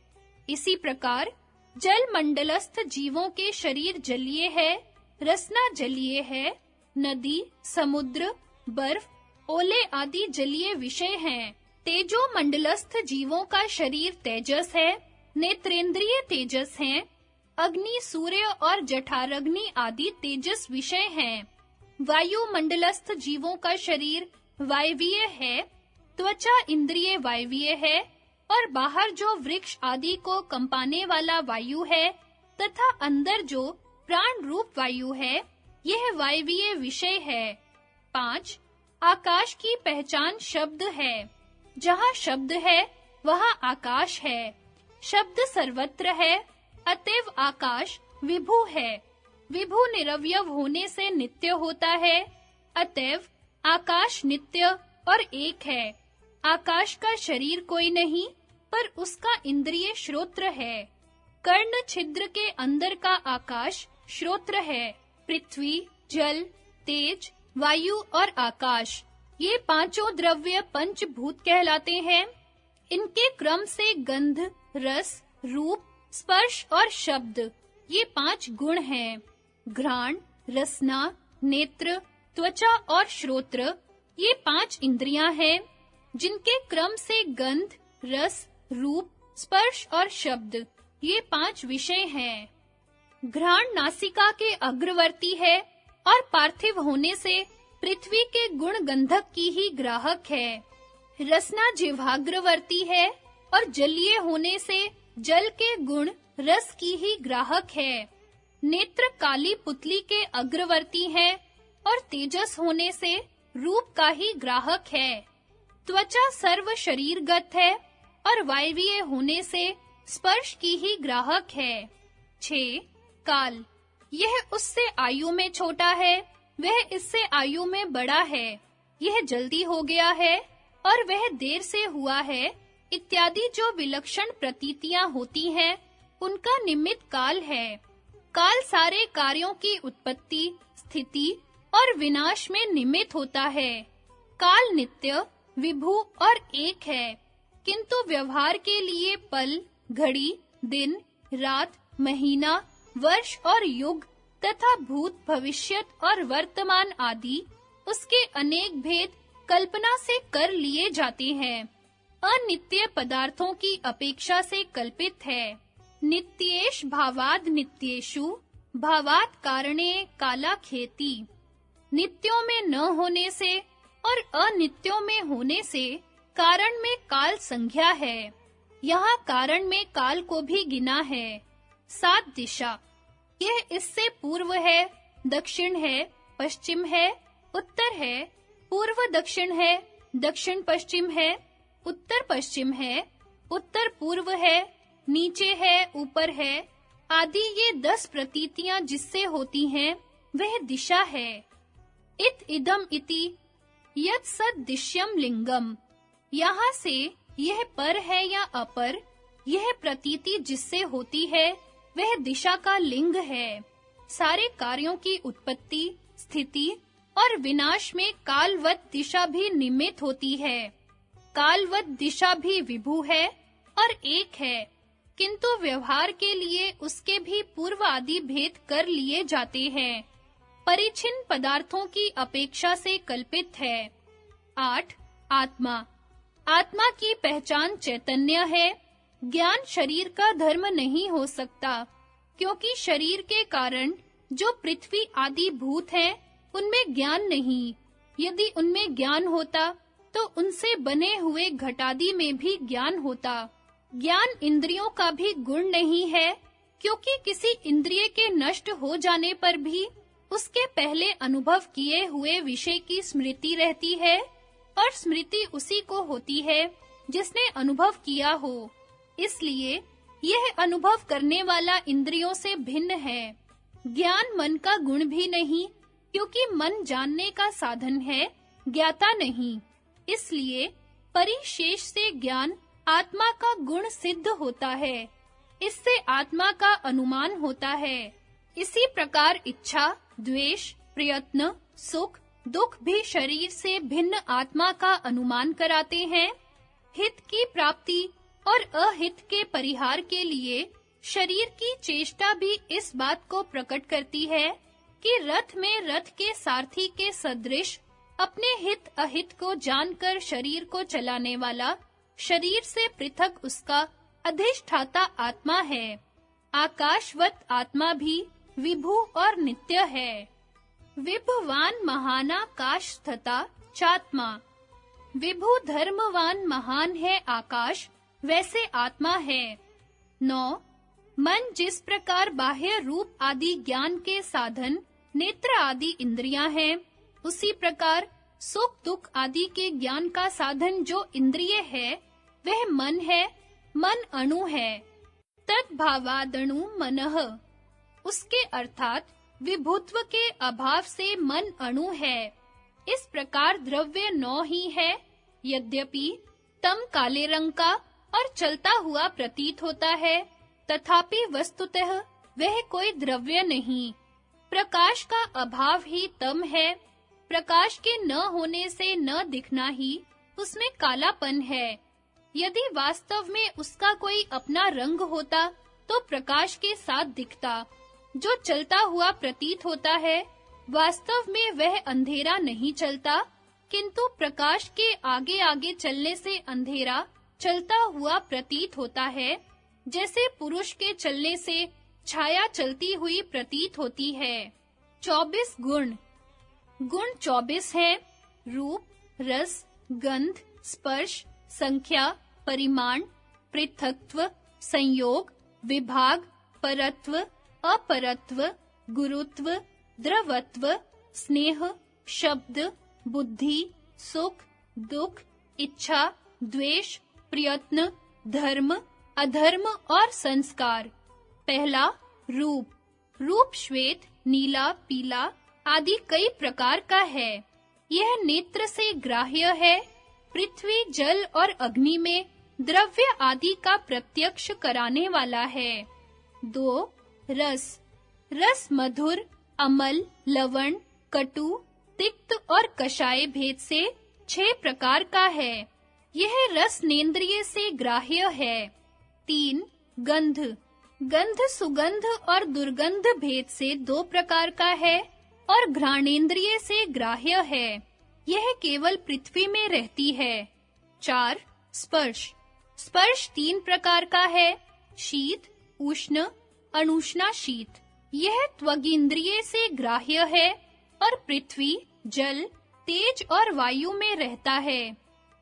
इसी प्रकार जल मंडलस्थ जीवों के शरीर जलीय है, रसना जलीय है, नदी, समुद्र, बर्फ, ओले आदि जलीय विषय हैं। तेजो मंडलस्थ जीवों का शरीर तेजस है, नेत्रेंद्रिय तेजस हैं, अग्नि, सूर्य और जठराग्नि आदि तेजस विषय हैं। वायु मंडलस्थ जीवों का शरीर वायवीय है, त्वचा इंद्रिय वायवीय है और बाहर जो वृक्ष आदि को कंपाने वाला वायु है तथा अंदर जो प्राण रूप वायु है, यह वायवीय विषय है। 5, आकाश की पहचान शब्द है। जहाँ शब्द है वहाँ आकाश है। शब्द सर्वत्र है, अतएव आकाश विभु है। विभु निरवयव होने से नित्य होता है, अतएव आकाश नित्य और एक है। आकाश का शरीर कोई नहीं, पर उसका इंद्रिय श्रोत्र है। कर्ण छिद्र के अंदर का आकाश श्रोत्र है। पृथ्वी, जल, तेज, वायु और आकाश, ये पांचों द्रव्य पंचभूत कहलाते हैं। इनके क्रम से गंध, रस, रूप, स्पर्श और शब्द, ये 5 गुण हैं। घ्राण, रसना, नेत्र, त्वचा और श्रोत्र, ये 5 इंद्रियां हैं, जिनके क्रम से गंध, रस, रूप, स्पर्श और शब्द, ये 5 विषय हैं। घ्राण नासिका के अग्रवर्ती है और पार्थिव होने से पृथ्वी के गुण गंधक की ही ग्राहक है। रसना जिह्वाग्रवर्ती है और जलीय होने से जल के गुण रस की ही ग्राहक है। नेत्र काली पुतली के अग्रवर्ती है और तेजस होने से रूप का ही ग्राहक है। त्वचा सर्व शरीरगत है और वायवीय होने से स्पर्श की ही ग्राहक है। 6. काल, यह उससे आयु में छोटा है, वह इससे आयु में बड़ा है। यह जल्दी हो गया है और वह देर से हुआ है, इत्यादि जो विलक्षण प्रतीतियां होती हैं, उनका निमित्त काल है। काल सारे कार्यों की उत्पत्ति, स्थिति और विनाश में निमित्त होता है। काल नित्य, विभु और एक है, किंतु व्यवहार के लिए पल, घड़ी, दिन, रात, महीना, वर्ष और युग तथा भूत, भविष्यत और वर्तमान आदि उसके अनेक भेद कल्पना से कर लिए जाते हैं। अनित्य पदार्थों की अपेक्षा से कल्पित है। नित्येश भावाद नित्येषु, भावात कारणे काला खेती। नित्यों में न होने से और अनित्यों में होने से कारण में काल संज्ञा है। यहाँ कारण में काल को भी गिना है। 7 दिशा, यह इससे पूर्व है, दक्षिण है, पश्चिम है, उत्तर है, पूर्व दक्षिण है, दक्षिण पश्चिम है, उत्तर पश्चिम है, उत्तर पूर्व है, नीचे है, ऊपर है, आदि ये 10 प्रतीतियां जिससे होती हैं, वह दिशा है। इत इदम इति यत् सद्दिश्यम लिंगम, यहाँ से यह पर है या अपर, यह प्रतीति जिससे होती है, वह दिशा का लिंग है। सारे कार्यों की उत्पत्ति, स्थिति और विनाश में कालवत दिशा भी निमित्त होती है। कालवत दिशा भी विभु है और एक है, किंतु व्यवहार के लिए उसके भी पूर्व आदि भेद कर लिए जाते हैं। परिच्छिन्न पदार्थों की अपेक्षा से कल्पित है। 8. आत्मा, आत्मा की पहचान चैतन्य है। ज्ञान शरीर का धर्म नहीं हो सकता, क्योंकि शरीर के कारण जो पृथ्वी आदि भूत हैं, उनमें ज्ञान नहीं। यदि उनमें ज्ञान होता, तो उनसे बने हुए घटादि में भी ज्ञान होता। ज्ञान इंद्रियों का भी गुण नहीं है, क्योंकि किसी इंद्रिय के नष्ट हो जाने पर भी उसके पहले अनुभव किए हुए विषय की स्मृति रहती है, और स्मृति उसी को होती है जिसने अनुभव किया हो। इसलिए यह अनुभव करने वाला इंद्रियों से भिन्न है। ज्ञान मन का गुण भी नहीं, क्योंकि मन जानने का साधन है, ज्ञाता नहीं। इसलिए परिशेष से ज्ञान आत्मा का गुण सिद्ध होता है। इससे आत्मा का अनुमान होता है। इसी प्रकार इच्छा, द्वेष, प्रयत्न, सुख, दुख भी शरीर से भिन्न आत्मा का अनुमान कराते हैं। हित की प्राप्ति और अहित के परिहार के लिए शरीर की चेष्टा भी इस बात को प्रकट करती है कि रथ में रथ के सारथी के सदृश अपने हित अहित को जानकर शरीर को चलाने वाला शरीर से पृथक उसका अधिष्ठाता आत्मा है। आकाशवत आत्मा भी विभु और नित्य है। विभुवान महानाकाशस्थता चात्मा, विभु धर्मवान महान है आकाश, वैसे आत्मा है। 9. मन जिस प्रकार बाह्य रूप आदि ज्ञान के साधन नेत्र आदि इंद्रियां हैं, उसी प्रकार सुख दुख आदि के ज्ञान का साधन जो इंद्रिय है, वह मन है। मन अणु है। तद्भावादणु मनः, उसके अर्थात विभुत्व के अभाव से मन अणु है। इस प्रकार द्रव्य 9 ही है, यद्यपि तम काले रंग का और चलता हुआ प्रतीत होता है, तथापि वस्तुतः वह कोई द्रव्य नहीं। प्रकाश का अभाव ही तम है। प्रकाश के न होने से न दिखना ही उसमें कालापन है। यदि वास्तव में उसका कोई अपना रंग होता तो प्रकाश के साथ दिखता। जो चलता हुआ प्रतीत होता है, वास्तव में वह अंधेरा नहीं चलता, किंतु प्रकाश के आगे-आगे चलने से अंधेरा चलता हुआ प्रतीत होता है, जैसे पुरुष के चलने से छाया चलती हुई प्रतीत होती है। 24 गुण 24 हैं: रूप, रस, गंध, स्पर्श, संख्या, परिमाण, पृथक्त्व, संयोग, विभाग, परत्व, अपरत्व, गुरुत्व, द्रवत्व, स्नेह, शब्द, बुद्धि, सुख, दुख, इच्छा, द्वेष, प्रयत्न, धर्म, अधर्म और संस्कार। पहला, रूप। रूप श्वेत, नीला, पीला आदि कई प्रकार का है। यह नेत्र से ग्राह्य है। पृथ्वी, जल और अग्नि में द्रव्य आदि का प्रत्यक्ष कराने वाला है। 2. रस। रस मधुर, अमल, लवण, कटु, तिक्त और कषाय भेद से 6 प्रकार का है। यह रस नेन्द्रिय से ग्राह्य है। 3. गंध। गंध सुगंध और दुर्गंध भेद से 2 प्रकार का है और घ्राणेन्द्रिय से ग्राह्य है। यह केवल पृथ्वी में रहती है। 4. स्पर्श। स्पर्श 3 प्रकार का है: शीत, उष्ण, अनुष्णा शीत। यह त्वगिंद्रिय से ग्राह्य है और पृथ्वी, जल, तेज और वायु में रहता है।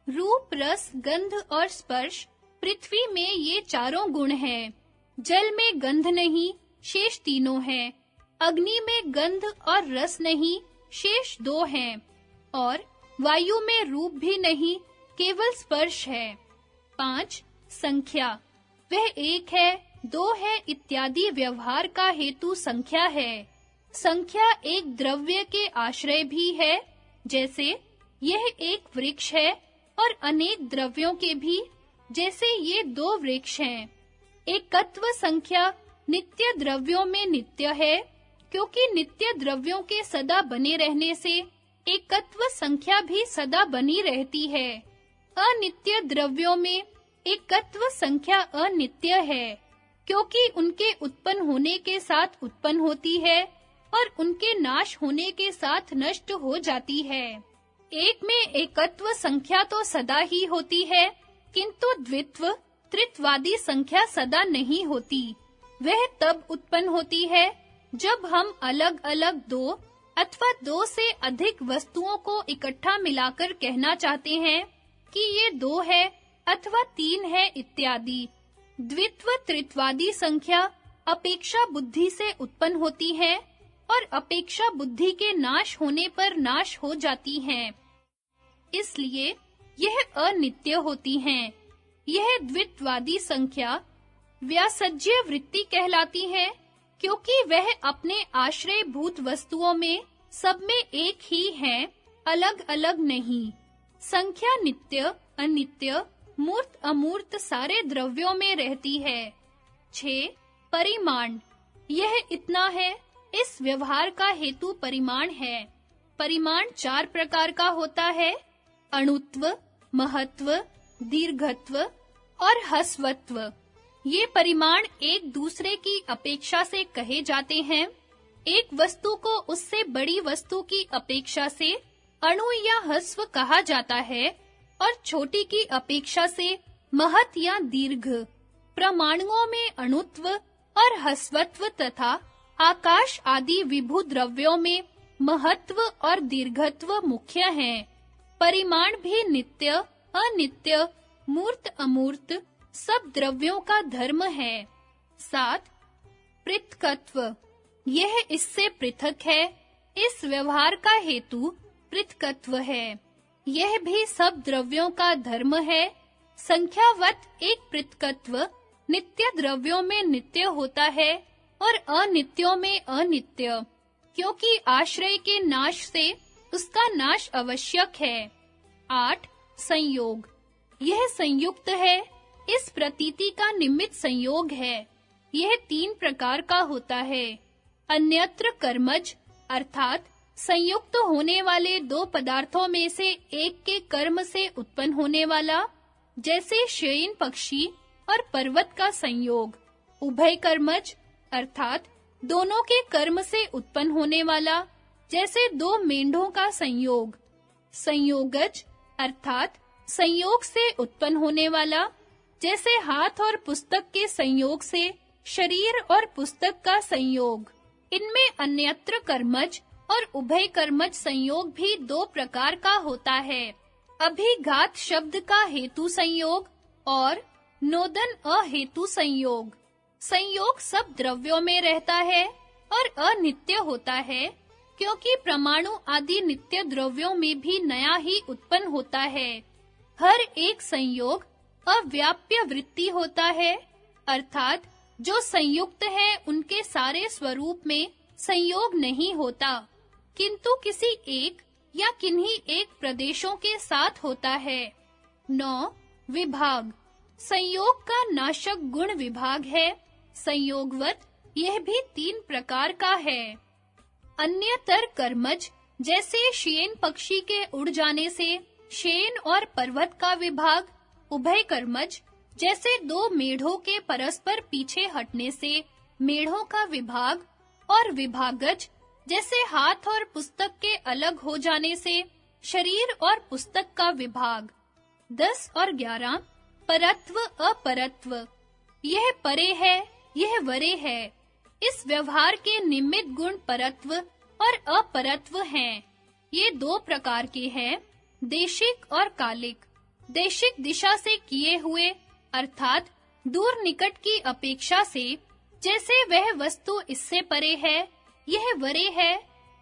रूप, रस, गंध और स्पर्श पृथ्वी में ये चारों गुण हैं। जल में गंध नहीं, शेष तीनों हैं। अग्नि में गंध और रस नहीं, शेष 2 हैं। और वायु में रूप भी नहीं, केवल स्पर्श है। 5. संख्या। वह 1 है, 2 है इत्यादि व्यवहार का हेतु संख्या है। संख्या एक द्रव्य के आश्रय भी है, जैसे यह एक वृक्ष है और अनेक द्रव्यों के भी, जैसे ये 2 वृक्ष हैं। एकत्व संख्या नित्य द्रव्यों में नित्य है, क्योंकि नित्य द्रव्यों के सदा बने रहने से एकत्व संख्या भी सदा बनी रहती है। अनित्य द्रव्यों में एकत्व संख्या अनित्य है, क्योंकि उनके उत्पन्न होने के साथ उत्पन्न होती है और उनके नाश होने के साथ नष्ट हो जाती है। एक में एकत्व संख्या तो सदा ही होती है, किंतु द्वित्व, त्रित्वादी संख्या सदा नहीं होती। वह तब उत्पन्न होती है जब हम अलग-अलग 2 अथवा 2 से अधिक वस्तुओं को इकट्ठा मिलाकर कहना चाहते हैं कि ये 2 है अथवा 3 है इत्यादि। द्वित्व, त्रित्वादी संख्या अपेक्षा बुद्धि से उत्पन्न होती है और अपेक्षा बुद्धि के नाश होने पर नाश हो जाती हैं। इसलिए यह अनित्य होती हैं। यह द्वित्वादी संख्या व्यासज्य वृत्ति कहलाती है, क्योंकि वह अपने आश्रय भूत वस्तुओं में सब में एक ही है, अलग-अलग नहीं। संख्या नित्य, अनित्य, मूर्त, अमूर्त सारे द्रव्यों में रहती है। 6. परिमाण। यह इतना है, इस व्यवहार का हेतु परिमाण है। परिमाण 4 प्रकार का होता है: अणुत्व, महत्व, दीर्घत्व और ह्रस्वत्व। ये परिमाण एक दूसरे की अपेक्षा से कहे जाते हैं। एक वस्तु को उससे बड़ी वस्तु की अपेक्षा से अणु या ह्रस्व कहा जाता है और छोटी की अपेक्षा से महत् या दीर्घ। प्रमाणुओं में अणुत्व और ह्रस्वत्व तथा आकाश आदि विभु द्रव्यों में महत्व और दीर्घत्व मुख्य हैं। परिमाण भी नित्य, अनित्य, मूर्त, अमूर्त सब द्रव्यों का धर्म है। 7. पृथक्त्व। यह इससे पृथक है। इस व्यवहार का हेतु पृथक्त्व है। यह भी सब द्रव्यों का धर्म है। संख्यावत एक पृथक्त्व नित्य द्रव्यों में नित्य होता है और अनित्यों में अनित्य। क्योंकि आश्रय के नाश से उसका नाश आवश्यक है। 8. संयोग। यह संयुक्त है, इस प्रतीति का निमित्त संयोग है। यह 3 प्रकार का होता है। अन्यत्र कर्मज अर्थात संयुक्त होने वाले 2 पदार्थों में से एक के कर्म से उत्पन्न होने वाला, जैसे शयन पक्षी और पर्वत का संयोग। उभय कर्मज अर्थात दोनों के कर्म से उत्पन्न होने वाला, जैसे 2 मेंढों का संयोग। संयोगज अर्थात संयोग से उत्पन्न होने वाला, जैसे हाथ और पुस्तक के संयोग से शरीर और पुस्तक का संयोग। इनमें अन्यत्र कर्मज और उभय कर्मज संयोग भी 2 प्रकार का होता है। अभिघात शब्द का हेतु संयोग और नोदन अहेतु संयोग। संयोग सब द्रव्यों में रहता है और अनित्य होता है, क्योंकि परमाणु आदि नित्य द्रव्यों में भी नया ही उत्पन्न होता है। हर एक संयोग अव्याप्य वृत्ति होता है, अर्थात जो संयुक्त है उनके सारे स्वरूप में संयोग नहीं होता, किंतु किसी एक या किन्हीं एक प्रदेशों के साथ होता है। 9. विभाग। संयोग का नाशक गुण विभाग है। संयोगवत यह भी 3 प्रकार का है। अन्यतर कर्मज, जैसे शयन पक्षी के उड़ जाने से शयन और पर्वत का विभाग। उभय कर्मज, जैसे 2 मेढ़ों के परस्पर पीछे हटने से मेढ़ों का विभाग। और विभागज, जैसे हाथ और पुस्तक के अलग हो जाने से शरीर और पुस्तक का विभाग। 10 और 11. परत्व अपरत्व। यह परे है, यह वरे है। इस व्यवहार के निमित्त गुण परत्व और अपरत्व हैं। ये 2 प्रकार के हैं, देशिक और कालिक। देशिक दिशा से किए हुए अर्थात दूर निकट की अपेक्षा से, जैसे वह वस्तु इससे परे है, यह वरे है।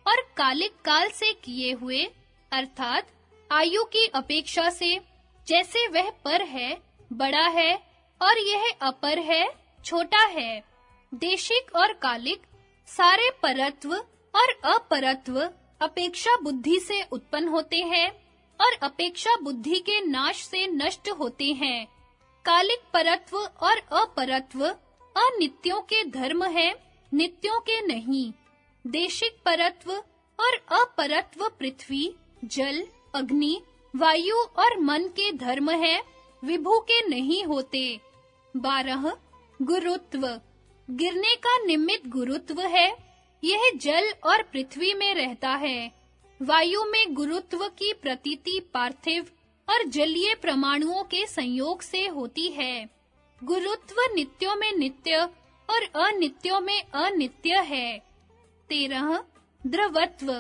और कालिक काल से किए हुए अर्थात आयु की अपेक्षा से, जैसे वह पर है, बड़ा है, और यह अपर है, छोटा है। देशिक और कालिक सारे परत्व और अपरत्व अपेक्षा बुद्धि से उत्पन्न होते हैं और अपेक्षा बुद्धि के नाश से नष्ट होते हैं। कालिक परत्व और अपरत्व अनित्यों के धर्म है, नित्यों के नहीं। देशिक परत्व और अपरत्व पृथ्वी, जल, अग्नि, वायु और मन के धर्म है, विभु के नहीं होते। 12. गुरुत्व। गिरने का निमित्त गुरुत्व है। यह जल और पृथ्वी में रहता है। वायु में गुरुत्व की प्रतीति पार्थिव और जलीय परमाणुओं के संयोग से होती है। गुरुत्व नित्यों में नित्य और अनित्यों में अनित्य है। 13. द्रवत्व।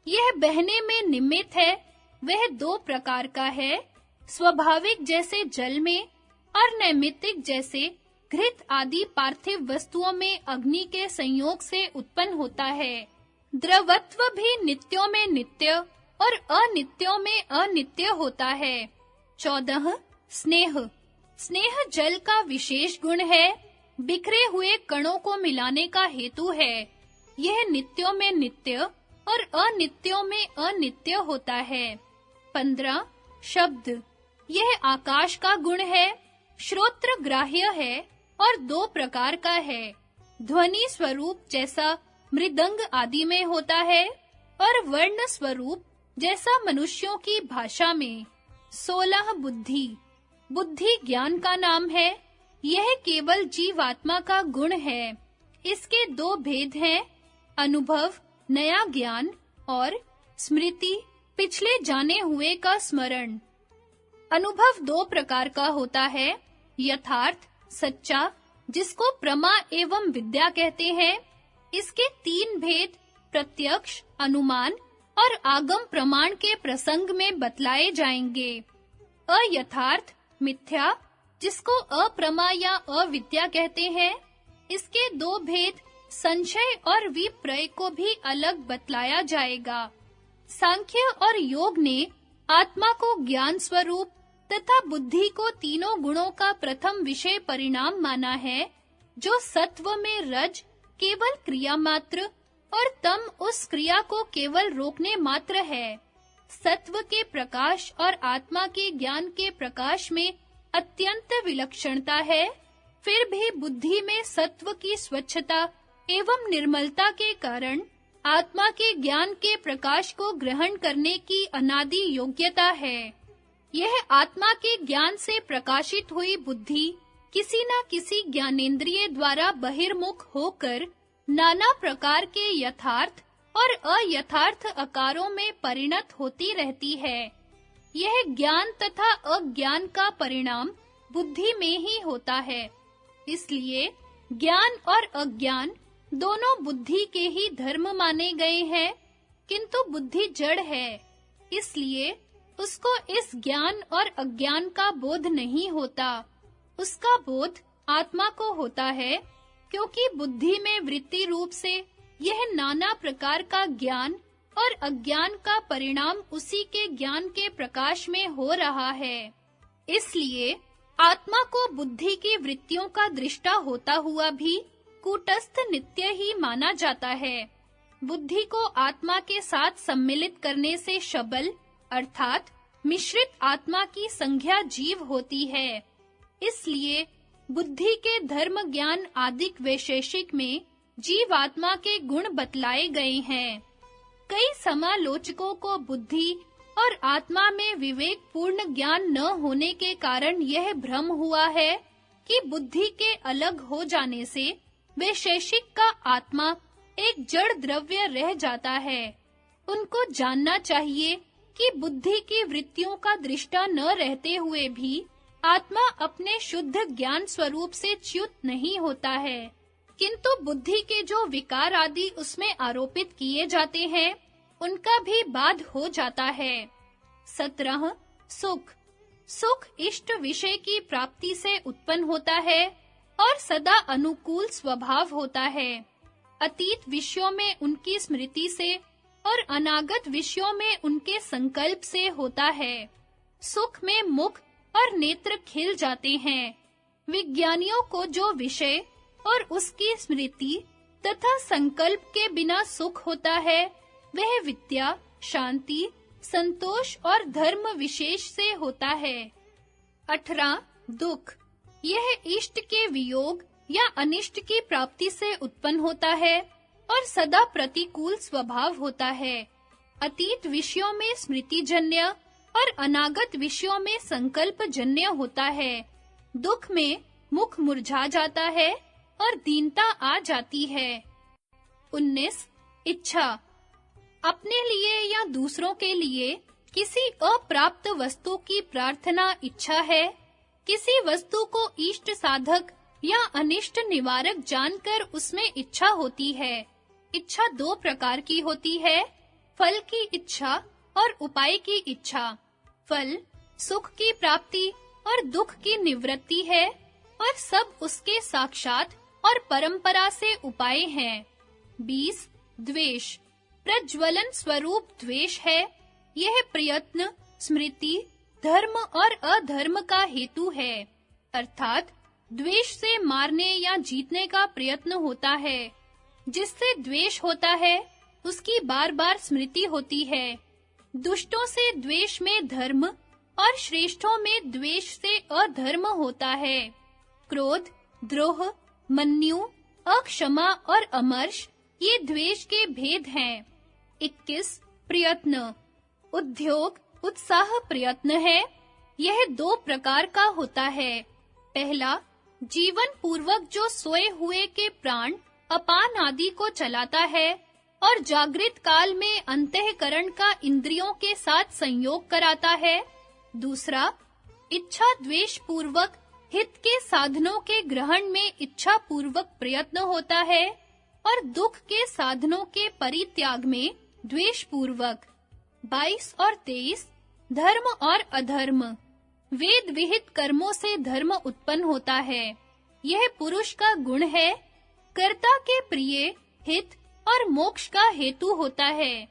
यह बहने में निमित्त है। वह 2 प्रकार का है, स्वाभाविक जैसे जल में और नैमित्तिक जैसे घृत आदि पार्थिव वस्तुओं में अग्नि के संयोग से उत्पन्न होता है। द्रवत्व भी नित्यों में नित्य और अनित्यों में अनित्य होता है। 14. स्नेह। स्नेह जल का विशेष गुण है, बिखरे हुए कणों को मिलाने का हेतु है। यह नित्यों में नित्य और अनित्यों में अनित्य होता है। 15. शब्द। यह आकाश का गुण है, श्रोत्र ग्राह्य है और 2 प्रकार का है। ध्वनि स्वरूप जैसा मृदंग आदि में होता है और वर्ण स्वरूप जैसा मनुष्यों की भाषा में। 16. बुद्धि। बुद्धि ज्ञान का नाम है। यह केवल जीवात्मा का गुण है। इसके 2 भेद हैं, अनुभव, नया ज्ञान, और स्मृति, पिछले जाने हुए का स्मरण। अनुभव 2 प्रकार का होता है, यथार्थ, सच्चा, जिसको प्रमा एवं विद्या कहते हैं। इसके 3 भेद प्रत्यक्ष, अनुमान और आगम प्रमाण के प्रसंग में बतलाए जाएंगे। अयथार्थ, मिथ्या, जिसको अप्रमा या अविद्या कहते हैं। इसके 2 भेद संशय और विप्रय को भी अलग बतलाया जाएगा। सांख्य और योग ने आत्मा को ज्ञान स्वरूप तथा बुद्धि को तीनों गुणों का प्रथम विषय परिणाम माना है, जो सत्व में रज केवल क्रिया मात्र और तम उस क्रिया को केवल रोकने मात्र है। सत्व के प्रकाश और आत्मा के ज्ञान के प्रकाश में अत्यंत विलक्षणता है। फिर भी बुद्धि में सत्व की स्वच्छता एवं निर्मलता के कारण आत्मा के ज्ञान के प्रकाश को ग्रहण करने की अनादि योग्यता है। यह आत्मा के ज्ञान से प्रकाशित हुई बुद्धि किसी न किसी ज्ञानेंद्रिय द्वारा बहिर्मुख होकर नाना प्रकार के यथार्थ और अयथार्थ आकारों में परिणत होती रहती है। यह ज्ञान तथा अज्ञान का परिणाम बुद्धि में ही होता है। इसलिए ज्ञान और अज्ञान दोनों बुद्धि के ही धर्म माने गए हैं, किंतु बुद्धि जड़ है, इसलिए उसको इस ज्ञान और अज्ञान का बोध नहीं होता। उसका बोध आत्मा को होता है, क्योंकि बुद्धि में वृत्ति रूप से यह नाना प्रकार का ज्ञान और अज्ञान का परिणाम उसी के ज्ञान के प्रकाश में हो रहा है। इसलिए आत्मा को बुद्धि की वृत्तियों का दृष्टा होता हुआ भी कूटस्थ नित्य ही माना जाता है। बुद्धि को आत्मा के साथ सम्मिलित करने से शबल अर्थात मिश्रित आत्मा की संज्ञा जीव होती है। इसलिए बुद्धि के धर्म ज्ञान आदिक वैशेषिक में जीव आत्मा के गुण बतलाए गए हैं। कई समालोचकों को बुद्धि और आत्मा में विवेक पूर्ण ज्ञान न होने के कारण यह भ्रम हुआ है कि बुद्धि के अलग हो जाने से वैशेषिक का आत्मा एक जड़ द्रव्य रह जाता है। उनको जानना चाहिए कि बुद्धि की वृत्तियों का दृष्टा न रहते हुए भी आत्मा अपने शुद्ध ज्ञान स्वरूप से च्युत नहीं होता है, किंतु बुद्धि के जो विकार आदि उसमें आरोपित किए जाते हैं, उनका भी बाध हो जाता है। 17 सुख। सुख इष्ट विषय की प्राप्ति से उत्पन्न होता है और सदा अनुकूल स्वभाव होता है। अतीत विषयों में उनकी स्मृति से और अनागत विषयों में उनके संकल्प से होता है। सुख में मुख और नेत्र खिल जाते हैं। विज्ञानियों को जो विषय और उसकी स्मृति तथा संकल्प के बिना सुख होता है, वह विद्या, शांति, संतोष और धर्म विशेष से होता है। 18 दुख। यह इष्ट के वियोग या अनिष्ट की प्राप्ति से उत्पन्न होता है और सदा प्रतिकूल स्वभाव होता है। अतीत विषयों में स्मृतिजन्य और अनागत विषयों में संकल्पजन्य होता है। दुख में मुख मुरझा जाता है और दीनता आ जाती है। 19 इच्छा। अपने लिए या दूसरों के लिए किसी अप्राप्त वस्तु की प्रार्थना इच्छा है। किसी वस्तु को इष्ट साधक या अनिष्ट निवारक जानकर उसमें इच्छा होती है। इच्छा 2 प्रकार की होती है, फल की इच्छा और उपाय की इच्छा। फल सुख की प्राप्ति और दुख की निवृत्ति है और सब उसके साक्षात और परंपरा से उपाय हैं। 20 द्वेष। प्रज्वलन स्वरूप द्वेष है। यह प्रयत्न, स्मृति, धर्म और अधर्म का हेतु है। अर्थात द्वेष से मारने या जीतने का प्रयत्न होता है। जिससे द्वेष होता है, उसकी बार-बार स्मृति होती है। दुष्टों से द्वेष में धर्म और श्रेष्ठों में द्वेष से अधर्म होता है। क्रोध, द्रोह, मन्यु, अक्षमा और अमर्ष ये द्वेष के भेद हैं। 21 प्रयत्न। उद्योग, उत्साह प्रयत्न है। यह 2 प्रकार का होता है। पहला, जीवन पूर्वक जो सोए हुए के प्राण अपान आदि को चलाता है और जागृत काल में अंतःकरण का इंद्रियों के साथ संयोग कराता है। दूसरा, इच्छा द्वेष पूर्वक हित के साधनों के ग्रहण में इच्छा पूर्वक प्रयत्न होता है और दुख के साधनों के परित्याग में द्वेष पूर्वक। 22 और 23 धर्म और अधर्म। वेद विहित कर्मों से धर्म उत्पन्न होता है। यह पुरुष का गुण है। कर्ता के प्रिय, हित और मोक्ष का हेतु होता है।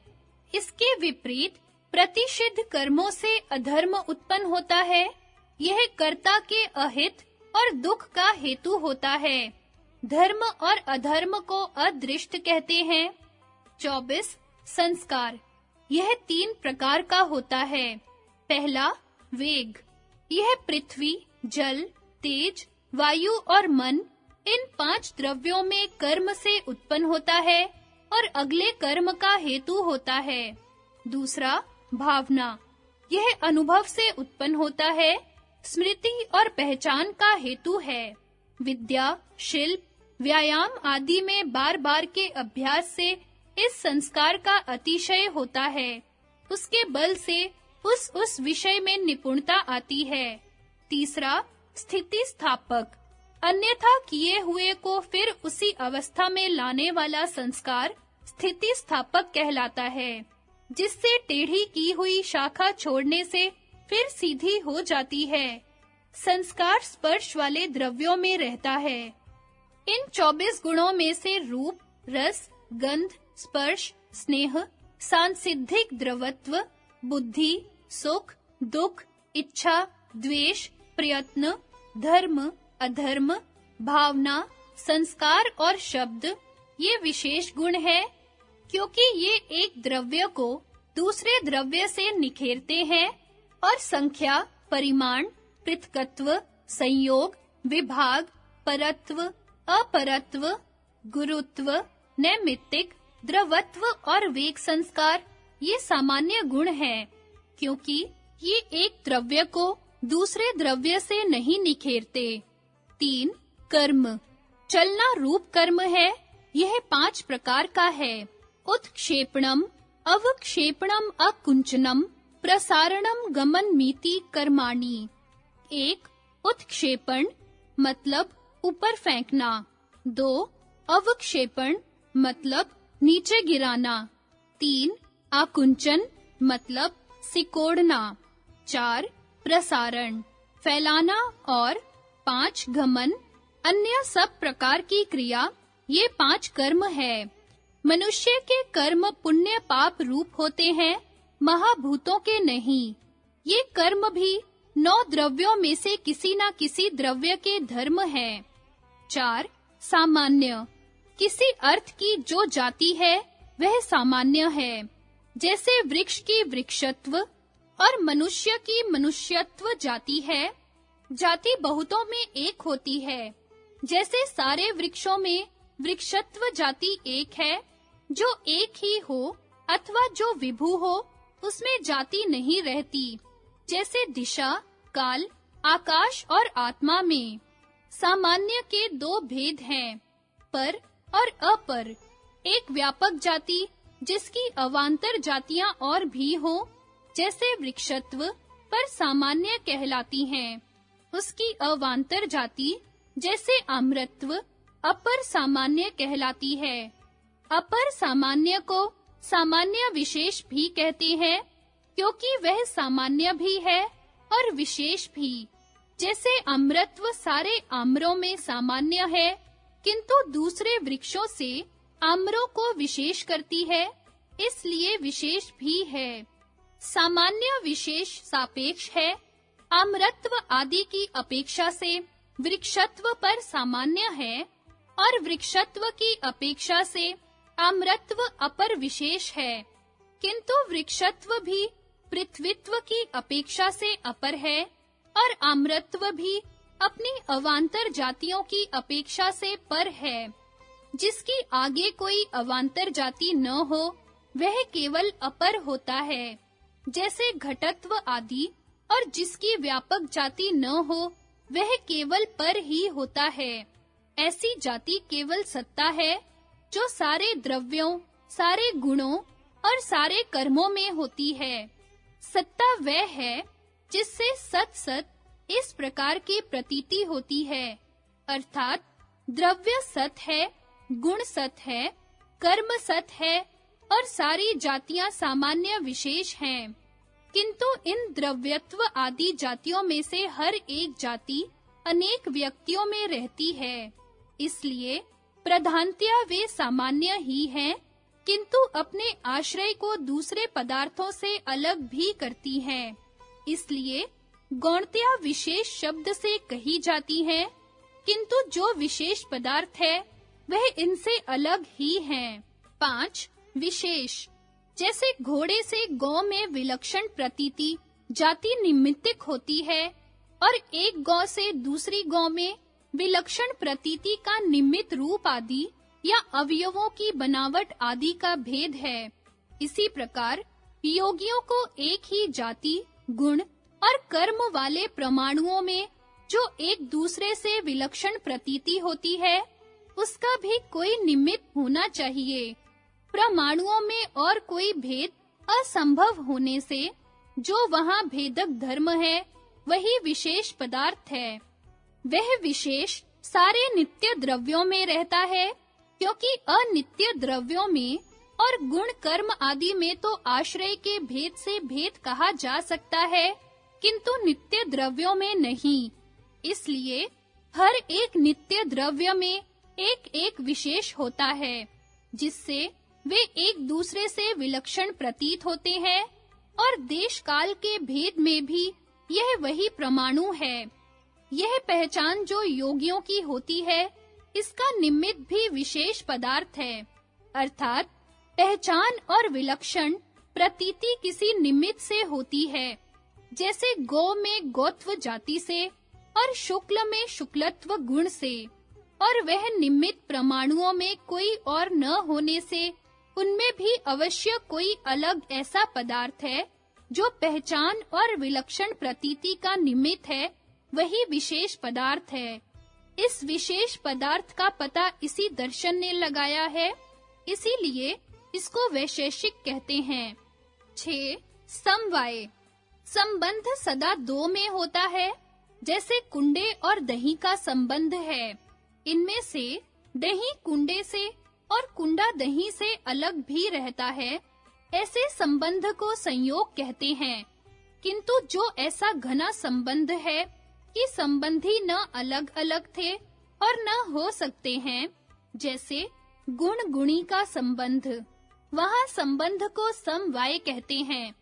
इसके विपरीत प्रतिषिद्ध कर्मों से अधर्म उत्पन्न होता है। यह कर्ता के अहित और दुख का हेतु होता है। धर्म और अधर्म को अदृष्ट कहते हैं। 24 संस्कार। यह 3 प्रकार का होता है। पहला वेग। यह पृथ्वी, जल, तेज, वायु और मन, इन 5 द्रव्यों में कर्म से उत्पन्न होता है और अगले कर्म का हेतु होता है। दूसरा भावना। यह अनुभव से उत्पन्न होता है, स्मृति और पहचान का हेतु है। विद्या, शिल्प, व्यायाम आदि में बार-बार के अभ्यास से इस संस्कार का अतिशय होता है। उसके बल से उस विषय में निपुणता आती है। तीसरा स्थिति स्थापक। अन्यथा किए हुए को फिर उसी अवस्था में लाने वाला संस्कार स्थिति स्थापक कहलाता है, जिससे टेढ़ी की हुई शाखा छोड़ने से फिर सीधी हो जाती है। संस्कार स्पर्श वाले द्रव्यों में रहता है। इन 24 गुणों में से रूप, रस, गंध, स्पर्श, स्नेह, सांसिद्धिक द्रवत्व, बुद्धि, सुख, दुख, इच्छा, द्वेष, प्रयत्न, धर्म, अधर्म, भावना, संस्कार और शब्द, ये विशेष गुण है, क्योंकि ये एक द्रव्य को दूसरे द्रव्य से निखेरते हैं और संख्या, परिमाण, पृथकत्व, संयोग, विभाग, परत्व, अपरत्व, गुरुत्व, नैमित्तिक, द्रवत्व और वेग संस्कार ये सामान्य गुण हैं, क्योंकि ये एक द्रव्य को दूसरे द्रव्य से नहीं निखेरते। 3 कर्म। चलना रूप कर्म है। यह 5 प्रकार का है। उत्क्षेपणम, अवक्षेपणम, अकुंचनम, प्रसारणम, गमनमीति कर्माणि। 1 उत्क्षेपण मतलब ऊपर फेंकना। 2 अवक्षेपण मतलब नीचे गिराना। 3 आकुंचन मतलब सिकोड़ना। 4 प्रसारण फैलाना और 5 गमन अन्य सब प्रकार की क्रिया, ये 5 कर्म है। मनुष्य के कर्म पुण्य पाप रूप होते हैं, महाभूतों के नहीं। ये कर्म भी 9 द्रव्यों में से किसी न किसी द्रव्य के धर्म है। 4 सामान्य। किसी अर्थ की जो जाति है वह सामान्य है। जैसे वृक्ष की वृक्षत्व और मनुष्य की मनुष्यत्व जाति है। जाति बहुतों में एक होती है। जैसे सारे वृक्षों में वृक्षत्व जाति एक है, जो एक ही हो अथवा जो विभु हो, उसमें जाति नहीं रहती। जैसे दिशा, काल, आकाश और आत्मा में सामान्य के 2 भेद हैं, पर और अपर। एक व्यापक जाति जिसकी अवांतर जातियां और भी हो, जैसे वृक्षत्व पर सामान्य कहलाती हैं। उसकी अवांतर जाति जैसे आम्रत्व अपर सामान्य कहलाती है। अपर सामान्य को सामान्य विशेष भी कहते हैं, क्योंकि वह सामान्य भी है और विशेष भी। जैसे अमृतत्व सारे आम्रों में सामान्य है, किंतु दूसरे वृक्षों से आम्रों को विशेष करती है, इसलिए विशेष भी है। सामान्य विशेष सापेक्ष है। आम्रत्व आदि की अपेक्षा से वृक्षत्व पर सामान्य है और वृक्षत्व की अपेक्षा से आम्रत्व अपर विशेष है, किंतु वृक्षत्व भी पृथ्वीत्व की अपेक्षा से अपर है और आम्रत्व भी अपनी अवांतर जातियों की अपेक्षा से पर है। जिसकी आगे कोई अवांतर जाति न हो, वह केवल अपर होता है। जैसे घटत्व आदि, और जिसकी व्यापक जाति न हो, वह केवल पर ही होता है। ऐसी जाति केवल सत्ता है, जो सारे द्रव्यों, सारे गुणों और सारे कर्मों में होती है। सत्ता वह है जिससे सत इस प्रकार की प्रतीति होती है, अर्थात द्रव्य सत है, गुण सत है, कर्म सत है और सारी जातियां सामान्य विशेष हैं। किंतु इन द्रव्यत्व आदि जातियों में से हर एक जाति अनेक व्यक्तियों में रहती है, इसलिए प्रधानतया वे सामान्य ही हैं, किंतु अपने आश्रय को दूसरे पदार्थों से अलग भी करती हैं। इसलिए गौणतया विशेष शब्द से कही जाती हैं, किंतु जो विशेष पदार्थ है वह इनसे अलग ही है। 5 विशेष, जैसे घोड़े से गौ में विलक्षण प्रतीति जाति निमित्तिक होती है और एक गौ से दूसरी गौ में विलक्षण प्रतीति का निमित्त रूप आदि या अवयवों की बनावट आदि का भेद है, इसी प्रकार योगियों को एक ही जाति, गुण और कर्म वाले परमाणुओं में जो एक दूसरे से विलक्षण प्रतीति होती है, उसका भी कोई निमित्त होना चाहिए। परमाणुओं में और कोई भेद असंभव होने से जो वहाँ भेदक धर्म है, वही विशेष पदार्थ है। वह विशेष सारे नित्य द्रव्यों में रहता है, क्योंकि अनित्य द्रव्यों में और गुण कर्म आदि में तो आश्रय के भेद से भेद कहा जा सकता है, किंतु नित्य द्रव्यों में नहीं। इसलिए हर एक नित्य द्रव्य में एक-एक विशेष होता है, जिससे वे एक दूसरे से विलक्षण प्रतीत होते हैं, और देश काल के भेद में भी यह वही परमाणु है। यह पहचान जो योगियों की होती है, इसका निमित्त भी विशेष पदार्थ है, अर्थात पहचान और विलक्षण प्रतीति किसी निमित्त से होती है, जैसे गौ में गोत्व जाति से और शुक्ल में शुक्लत्व गुण से, और वह निमित्त परमाणुओं में कोई और न होने से उनमें भी अवश्य कोई अलग ऐसा पदार्थ है जो पहचान और विलक्षण प्रतीति का निमित्त है, वही विशेष पदार्थ है। इस विशेष पदार्थ का पता इसी दर्शन ने लगाया है, इसीलिए इसको वैशेषिक कहते हैं। 6. समवाय। संबंध सदा दो में होता है, जैसे कुंडे और दही का संबंध है। इनमें से दही कुंडे से और कुंडा दही से अलग भी रहता है, ऐसे संबंध को संयोग कहते हैं। किंतु जो ऐसा घना संबंध है कि संबंधी न अलग-अलग थे और न हो सकते हैं, जैसे गुण गुणी का संबंध, वहाँ संबंध को समवाय कहते हैं,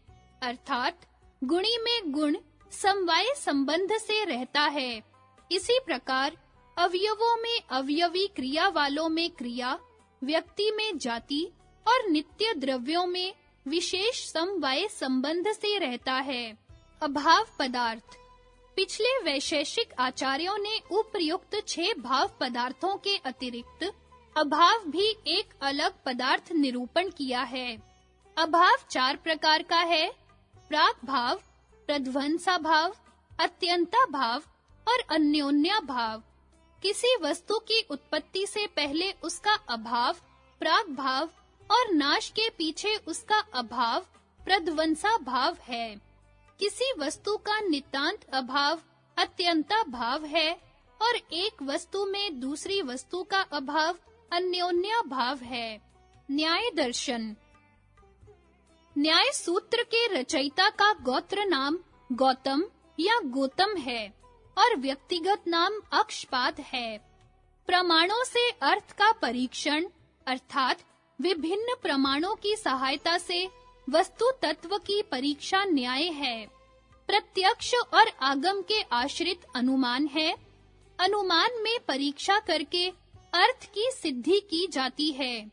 अर्थात गुणी में गुण समवाय संबंध से रहता है। इसी प्रकार अवयवों में अवयवी क्रिया वालों में क्रिया, व्यक्ति में जाति और नित्य द्रव्यों में विशेष समवाय संबंध से रहता है। अभाव पदार्थ। पिछले वैशेषिक आचार्यों ने उपर्युक्त 6 भाव पदार्थों के अतिरिक्त अभाव भी एक अलग पदार्थ निरूपण किया है। अभाव 4 प्रकार का है: प्राक भाव, प्रध्वंसा भाव, अत्यंता भाव और अन्योन्या भाव। किसी वस्तु की उत्पत्ति से पहले उसका अभाव प्राक भाव और नाश के पीछे उसका अभाव प्रध्वंसा भाव है। किसी वस्तु का नितांत अभाव अत्यंता भाव है और एक वस्तु में दूसरी वस्तु का अभाव अन्योन्या भाव है। न्याय दर्शन। न्याय सूत्र के रचयिता का गोत्र नाम गौतम या गोतम है और व्यक्तिगत नाम अक्षपाद है। प्रमाणों से अर्थ का परीक्षण, अर्थात विभिन्न प्रमाणों की सहायता से वस्तु तत्व की परीक्षा न्याय है। प्रत्यक्ष और आगम के आश्रित अनुमान है। अनुमान में परीक्षा करके अर्थ की सिद्धि की जाती है।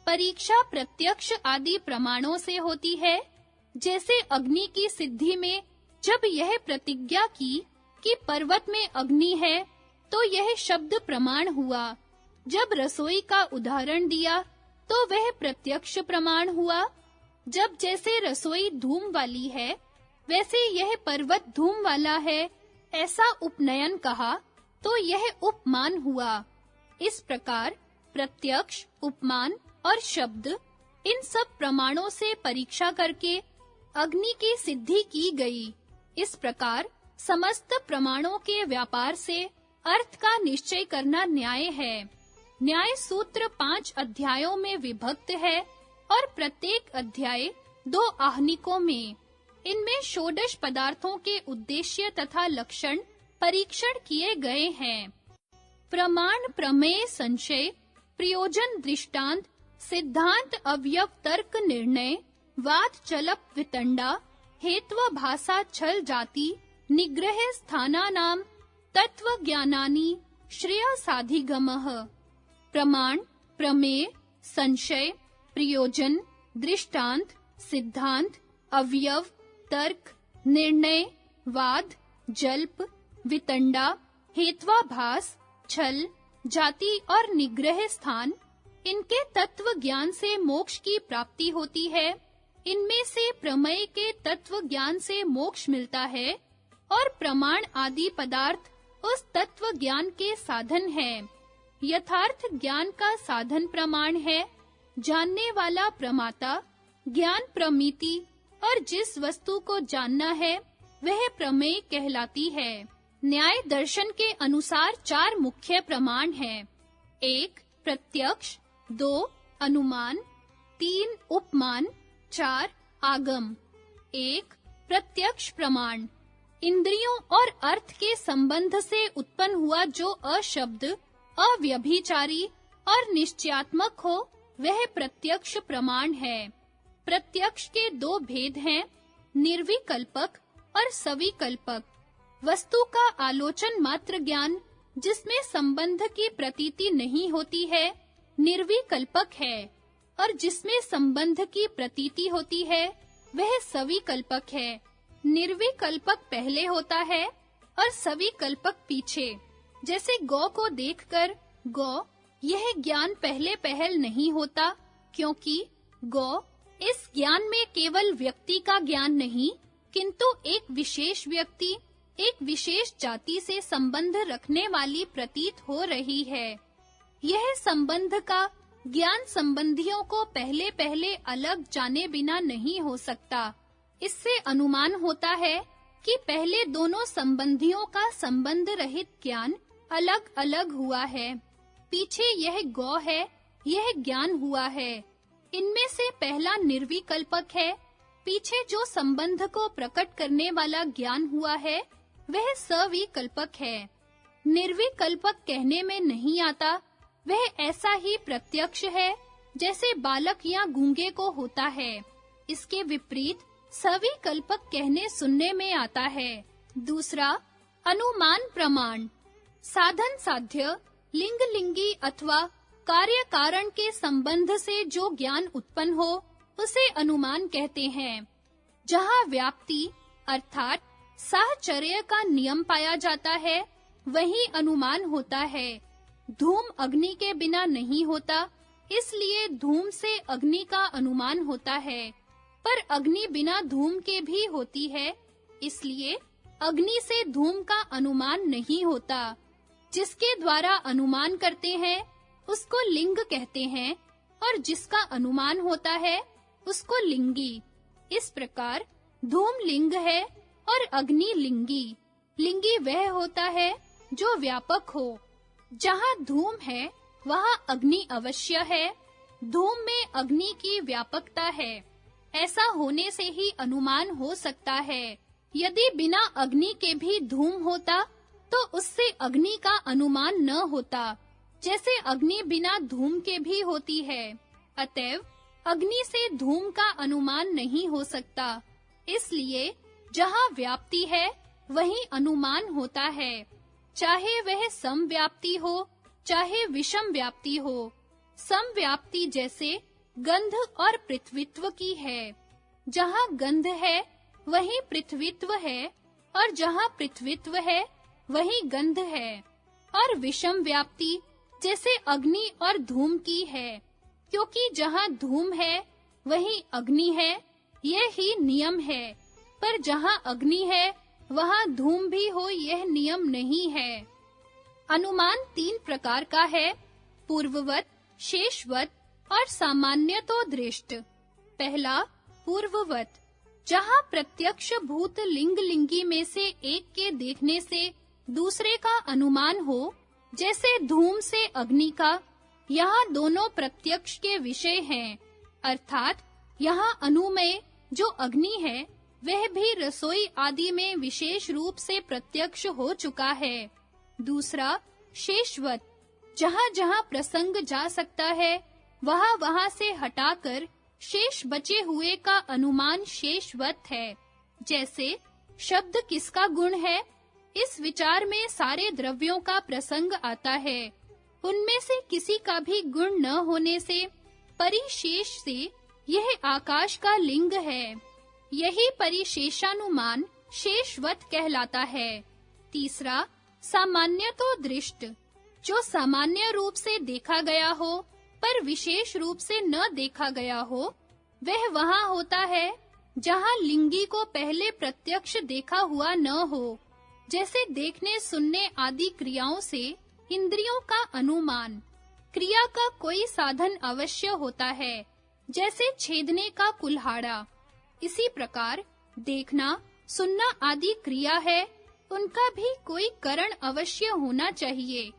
परीक्षा प्रत्यक्ष आदि प्रमाणों से होती है। जैसे अग्नि की सिद्धि में जब यह प्रतिज्ञा की कि पर्वत में अग्नि है, तो यह शब्द प्रमाण हुआ। जब रसोई का उदाहरण दिया, तो वह प्रत्यक्ष प्रमाण हुआ। जब जैसे रसोई धूम वाली है, वैसे यह पर्वत धूम वाला है, ऐसा उपनयन कहा, तो यह उपमान हुआ। इस प्रकार प्रत्यक्ष, उपमान और शब्द, इन सब प्रमाणों से परीक्षा करके अग्नि की सिद्धि की गई। इस प्रकार समस्त प्रमाणों के व्यापार से अर्थ का निश्चय करना न्याय है। न्याय सूत्र 5 अध्यायों में विभक्त है और प्रत्येक अध्याय 2 आहनिकों में। इनमें षोडश पदार्थों के उद्देश्य तथा लक्षण परीक्षण किए गए हैं। प्रमाण, प्रमेय, संशय, प्रयोजन, दृष्टांत, सिद्धांत, अवयव, तर्क, निर्णय, वाद, चलप, वितंडा, हेत्व, भाषा, छल, जाति, निग्रह, स्थानानाम, तत्व ज्ञानानि, श्रेय साधिगमः। प्रमाण, प्रमेय, संशय, प्रयोजन, दृष्टांत, सिद्धांत, अवयव, तर्क, निर्णय, वाद, जल्प, वितंडा, हेत्वाभास, छल, जाति और निग्रह स्थान, इनके तत्व ज्ञान से मोक्ष की प्राप्ति होती है। इनमें से प्रमेय के तत्व ज्ञान से मोक्ष मिलता है और प्रमाण आदि पदार्थ उस तत्व ज्ञान के साधन हैं। यथार्थ ज्ञान का साधन प्रमाण है, जानने वाला प्रमाता, ज्ञान प्रमिति, और जिस वस्तु को जानना है वह प्रमेय कहलाती है। न्याय दर्शन के अनुसार 4 मुख्य प्रमाण हैं। 1 प्रत्यक्ष, 2 अनुमान, 3 उपमान, 4 आगम। 1 प्रत्यक्ष प्रमाण, इंद्रियों और अर्थ के संबंध से उत्पन्न हुआ जो अशब्द, अव्यभिचारी और निश्चयात्मक हो वह प्रत्यक्ष प्रमाण है। प्रत्यक्ष के 2 भेद हैं, निर्विकल्पक और सविकल्पक। वस्तु का आलोचन मात्र ज्ञान जिसमें संबंध की प्रतीति नहीं होती है निर्विकल्पक है, और जिसमें संबंध की प्रतीति होती है वह सविकल्पक है। निर्विकल्पक पहले होता है और सविकल्पक पीछे। जैसे गौ को देखकर गौ, यह ज्ञान पहले पहल नहीं होता, क्योंकि गौ इस ज्ञान में केवल व्यक्ति का ज्ञान नहीं, किंतु एक विशेष व्यक्ति, एक विशेष जाति से संबंध रखने वाली प्रतीत हो रही है। यह संबंध का ज्ञान संबंधियों को पहले पहले अलग जाने बिना नहीं हो सकता। इससे अनुमान होता है कि पहले दोनों संबंधियों का संबंध रहित ज्ञान अलग-अलग हुआ है। पीछे यह गौ है, यह ज्ञान हुआ है। इनमें से पहला निर्विकल्पक है, पीछे जो संबंध को प्रकट करने वाला ज्ञान हुआ है वह सविकल्पक है। निर्विकल्पक कहने में नहीं आता, वह ऐसा ही प्रत्यक्ष है जैसे बालक या गूंगे को होता है। इसके विपरीत सविकल्पक कहने सुनने में आता है। दूसरा अनुमान प्रमाण, साधन साध्य, लिंग लिंगी अथवा कार्य कारण के संबंध से जो ज्ञान उत्पन्न हो उसे अनुमान कहते हैं। जहाँ व्याप्ति अर्थात साहचर्य का नियम पाया जाता है वहीं अनुमान होता है। धूम अग्नि के बिना नहीं होता, इसलिए धूम से अग्नि का अनुमान होता है। पर अग्नि बिना धूम के भी होती है, इसलिए अग्नि से धूम का अनुमान नहीं होता। जिसके द्वारा अनुमान करते हैं उसको लिंग कहते हैं, और जिसका अनुमान होता है उसको लिंगी। इस प्रकार धूम लिंग है और अग्नि लिंगी। लिंगी वह होता है जो व्यापक हो। जहाँ धूम है वहाँ अग्नि अवश्य है। धूम में अग्नि की व्यापकता है। ऐसा होने से ही अनुमान हो सकता है। यदि बिना अग्नि के भी धूम होता तो उससे अग्नि का अनुमान न होता, जैसे अग्नि बिना धूम के भी होती है। अतएव अग्नि से धूम का अनुमान नहीं हो सकता। इसलिए जहाँ व्याप्ति है वहीं अनुमान होता है, चाहे वह समव्याप्ति हो चाहे विषम व्याप्ति हो। समव्याप्ति जैसे गंध और पृथ्वीत्व की है। जहाँ गंध है वहीं पृथ्वीत्व है, और जहाँ पृथ्वीत्व है वहीं गंध है। और विषम व्याप्ति जैसे अग्नि और धूम की है, क्योंकि जहाँ धूम है वहीं अग्नि है, यह ही नियम है। पर जहाँ अग्नि है वहाँ धूम भी हो, यह नियम नहीं है। अनुमान 3 प्रकार का है, पूर्ववत, शेषवत और सामान्यतो दृष्ट। पहला पूर्ववत, जहाँ प्रत्यक्ष भूत लिंग लिंगी में से एक के देखने से दूसरे का अनुमान हो, जैसे धूम से अग्नि का। यहाँ दोनों प्रत्यक्ष के विषय हैं, अर्थात यहाँ अनुमेय जो अग्नि है वह भी रसोई आदि में विशेष रूप से प्रत्यक्ष हो चुका है। दूसरा शेषवत, जहाँ-जहाँ प्रसंग जा सकता है वहाँ से हटाकर शेष बचे हुए का अनुमान शेषवत है। जैसे शब्द किसका गुण है, इस विचार में सारे द्रव्यों का प्रसंग आता है। उनमें से किसी का भी गुण न होने से परिशेष से यह आकाश का लिंग है। यही परिशेषानुमान शेषवत कहलाता है। तीसरा, सामान्य तो दृष्ट, जो सामान्य रूप से देखा गया हो पर विशेष रूप से न देखा गया हो, वह वहाँ होता है जहाँ लिंगी को पहले प्रत्यक्ष देखा हुआ न हो, जैसे देखने सुनने आदि क्रियाओं से इंद्रियों का अनुमान। क्रिया का कोई साधन अवश्य होता है, जैसे छेदने का कुल्हाड़ा। इसी प्रकार देखना सुनना आदि क्रिया है, उनका भी कोई करण अवश्य होना चाहिए।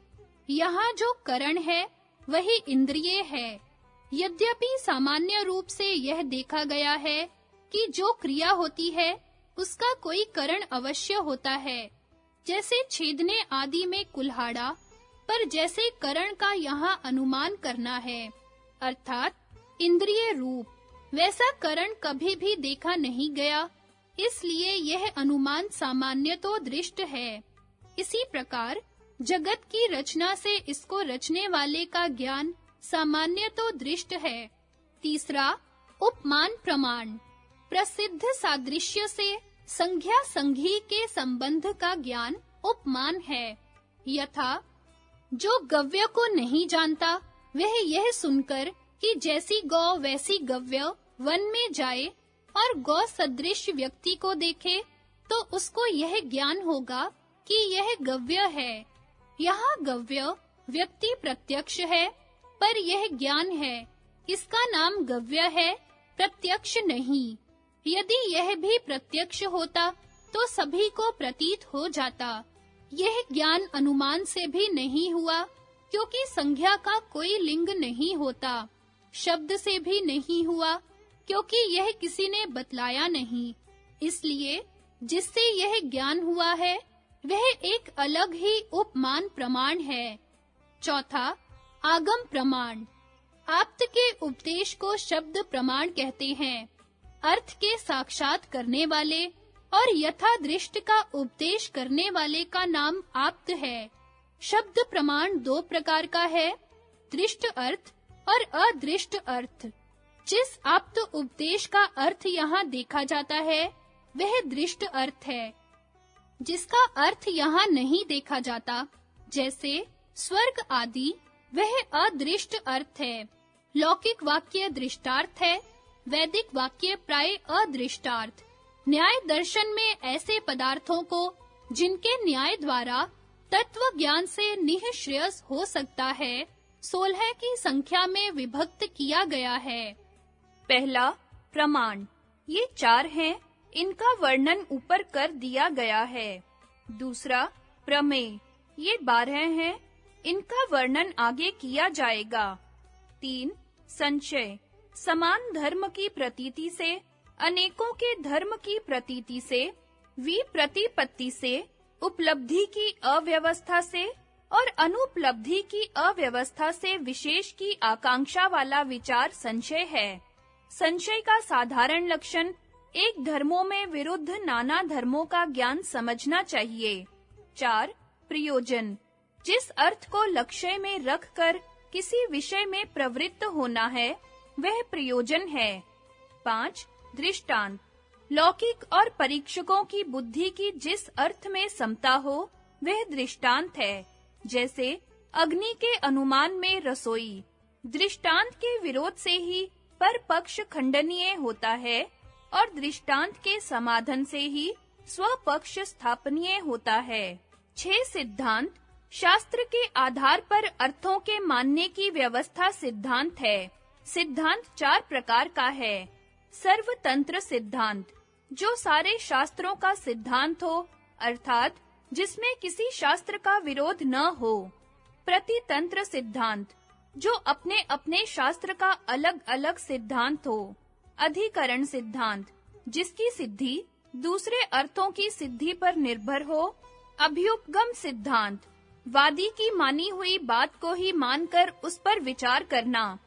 यहाँ जो करण है वही इंद्रिय है। यद्यपि सामान्य रूप से यह देखा गया है कि जो क्रिया होती है उसका कोई करण अवश्य होता है, जैसे छेदने आदि में कुल्हाड़ा, पर जैसे करण का यहाँ अनुमान करना है, अर्थात इंद्रिय रूप, वैसा करण कभी भी देखा नहीं गया, इसलिए यह अनुमान सामान्य तो दृष्ट है। इसी प्रकार जगत की रचना से इसको रचने वाले का ज्ञान सामान्य तो दृष्ट है। तीसरा, उपमान प्रमाण, प्रसिद्ध सादृश्य से संज्ञा संघी के संबंध का ज्ञान उपमान है। यथा, जो गव्य को नहीं जानता, वह यह सुनकर कि जैसी गौ वैसी गव्य वन में जाए और गौ सदृश व्यक्ति को देखे, तो उसको यह ज्ञान होगा कि यह गव्य है। यहाँ गव्य व्यक्ति प्रत्यक्ष है, पर यह ज्ञान है, इसका नाम गव्य है, प्रत्यक्ष नहीं। यदि यह भी प्रत्यक्ष होता तो सभी को प्रतीत हो जाता। यह ज्ञान अनुमान से भी नहीं हुआ, क्योंकि संज्ञा का कोई लिंग नहीं होता। शब्द से भी नहीं हुआ, क्योंकि यह किसी ने बतलाया नहीं। इसलिए जिससे यह ज्ञान हुआ है वह एक अलग ही उपमान प्रमाण है। चौथा, आगम प्रमाण। आप्त के उपदेश को शब्द प्रमाण कहते हैं। अर्थ के साक्षात करने वाले और यथादृष्ट का उपदेश करने वाले का नाम आप्त है। शब्द प्रमाण दो प्रकार का है, दृष्ट अर्थ और अदृष्ट अर्थ। जिस आप्त उपदेश का अर्थ यहाँ देखा जाता है वह दृष्ट अर्थ है। जिसका अर्थ यहाँ नहीं देखा जाता, जैसे स्वर्ग आदि, वह अदृष्ट अर्थ है। लौकिक वाक्य दृष्टार्थ है, वैदिक वाक्य प्राय अदृष्टार्थ। न्याय दर्शन में ऐसे पदार्थों को जिनके न्याय द्वारा तत्व ज्ञान से निःश्रेयस हो सकता है, 16 की संख्या में विभक्त किया गया है। पहला, प्रमाण। ये 4 हैं, इनका वर्णन ऊपर कर दिया गया है। दूसरा, प्रमेय। ये 12 हैं, इनका वर्णन आगे किया जाएगा। 3, संशय। समान धर्म की प्रतीति से, अनेकों के धर्म की प्रतीति से, विप्रतिपत्ति से, उपलब्धि की अव्यवस्था से और अनुपलब्धि की अव्यवस्था से विशेष की आकांक्षा वाला विचार संशय है। संशय का साधारण लक्षण एक धर्मों में विरुद्ध नाना धर्मों का ज्ञान समझना चाहिए। 4, प्रयोजन। जिस अर्थ को लक्ष्य में रखकर किसी विषय में प्रवृत्त होना है, वह प्रयोजन है। 5, दृष्टांत। लौकिक और परीक्षकों की बुद्धि की जिस अर्थ में समता हो, वह दृष्टांत है। जैसे अग्नि के अनुमान में रसोई। दृष्टांत के विरोध से ही पर पक्ष खंडनीय होता है और दृष्टांत के समाधान से ही स्वपक्ष स्थापनीय होता है। 6 सिद्धांत। शास्त्र के आधार पर अर्थों के मानने की व्यवस्था सिद्धांत है। सिद्धांत 4 प्रकार का है। सर्वतंत्र सिद्धांत, जो सारे शास्त्रों का सिद्धांत हो, अर्थात जिसमें किसी शास्त्र का विरोध न हो। प्रतितंत्र सिद्धांत, जो अपने-अपने शास्त्र का अलग-अलग सिद्धांत हो। अधिकरण सिद्धांत, जिसकी सिद्धि दूसरे अर्थों की सिद्धि पर निर्भर हो। अभ्युपगम सिद्धांत, वादी की मानी हुई बात को ही मानकर उस पर विचार करना।